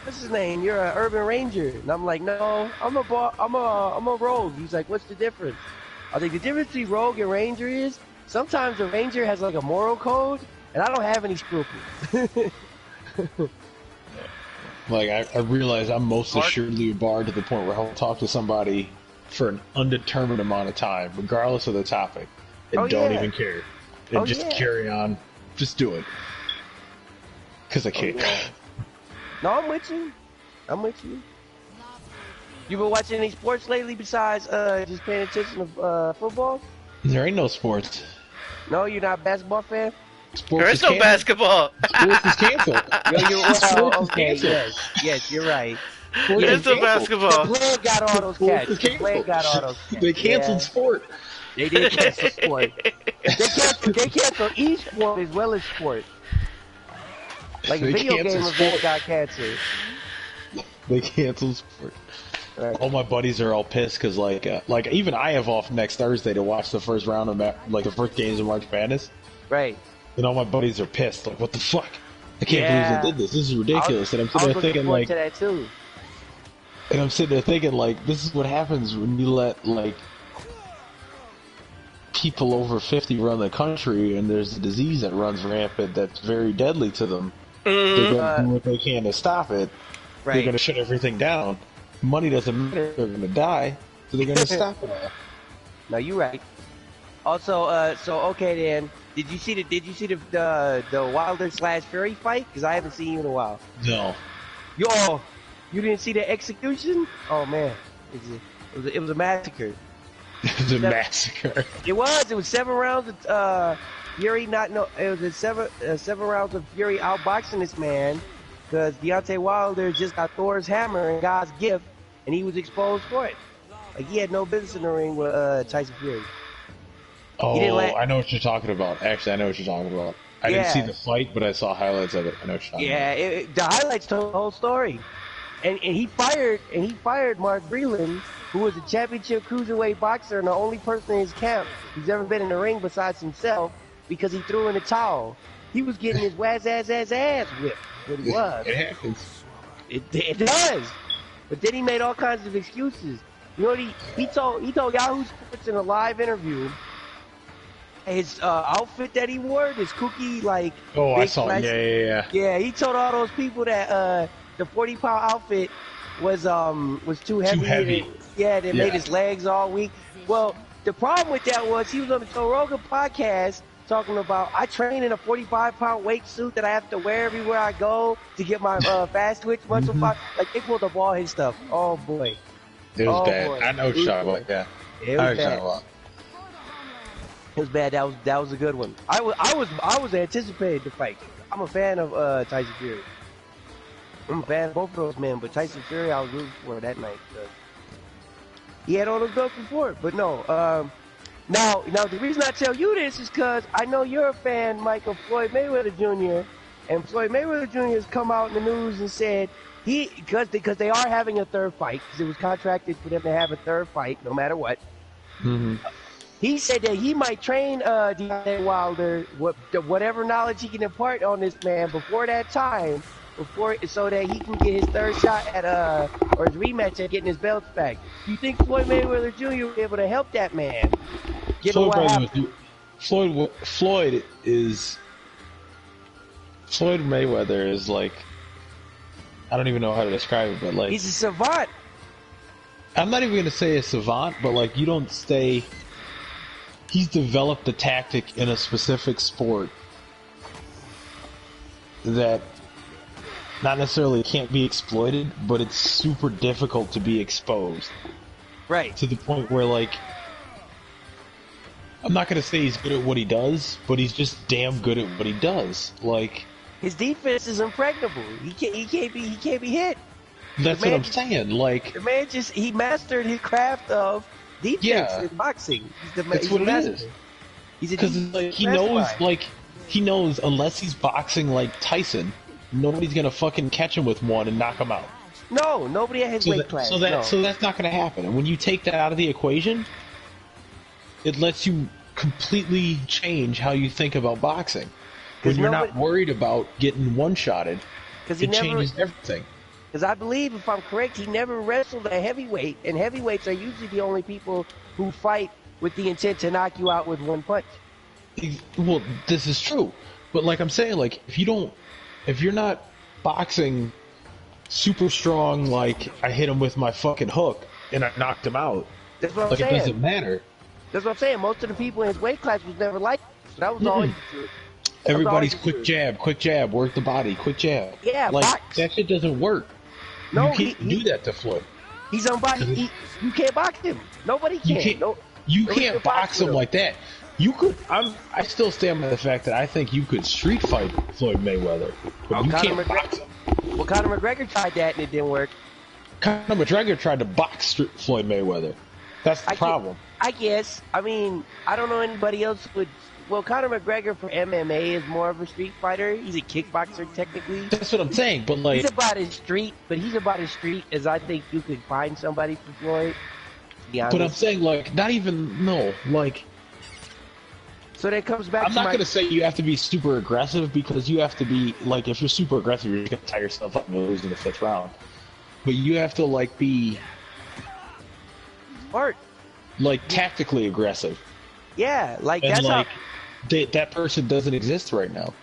what's his name? You're an urban ranger, and I'm like, no, I'm a rogue. He's like, what's the difference? I think the difference between rogue and ranger is sometimes a ranger has like a moral code, and I don't have any scruples. Like I realize I'm most assuredly a bard to the point where I'll talk to somebody for an undetermined amount of time, regardless of the topic, and Oh, don't yeah. even care, and Oh, just yeah. carry on, just do it, because I can't. yeah. No, I'm with you. You been watching any sports lately besides just paying attention to football? There ain't no sports. No, you're not a basketball fan? Sports There is no canceled. basketball. Sports is canceled. Sports is Okay, canceled. yes, you're right. Sports There is is no canceled. basketball. The plague got all those Sports cats. is The plague canceled. got all those cats. They canceled Yeah, sport. they did cancel sport. They canceled e-sport as well as sport. Like They video canceled game events sport. got canceled. They canceled sport. Right. All my buddies are all pissed because like even I have off next Thursday to watch the first round of the first games of March Madness, Right. and all my buddies are pissed. Like, what the fuck? I can't Yeah. believe they did this. This is ridiculous. And I'm I sitting was there looking thinking forward like, to that too. and I'm sitting there thinking like, this is what happens when you let like people over 50 run the country, and there's a disease that runs rampant that's very deadly to them. They're gonna do what they can to stop it. They're Right. gonna shut everything down. Money doesn't matter. They're gonna die, so they're gonna stop it all. No, you're right. Also, so okay then. Did you see the Wilder / Fury fight? Because I haven't seen you in a while. No. Yo, you didn't see the execution? Oh man, it was a massacre. The massacre. It was 7 rounds of Fury it was seven rounds of Fury outboxing this man because Deontay Wilder just got Thor's hammer and God's gift, and he was exposed for it. Like he had no business in the ring with Tyson Fury. Oh, didn't let- I know what you're talking about. Actually, I know what you're talking about. I didn't Yeah. see the fight, but I saw highlights of it. I know what you're talking Yeah, the highlights told the whole story. And he fired Mark Breland, who was a championship cruiserweight boxer and the only person in his camp who's ever been in the ring besides himself, because he threw in the towel. He was getting his ass whipped. What he was. It happens. It does. But then he made all kinds of excuses. You know what he told Yahoo Sports in a live interview. His outfit that he wore, this kooky like. Oh, I big saw it. flash- Yeah. Yeah, he told all those people that the 40-pound outfit was too heavy. heavy. Yeah, they made Yeah. his legs all weak. Well, the problem with that was he was on the Joe Rogan podcast talking about I train in a 45-pound weight suit that I have to wear everywhere I go to get my fast twitch muscle fiber. Like they pulled up all his stuff. Oh boy, It was Oh, bad. boy. I know what you're talking about. Yeah. it I know was what you're bad. talking about. It was bad. That was a good one. I was anticipating the fight. I'm a fan of Tyson Fury. I'm a fan of both of those men, but Tyson Fury I was rooting for that night. He had all those belts before, but no. Now the reason I tell you this is because I know you're a fan, Mike, of Floyd Mayweather Jr. And Floyd Mayweather Jr. has come out in the news and said because they are having a third fight because it was contracted for them to have a third fight no matter what. Mm-hmm. He said that he might train Deontay Wilder whatever knowledge he can impart on this man before that time, so that he can get his third shot at or his rematch at getting his belts back. Do you think Floyd Mayweather Jr. will be able to help that man? Floyd Mayweather is like, I don't even know how to describe it, but like he's a savant. I'm not even gonna say a savant, but like you don't stay. He's developed a tactic in a specific sport that not necessarily can't be exploited, but it's super difficult to be exposed. Right. To the point where, like, I'm not going to say he's good at what he does, but he's just damn good at what he does. Like, his defense is impregnable. He can't be hit. That's what I'm saying. Like, the man he mastered his craft of defense in boxing. That's what it is. Because like he knows unless he's boxing like Tyson, nobody's gonna fucking catch him with one and knock him out. No, nobody at his weight class. So that's not gonna happen. And when you take that out of the equation, it lets you completely change how you think about boxing. When you're not worried about getting one-shotted, it changes everything. Because I believe, if I'm correct, he never wrestled a heavyweight, and heavyweights are usually the only people who fight with the intent to knock you out with one punch. Well, this is true, but like I'm saying, like if you're not boxing super strong, like I hit him with my fucking hook and I knocked him out. That's what I'm saying. It doesn't matter. That's what I'm saying. Most of the people in his weight class was never like that. So that was all he did. Everybody's quick jab, work the body, quick jab. Yeah, like box. That shit doesn't work. No, you can't do that to Floyd. He's unboxed. You can't box him. Nobody can. You can't box him like that. You could. I still stand by the fact that I think you could street fight Floyd Mayweather, but you can't box him. Well, Conor McGregor tried that and it didn't work. Conor McGregor tried to box Floyd Mayweather. That's the problem. I guess. I mean, I don't know anybody else would. Well, Conor McGregor for MMA is more of a street fighter. He's a kickboxer, technically. That's what I'm saying, but like... He's about as street as I think you could find somebody for Floyd, to be honest. But I'm saying, like, not even... No, like... So that comes back I'm not going to say you have to be super aggressive, because you have to be... Like, if you're super aggressive, you're just going to tie yourself up and lose in the 5th round. But you have to, like, be... Smart. Like, tactically aggressive. Yeah, like, and that's like, how... That person doesn't exist right now.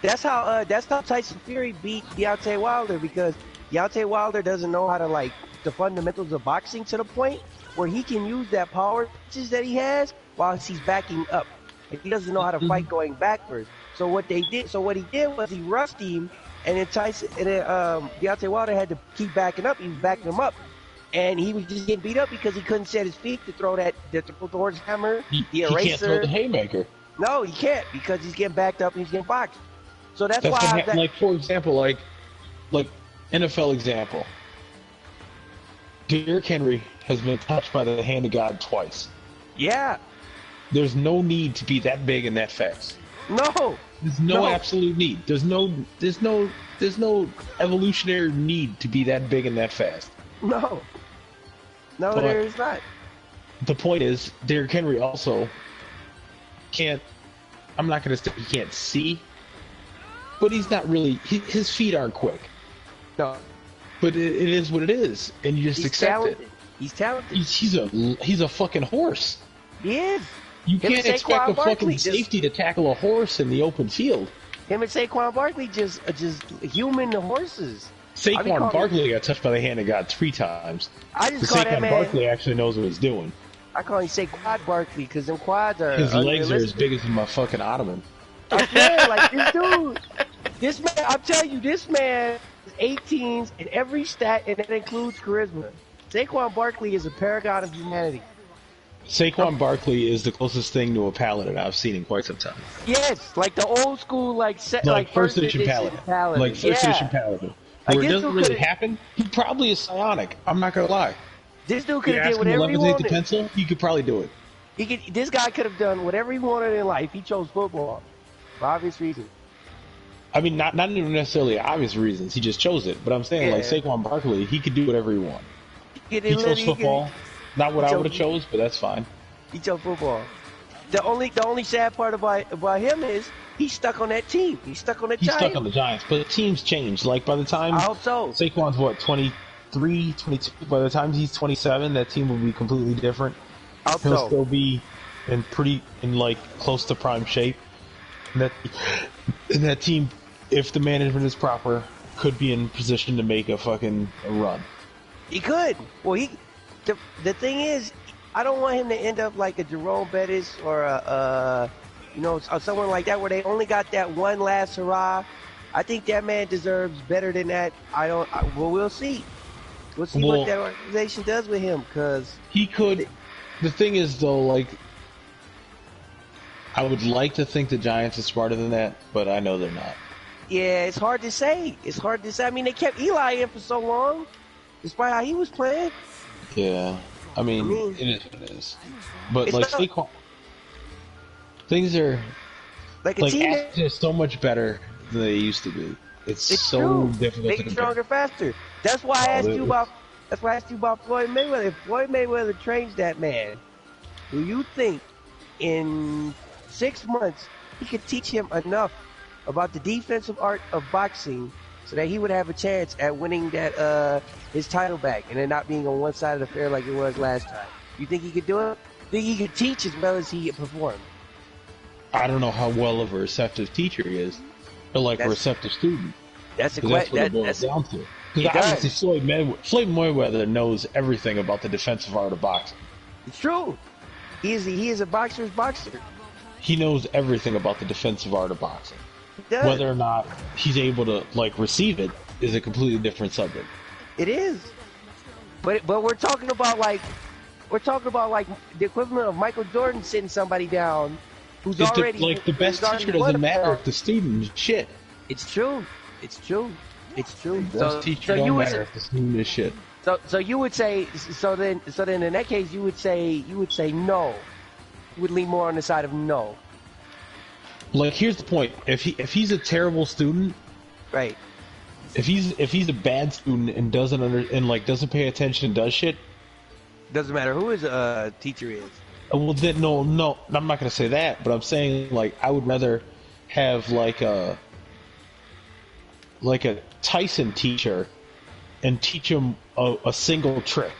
That's how Tyson Fury beat Deontay Wilder, because Deontay Wilder doesn't know how to, like, the fundamentals of boxing to the point where he can use that power punches that he has while he's backing up. And he doesn't know how to fight going backwards. So what he did was he rushed him, and then Deontay Wilder had to keep backing up. He was backing him up. And he was just getting beat up because he couldn't set his feet to throw the horse hammer, the eraser. He can't throw the haymaker. No, he can't, because he's getting backed up and he's getting boxed. So that's why... like, for example, like NFL example. Derrick Henry has been touched by the hand of God twice. Yeah. There's no need to be that big and that fast. No. There's no absolute need. There's no evolutionary need to be that big and that fast. No. No, there is not. The point is, Derrick Henry also can't... I'm not going to say he can't see, but he's not really... his feet aren't quick. No. But it is what it is, and you just accept it. He's talented. He's a fucking horse. He is. You can't expect a fucking safety to tackle a horse in the open field. Him and Saquon Barkley just human horses. Saquon Barkley got touched by the hand of God 3 times. I just call that man... Barkley actually knows what he's doing. I call him Saquon Barkley because them quads are... His legs are as big as my fucking ottoman. I swear, like, this dude... This man, I'm telling you, this man is 18s in every stat, and that includes charisma. Saquon Barkley is a paragon of humanity. Saquon Barkley is the closest thing to a paladin I've seen in quite some time. Yes, like the old school, like First edition paladin. Like first edition paladin. Like Where it this doesn't dude really could've- happen. He probably is psionic. I'm not gonna lie. This dude You could have ask did him to whatever he levitate the wanted. pencil, he could probably do it. This guy could have done whatever he wanted in life. He chose football for obvious reasons. I mean, not even necessarily obvious reasons. He just chose it. But I'm saying, like Yeah. Saquon Barkley, he could do whatever he wanted. He He chose football. Not what I would have chose, but that's fine. He chose football. The only sad part about him is he's stuck on that team. He's stuck on the He's Giants. stuck on the Giants, but teams change. Like by the time I hope so. Saquon's what 23, 22. By the time he's 27, that team will be completely different. I hope He'll so. still be in like close to prime shape. And that team, if the management is proper, could be in position to make a fucking run. He could. Well, the thing is, I don't want him to end up like a Jerome Bettis or or someone like that where they only got that one last hurrah. I think that man deserves better than that. Well, we'll see. We'll see what that organization does with him, because he could. The thing is, though, like, I would like to think the Giants are smarter than that, but I know they're not. Yeah, it's hard to say. I mean, they kept Eli in for so long, despite how he was playing. Yeah, I mean it is what it is. But It's like not- Saquon, things are Like a like team. athletes are so much better than they used to be. It's so true. difficult Make to it compare. stronger, faster. That's why I asked it- you about. That's why I asked you about Floyd Mayweather. If Floyd Mayweather trains that man, do you think in 6 months he could teach him enough about the defensive art of boxing so that he would have a chance at winning that his title back and it not being on one side of the fair like it was last time? You think he could do it? Think he could teach as well as he performed? I don't know how well of a receptive teacher he is, or like a receptive student. That's a 'Cause that's what question. it boils down to. It Because does. obviously Floyd Mayweather knows everything about the defensive art of boxing. It's true. He is a boxer's boxer. He knows everything about the defensive art of boxing. He does. Whether or not he's able to like receive it is a completely different subject. It is. But we're talking about like the equivalent of Michael Jordan sitting somebody down who's It's already like the best who's already teacher won doesn't a matter belt. if the student is shit. It's true. It's true. It's true. The best teacher don't matter if the student is shit. So you would say then in that case you would say no. You would lean more on the side of no. Like here's the point: if he's a terrible student, right? If he's a bad student and doesn't pay attention and does shit, doesn't matter who his teacher is. Well, then no, I'm not gonna say that, but I'm saying like I would rather have like a Tyson teacher and teach him a single trick.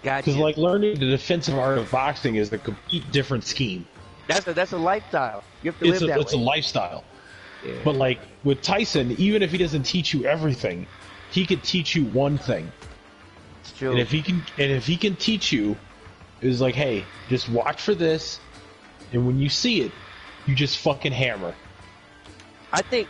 Gotcha. Because like learning the defensive art of boxing is a complete different scheme. That's a lifestyle. You have to live that way. It's a lifestyle. Yeah. But like with Tyson, even if he doesn't teach you everything, he could teach you one thing. It's true. And if he can teach you, is like, hey, just watch for this, and when you see it, you just fucking hammer. I think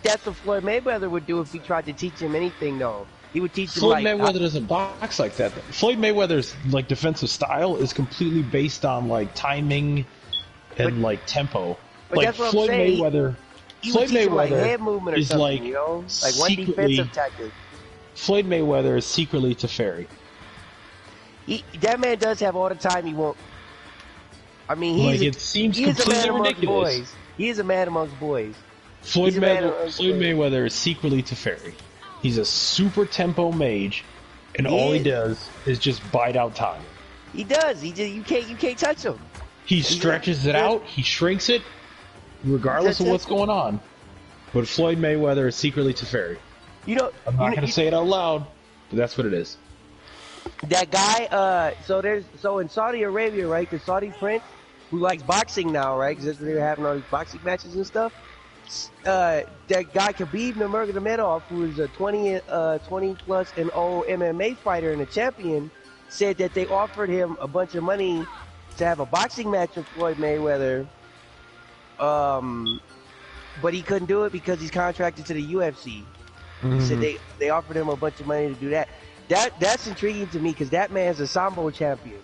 that's what Floyd Mayweather would do if he tried to teach him anything. Though he would teach him Floyd like Mayweather doesn't box like that. Floyd Mayweather's like defensive style is completely based on like timing and like tempo. But Like that's what Floyd I'm saying. Mayweather. He Floyd would teach him like Mayweather head movement or is something, like you know, like one secretly- defensive tactic. Floyd Mayweather is secretly Teferi. That man does have all the time he wants. I mean, Like, it seems he is a man completely amongst ridiculous. boys. He is a man amongst boys. Floyd He's a man amongst boys. Mayweather is secretly Teferi. He's a super tempo mage, and He all he is. does is just bite out time. He does. He just you can't touch him. He stretches it out, he shrinks it, regardless of what's going on. But Floyd Mayweather is secretly Teferi. You know, I'm not going to say it out loud, but that's what it is. that guy. So in Saudi Arabia, right? The Saudi prince who likes boxing now, right? Because they're having all these boxing matches and stuff. That guy Khabib Nurmagomedov, who is a 20 plus and old MMA fighter and a champion, said that they offered him a bunch of money to have a boxing match with Floyd Mayweather. But he couldn't do it because he's contracted to the UFC. He said they offered him a bunch of money to do that. That's intriguing to me because that man's a Sambo champion.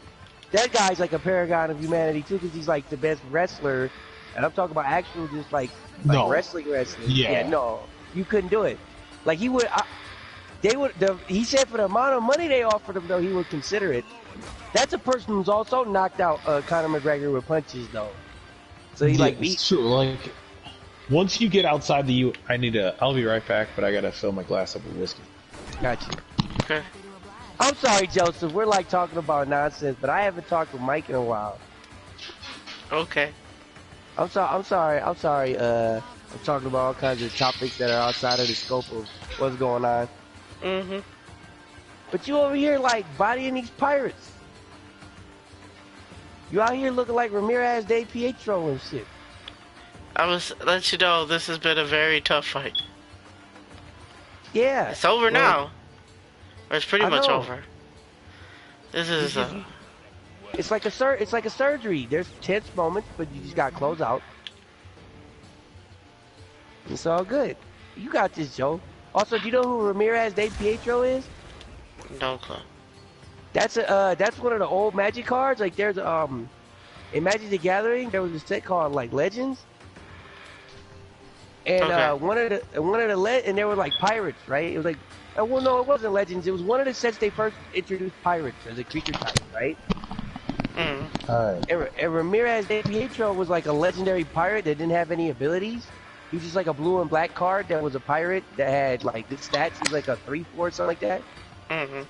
that guy's like a paragon of humanity too, because he's like the best wrestler, and I'm talking about actual just like No. wrestling. Yeah. No, you couldn't do it. Like he would, they would. He said for the amount of money they offered him, though, he would consider it. That's a person who's also knocked out Conor McGregor with punches, though. So he like beat. It's true. Like once you get outside the I'll be right back, but I gotta fill my glass up with whiskey. Gotcha. Okay. I'm sorry, Joseph. We're like talking about nonsense, but I haven't talked with Mike in a while. Okay. I'm sorry. I'm talking about all kinds of topics that are outside of the scope of what's going on. Mm-hmm. But you over here like bodying these pirates. You out here looking like Ramirez de Pietro and shit. I was let you know this has been a very tough fight. Yeah. It's over now. Or it's pretty much know. over. This is It's like a surgery. There's tense moments, but you just got to close out. It's all good. You got this, Joe. Also, do you know who Ramirez de Pietro is? no clue. That's one of the old Magic cards. Like there's in Magic the Gathering there was a set called like Legends, and Okay. and there were like pirates, right? It was like well no, it wasn't Legends. It was one of the sets they first introduced pirates as a creature type, right? Mm. Alright. And Ramirez de Pietro was like a legendary pirate that didn't have any abilities. He was just like a blue and black card that was a pirate that had like the stats. He was like a 3/4 or something like that. Mm-hmm.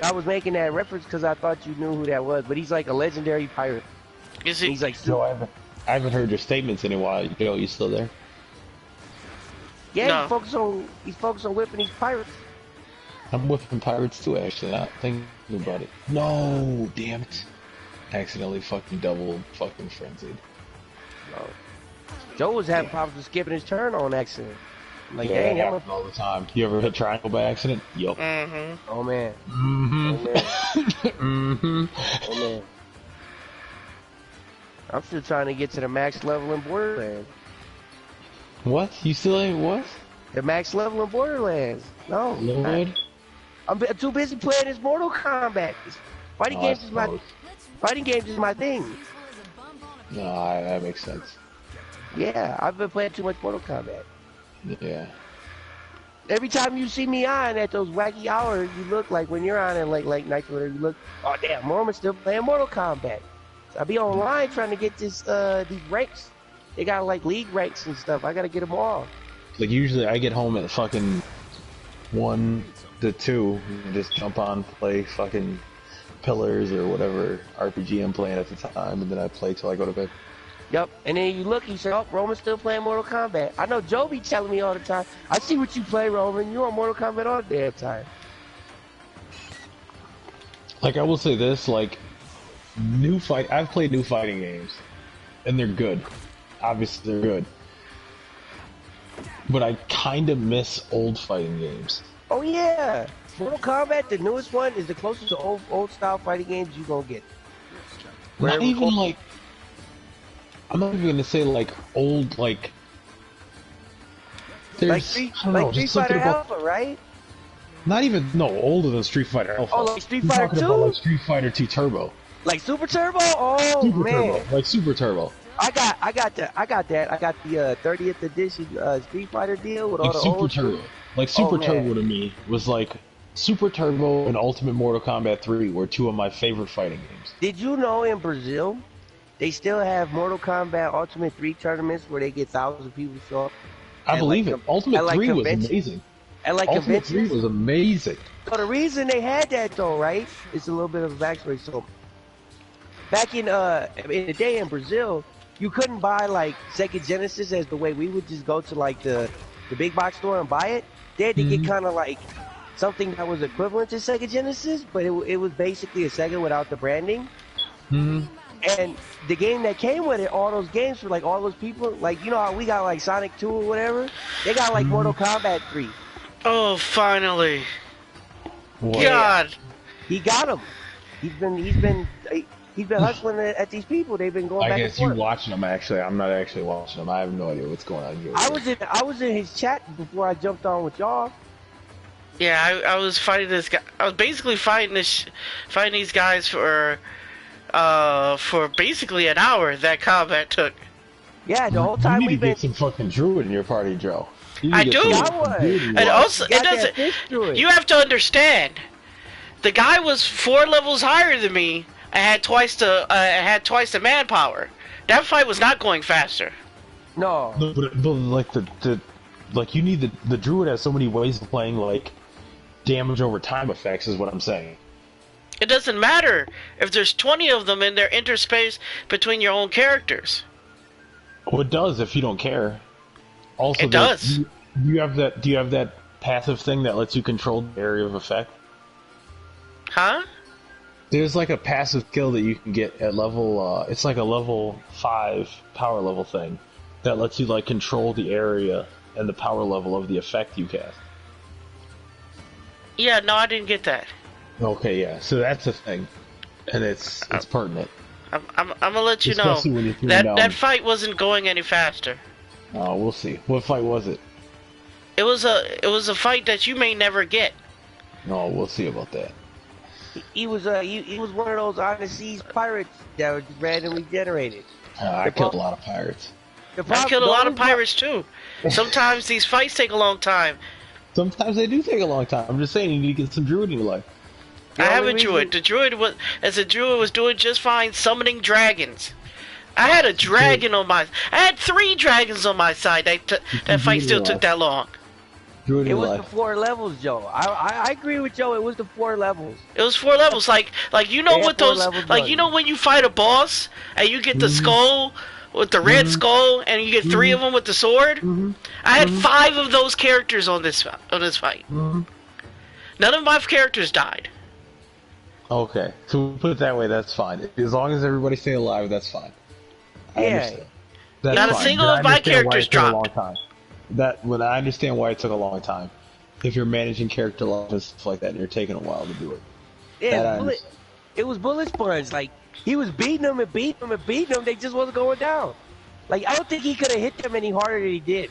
I was making that reference because I thought you knew who that was, but he's like a legendary pirate. You see, He's like, Joe, I haven't heard your statements in a while. Joe, you still there? yeah, No. he's focused on whipping these pirates. I'm whipping pirates too, actually. Not thinking about it. No, damn it! Accidentally fucking double fucking frenzied. No. Joe was having problems with skipping his turn on accident. Like, Yeah, dang, that happens all the time. You ever hit triangle by accident? Yup. Mm-hmm. oh man, Mm-hmm. oh man, Mm-hmm. oh man. I'm still trying to get to the max level in Borderlands. What? You still ain't what? The max level in Borderlands. No, Lord? I'm too busy playing this Mortal Kombat. Fighting Oh, I games is my suppose. fighting games is my thing. No, that makes sense. Yeah, I've been playing too much Mortal Kombat. Yeah. Every time you see me on at those wacky hours, you look like when you're on at like late nights or whatever, you look, oh damn, Mormon's still playing Mortal Kombat. So I be online trying to get these ranks. They got like league ranks and stuff. I gotta get them all. Like, usually I get home at fucking 1 to 2 and just jump on, play fucking Pillars or whatever RPG I'm playing at the time, and then I play till I go to bed. Yep. And then you look, you say, oh, Roman's still playing Mortal Kombat. I know Joe be telling me all the time, I see what you play, Roman. You're on Mortal Kombat all the damn time. Like, I will say this, like, I've played new fighting games, and they're good. Obviously, they're good. But I kind of miss old fighting games. Oh yeah. Mortal Kombat, the newest one, is the closest to old style fighting games you gonna get. Not even like, I'm not even gonna say like old, like, there's, like Street just something Fighter about, Alpha, right? not even, no, older than Street Fighter Alpha. Oh, like Street I'm Fighter talking 2? about like Street Fighter 2 Turbo. Like Super Turbo? Oh Super man. Turbo, like Super Turbo. I got that. I got the 30th edition Street Fighter deal with Like all the Super old Turbo. shit. Like Super man. Turbo to me was like Super Turbo and Ultimate Mortal Kombat 3 were two of my favorite fighting games. Did you know in Brazil they still have Mortal Kombat Ultimate 3 tournaments where they get thousands of people show up? I believe like, it. Ultimate at, like, 3 was convention- amazing. At like Ultimate 3 conventions? was amazing. So the reason they had that though, right? It's a little bit of a backstory. So back in the day in Brazil, you couldn't buy like Sega Genesis as the way we would just go to like the big box store and buy it. They had to get kind of like something that was equivalent to Sega Genesis, but it was basically a Sega without the branding. Mm-hmm. And the game that came with it, all those games for like all those people, like you know how we got like Sonic 2 or whatever, they got like Mortal Kombat 3. Oh, finally. What? God. He got him. He's been hustling at these people. They've been going I back guess and you forth. watching them actually. I'm not actually watching them. I have no idea what's going on here. I was in his chat before I jumped on with y'all. Yeah, I was fighting this guy. I was basically fighting these guys for basically an hour. That combat took. Yeah, the whole You time need to we've been. get some fucking druid in your party, Joe. You need I to get do. some Got one. druid in your And Well, also, got it that doesn't. fish through it. You have to understand, the guy was 4 levels higher than me. I had twice the manpower. That fight was not going faster. No. No, but like like you need the druid has so many ways of playing like damage over time effects is what I'm saying. It doesn't matter if there's 20 of them and they're interspaced between your own characters. Well, it does if you don't care. Also, It does. Do you have that passive thing that lets you control the area of effect? Huh? There's like a passive skill that you can get at level. It's like a level 5 power level thing that lets you like control the area and the power level of the effect you cast. Yeah, no, I didn't get that. Okay, yeah. So that's a thing, and it's pertinent. I'm gonna let you know Especially when you're throwing down. that fight wasn't going any faster. We'll see. What fight was it? It was a fight that you may never get. No, we'll see about that. He was one of those on the seas pirates that were randomly generated. I killed a lot of pirates. I killed a lot of pirates too. Sometimes these fights take a long time. Sometimes they do take a long time. I'm just saying, you need to get some druid in your life. I have a druid. The druid was doing just fine summoning dragons. I had a dragon on my. I had 3 dragons on my side. That fight still took that long. Druid in It your was life. the 4 levels, Joe. I agree with Joe. It was the 4 levels. It was 4 levels. Like you know They what had 4 those levels like on you it. know when you fight a boss and you get the skull with the red skull and you get 3 of them with the sword. I had 5 of those characters on this fight. None of my characters died. Okay, so put it that way, that's fine. As long as everybody stay alive, that's fine. I Yeah. understand. That's Not a fine, single but I of my understand why characters it took a long dropped. time. I understand why it took a long time. If you're managing character life and stuff like that, and you're taking a while to do it. Yeah, it was bullet sponge. Like he was beating them and beating them and beating them. They just wasn't going down. Like I don't think he could have hit them any harder than he did.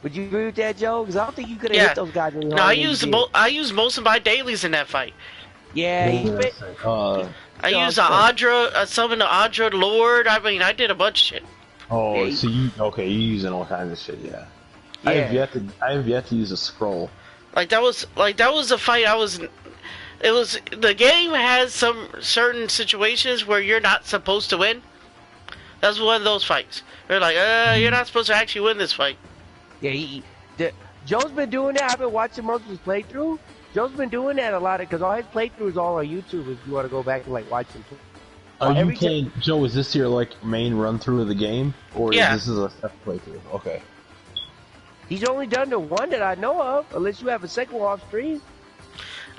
Would you agree with that, Joe? Because I don't think you could have hit those guys any harder. No, I than used he did. I used most of my dailies in that fight. Yeah, he fit. I used the Adra, summoned the Adra Lord. I mean, I did a bunch of shit. Oh, Yeah, so you're using all kinds of shit, yeah. I have yet to use a scroll. Like that was a fight the game has some certain situations where you're not supposed to win. That's one of those fights. They're like, you're not supposed to actually win this fight. Yeah, Joe's been doing that. I've been watching most of his playthrough. Joe's been doing that a lot because all his playthroughs all on YouTube. If you want to go back and like watch him. Are you playing, Joe? Is this your like main run through of the game, or is this a separate playthrough? Okay. He's only done the one that I know of, unless you have a second one off stream.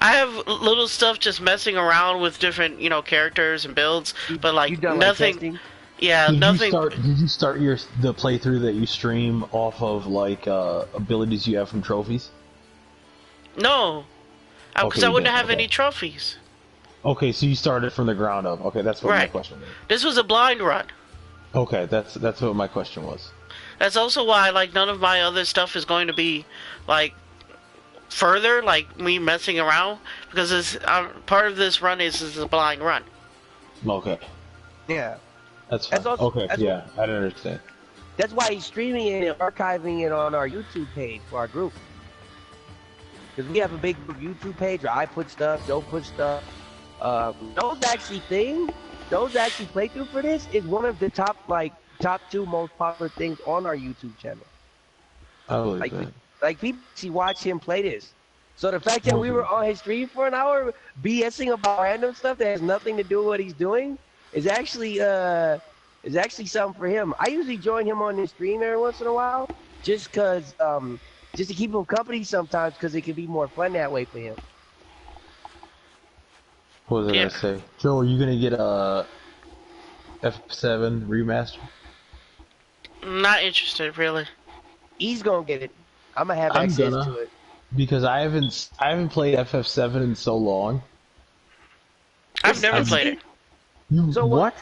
I have little stuff just messing around with different, characters and builds, but like nothing. Testing? Yeah, nothing. Did you start the playthrough that you stream off of like abilities you have from trophies? No, because Okay, I wouldn't you have didn't. any trophies. Okay, so you started from the ground up. Okay, that's what my Right. question was. This was a blind run. Okay, that's what my question was. That's also why like none of my other stuff is going to be like further, like me messing around, because it's part of this run is a blind run. Okay, Yeah. that's fine. That's also- okay, that's yeah, I don't understand. That's why he's streaming it and archiving it on our YouTube page for our group. Because we have a big YouTube page where I put stuff, Joe puts stuff. Joe's actually playthrough for this is one of the top 2 most popular things on our YouTube channel. I believe Like, that. like people actually watch him play this. So the fact that we were on his stream for an hour BSing about random stuff that has nothing to do with what he's doing is actually something for him. I usually join him on his stream every once in a while, just to keep him company sometimes, because it can be more fun that way for him. What was I gonna say? Joe, are you gonna get a F7 remaster? I'm not interested, really. He's gonna get it. I'm gonna have access to it. Because I haven't played FF7 in so long. I've never played it. You So what?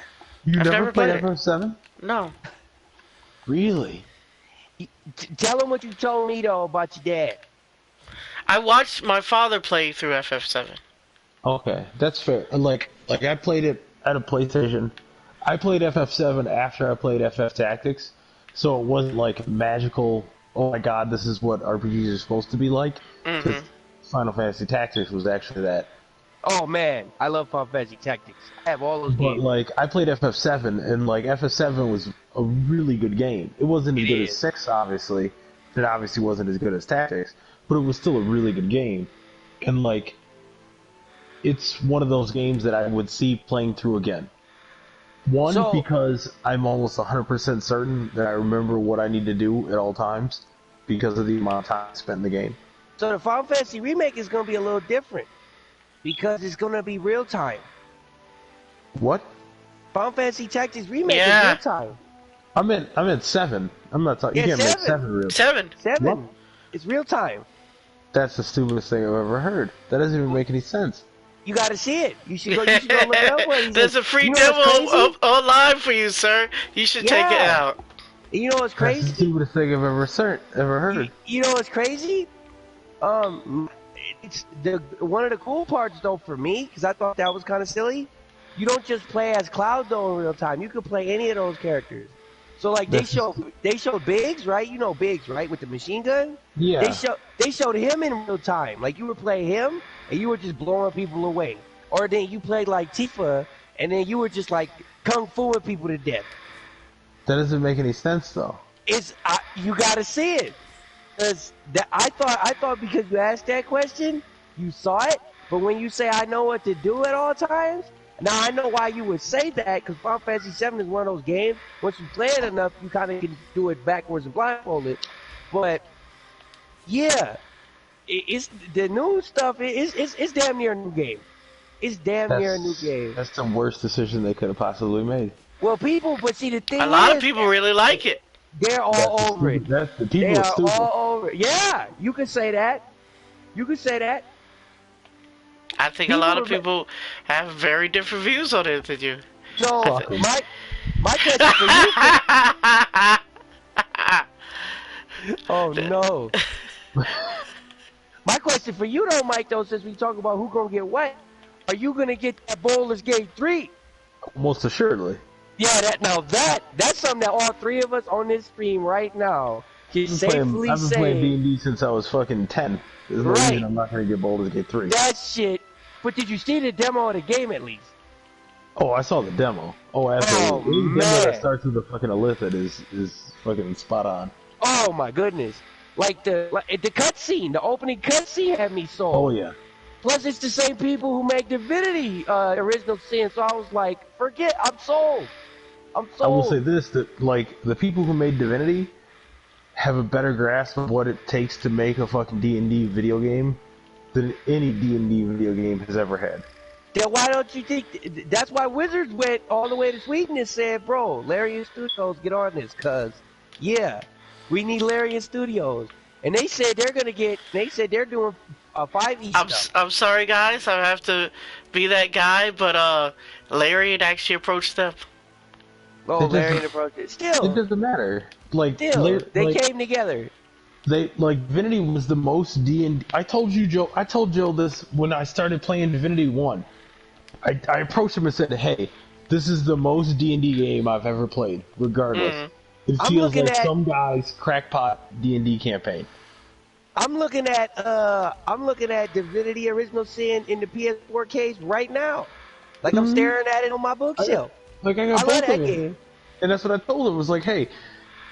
You I've never never played played it. FF7? No. Really? Tell him what you told me though about your dad. I watched my father play through FF7. Okay, that's fair. And like I played it at a PlayStation. I played FF7 after I played FF Tactics, so it wasn't like magical. Oh my God, this is what RPGs are supposed to be like. Because Final Fantasy Tactics was actually that. Oh man, I love Final Fantasy Tactics. I have all those But games. like I played FF7, and like FF7 was a really good game. It wasn't as good as 6, obviously. It obviously wasn't as good as Tactics, but it was still a really good game. And like, it's one of those games that I would see playing through again. One, because I'm almost 100% certain that I remember what I need to do at all times because of the amount of time spent in the game. So the Final Fantasy remake is going to be a little different because it's going to be real time. What? Final Fantasy Tactics remake is real time. I'm at 7. I'm not talking. Yeah, you can't make 7 real. 7. 7. What? It's real time. That's the stupidest thing I've ever heard. That doesn't even make any sense. You got to see it. You should go look it up. There's a free demo online for you, sir. You should take it out. You know what's crazy? That's the stupidest thing I've ever heard. You know what's crazy? It's one of the cool parts though for me, because I thought that was kind of silly. You don't just play as Cloud though in real time. You can play any of those characters. So like they showed Biggs, right? You know Biggs, right, with the machine gun. Yeah. They showed him in real time. Like you would play him, and you were just blowing people away. Or then you played like Tifa, and then you were just like kung fuing people to death. That doesn't make any sense though. You gotta see it. Cause I thought because you asked that question, you saw it. But when you say I know what to do at all times, now I know why you would say that. Because Final Fantasy VII is one of those games. Once you play it enough, you kind of can do it backwards and blindfolded. But yeah, it's the new stuff. It's damn near a new game. It's damn near a new game. That's the worst decision they could have possibly made. Well, but see the thing. A lot of people really like it. They're all over it. That's the They people are are stupid. all over it. Yeah, you could say that. You could say that. I think a lot of people have very different views on it than you. So my question for you. Oh no. My question for you though, Mike, though, since we talk about who gonna get what, are you gonna get that Bowler's Gate 3? Most assuredly. Yeah, that's something that all three of us on this stream right now can safely I've been say. playing D&D since I was fucking 10. There's no reason I'm not gonna get Baldur's Gate 3. That shit. But did you see the demo of the game at least? Oh, I saw the demo. Oh, absolutely. Any demo man. that starts with a fucking Alythid is fucking spot on. Oh my goodness. Like the cutscene, the opening cutscene had me sold. Oh yeah. Plus, it's the same people who make Divinity Original Sin, so I was like, forget, I'm sold. I'm sold. I will say this, that like the people who made Divinity have a better grasp of what it takes to make a fucking D&D video game than any D&D video game has ever had. Then why don't you think, that's why Wizards went all the way to Sweden and said, bro, Larian Studios, get on this, cause, yeah, we need Larian Studios. And they said they're doing 5e stuff. I'm sorry, guys. I have to be that guy, but Larian actually approached them. Oh, Larian approached it. Still, it doesn't matter. Like, they came together. They Divinity was the most D&D. I told Joe this when I started playing Divinity 1. I approached him and said, "Hey, this is the most D&D game I've ever played. Regardless, it feels like some guy's crackpot D&D campaign." I'm looking at Divinity Original Sin in the PS4 case right now. Like I'm staring at it on my bookshelf. I got both of them. And that's what I told him. It was like, hey,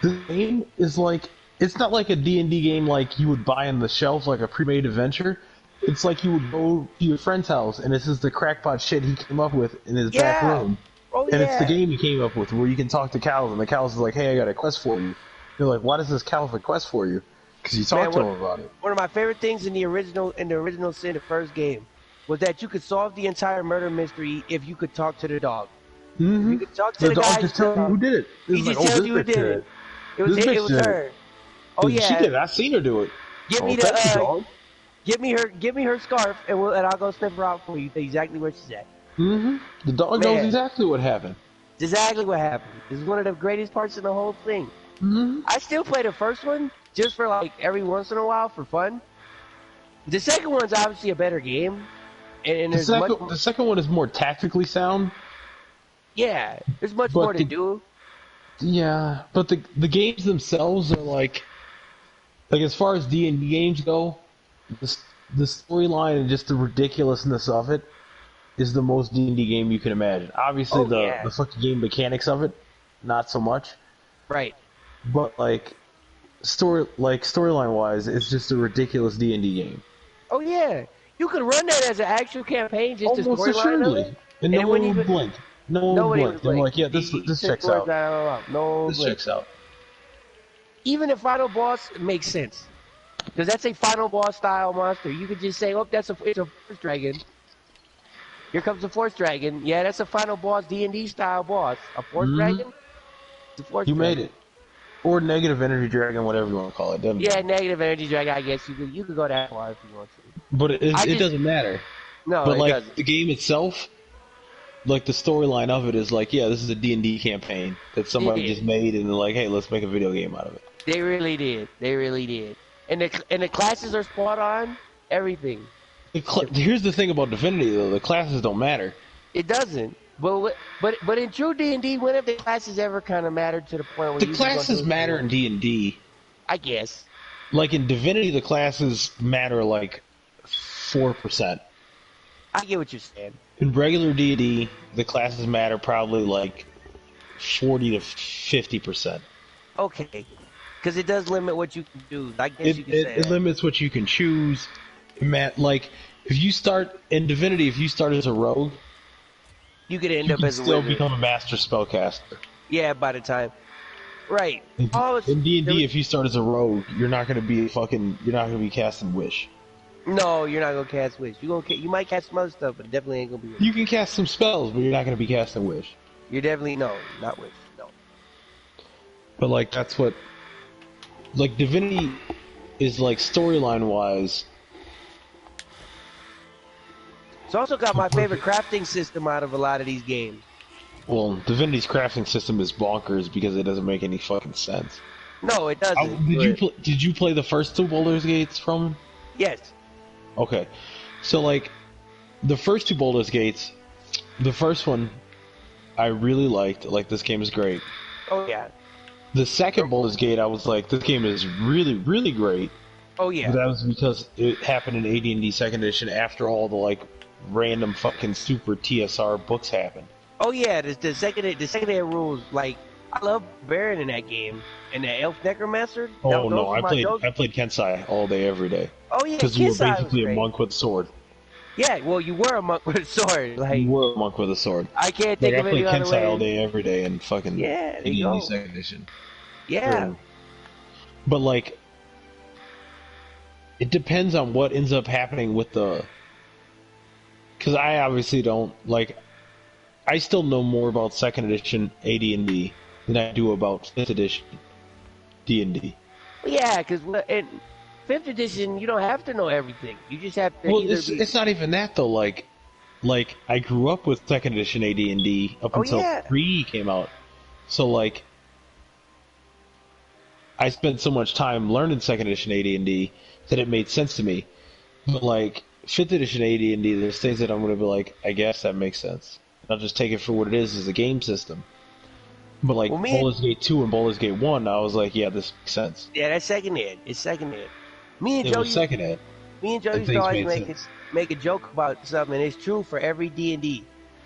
the game is like, it's not like a D&D game like you would buy on the shelf, like a pre-made adventure. It's like you would go to your friend's house, and this is the crackpot shit he came up with in his back room. Oh, and it's the game he came up with, where you can talk to cows, and the cows is like, hey, I got a quest for you. You're like, why does this cow have a quest for you? Because you talked to him about it. One of my favorite things in the original Sin, the first game, was that you could solve the entire murder mystery if you could talk to the dog. Mm-hmm. You could talk to the dog just tells you who did it. He just tells you who did it. It was her. Oh yeah, she did. I seen her do it. Give me the give me her scarf, and I'll go sniff her out for you. Exactly where she's at. Mm-hmm. The dog knows exactly what happened. Exactly what happened. This is one of the greatest parts of the whole thing. I still play the first one just for like every once in a while for fun. The second one's obviously a better game, and there's The second one is more tactically sound. Yeah, there's much But more to do. Yeah, but the games themselves are like as far as D&D games go, the storyline and just the ridiculousness of it is the most D&D game you can imagine. Obviously, the fucking game mechanics of it, not so much. Right. But storyline wise, it's just a ridiculous D&D game. Oh yeah, you could run that as an actual campaign, just the Almost storyline of it. And no one would blink. No one would blink. They're like, yeah, this checks out. This checks out. Even the final boss makes sense. Because that's a final boss style monster. You could just say, oh, it's a force dragon. Here comes the force dragon. Yeah, that's a final boss, D&D style boss. A force dragon? It's a force dragon. Made it. Or negative energy dragon, whatever you want to call it. Negative energy dragon, I guess. You could go that far if you want to. But it doesn't matter. No, but it doesn't. The game itself, the storyline of it is this is a D&D campaign that somebody just made, and they're like, hey, let's make a video game out of it. They really did. They really did. And the classes are spot on. Everything. Here's the thing about Divinity, though. The classes don't matter. It doesn't. But in true D&D, when have the classes ever kind of mattered to the point where the classes matter in D&D? I guess. Like in Divinity, the classes matter 4%. I get what you're saying. In regular D&D, the classes matter probably 40 to 50%. Okay. Because it does limit what you can do. I guess you can say it limits what you can choose. If you start in Divinity, if you start as a rogue, you could end up as a wizard. Still become a master spellcaster. Yeah, by the time. Right. In D&D, if you start as a rogue, you're not going to be casting Wish. No, you're not going to cast Wish. You might cast some other stuff, but it definitely ain't going to be Wish. You can cast some spells, but you're not going to be casting Wish. You're definitely, not Wish, no. But that's what... Divinity is storyline-wise... It's also got my favorite crafting system out of a lot of these games. Well, Divinity's crafting system is bonkers because it doesn't make any fucking sense. No, it doesn't. Did you play the first two Baldur's Gates from? Yes. Okay. So, the first two Baldur's Gates, the first one, I really liked. This game is great. Oh, yeah. The second Baldur's Gate, I was like, this game is really, really great. Oh, yeah. But that was because it happened in AD&D 2nd Edition after all the, random fucking super TSR books happened. Oh yeah, the second ed rules. I love Baron in that game and the Elf Necromancer. Oh no, I played Kensai all day, every day. Oh yeah, because you were basically a monk with a sword. Yeah, well, you were a monk with a sword. You were a monk with a sword. I can't think of any other way. I played Kensai all day, every day, in fucking AD&D 2nd Edition. Yeah. But it depends on what ends up happening with the. Because I obviously don't, I still know more about 2nd Edition AD&D than I do about 5th Edition D&D. Yeah, because in 5th Edition, you don't have to know everything. You just have to it's not even that, though. I grew up with 2nd Edition AD&D up until 3 came out. So, I spent so much time learning 2nd Edition AD&D that it made sense to me. But, 5th Edition AD&D, there's things that I'm going to be I guess that makes sense. I'll just take it for what it is as a game system. But Baldur's Gate 2 and Baldur's Gate 1, I was yeah, this makes sense. Yeah, that's second ed. It's second ed. Me and Joe used to always make a joke about something, and it's true for every D&D.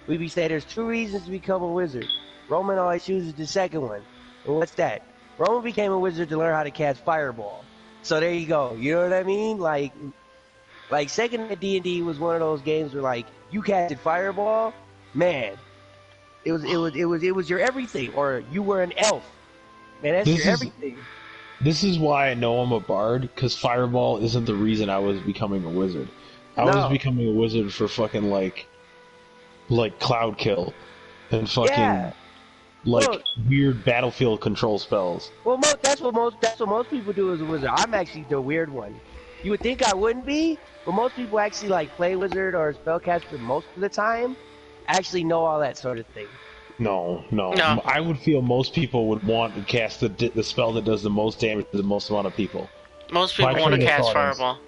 We be saying there's 2 reasons to become a wizard. Roman always chooses the second one. And what's that? Roman became a wizard to learn how to cast Fireball. So there you go. You know what I mean? Second ed D&D was one of those games where you casted Fireball, man, it was your everything, or you were an elf, man, that's your everything. This is why I know I'm a bard, because Fireball isn't the reason I was becoming a wizard. I was becoming a wizard for fucking Cloud Kill and fucking weird battlefield control spells. Well, that's what most people do as a wizard. I'm actually the weird one. You would think I wouldn't be, but most people actually play wizard or spellcaster most of the time. Actually know all that sort of thing. No, no. No. I would feel most people would want to cast the spell that does the most damage to the most amount of people. Most people want to train of cast thought is- Fireball.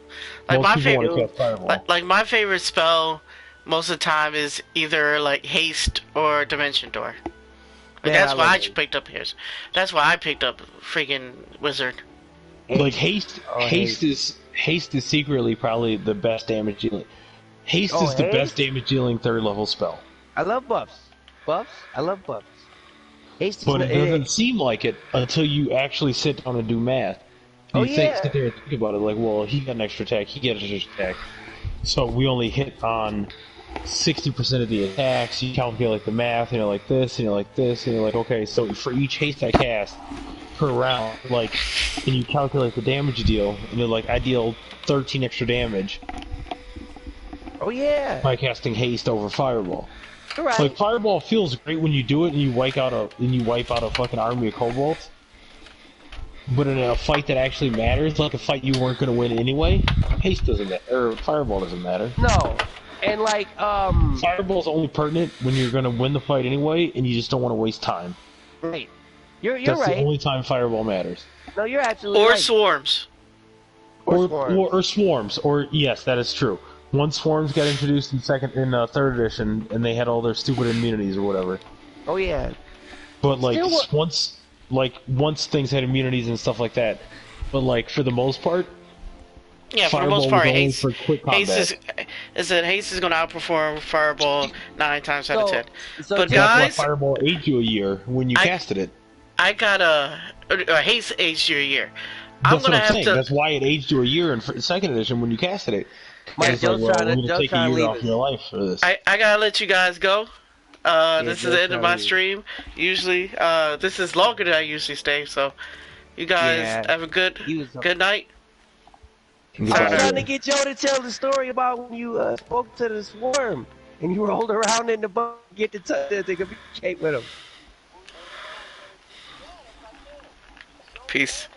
Like Most my people want to favorite, cast Fireball. like my favorite spell, most of the time is either like Haste or Dimension Door. Like, Yeah, that's I why I love it. picked up his. That's why I picked up freaking Wizard. Like haste, Oh, haste is secretly probably the best damage dealing. Haste Oh, is the haste? best damage dealing third level spell, I love buffs. Buffs? I love buffs. Haste is but not- it doesn't seem like it until you actually sit down and do math. Oh, You yeah. sit there and think about it, like, well, he got an extra attack, he got an extra attack, so we only hit on 60% of the attacks. You calculate the math, and you're like this, and you're like this, and you're like, okay, so for each haste I cast per round, like, and you calculate the damage you deal, and you're like, I deal 13 extra damage Oh yeah. by casting haste over fireball. You're right. Like fireball feels great when you do it and you wipe out a fucking army of kobolds. But in a fight that actually matters, like a fight you weren't gonna win anyway, haste doesn't matter, or fireball doesn't matter. No. And like, Fireball's only pertinent when you're gonna win the fight anyway, and you just don't want to waste time. right. You're That's right. the only time fireball matters. No, you're absolutely Or right. Swarms. Or swarms. Or swarms. Or yes, that is true. Once swarms got introduced in third edition, and they had all their stupid immunities or whatever. Oh yeah. But like Still once things had immunities and stuff like that. But like for the most part, Yeah, for the Fireball most part, was only Haste, for quick combat. Haste is going to outperform Fireball 9 times out of 10. So But just- that's why guys, Fireball aged you a year when you casted it. I got a Haste aged you a year. I'm That's what gonna I'm have saying. to. That's why it aged you a year in second edition when you casted it. Mike, It's like, Joe's well, trying I'm to- gonna Joe's take a trying to year leave off your life for this. I gotta let you guys go. This is Joe's the end of trying my to- stream. Usually, this is longer than I usually stay. So, you guys Yeah. have a good night. I was trying to get Joe to tell the story about when you spoke to the swarm and you rolled around in the boat to get to communicate with him. Peace.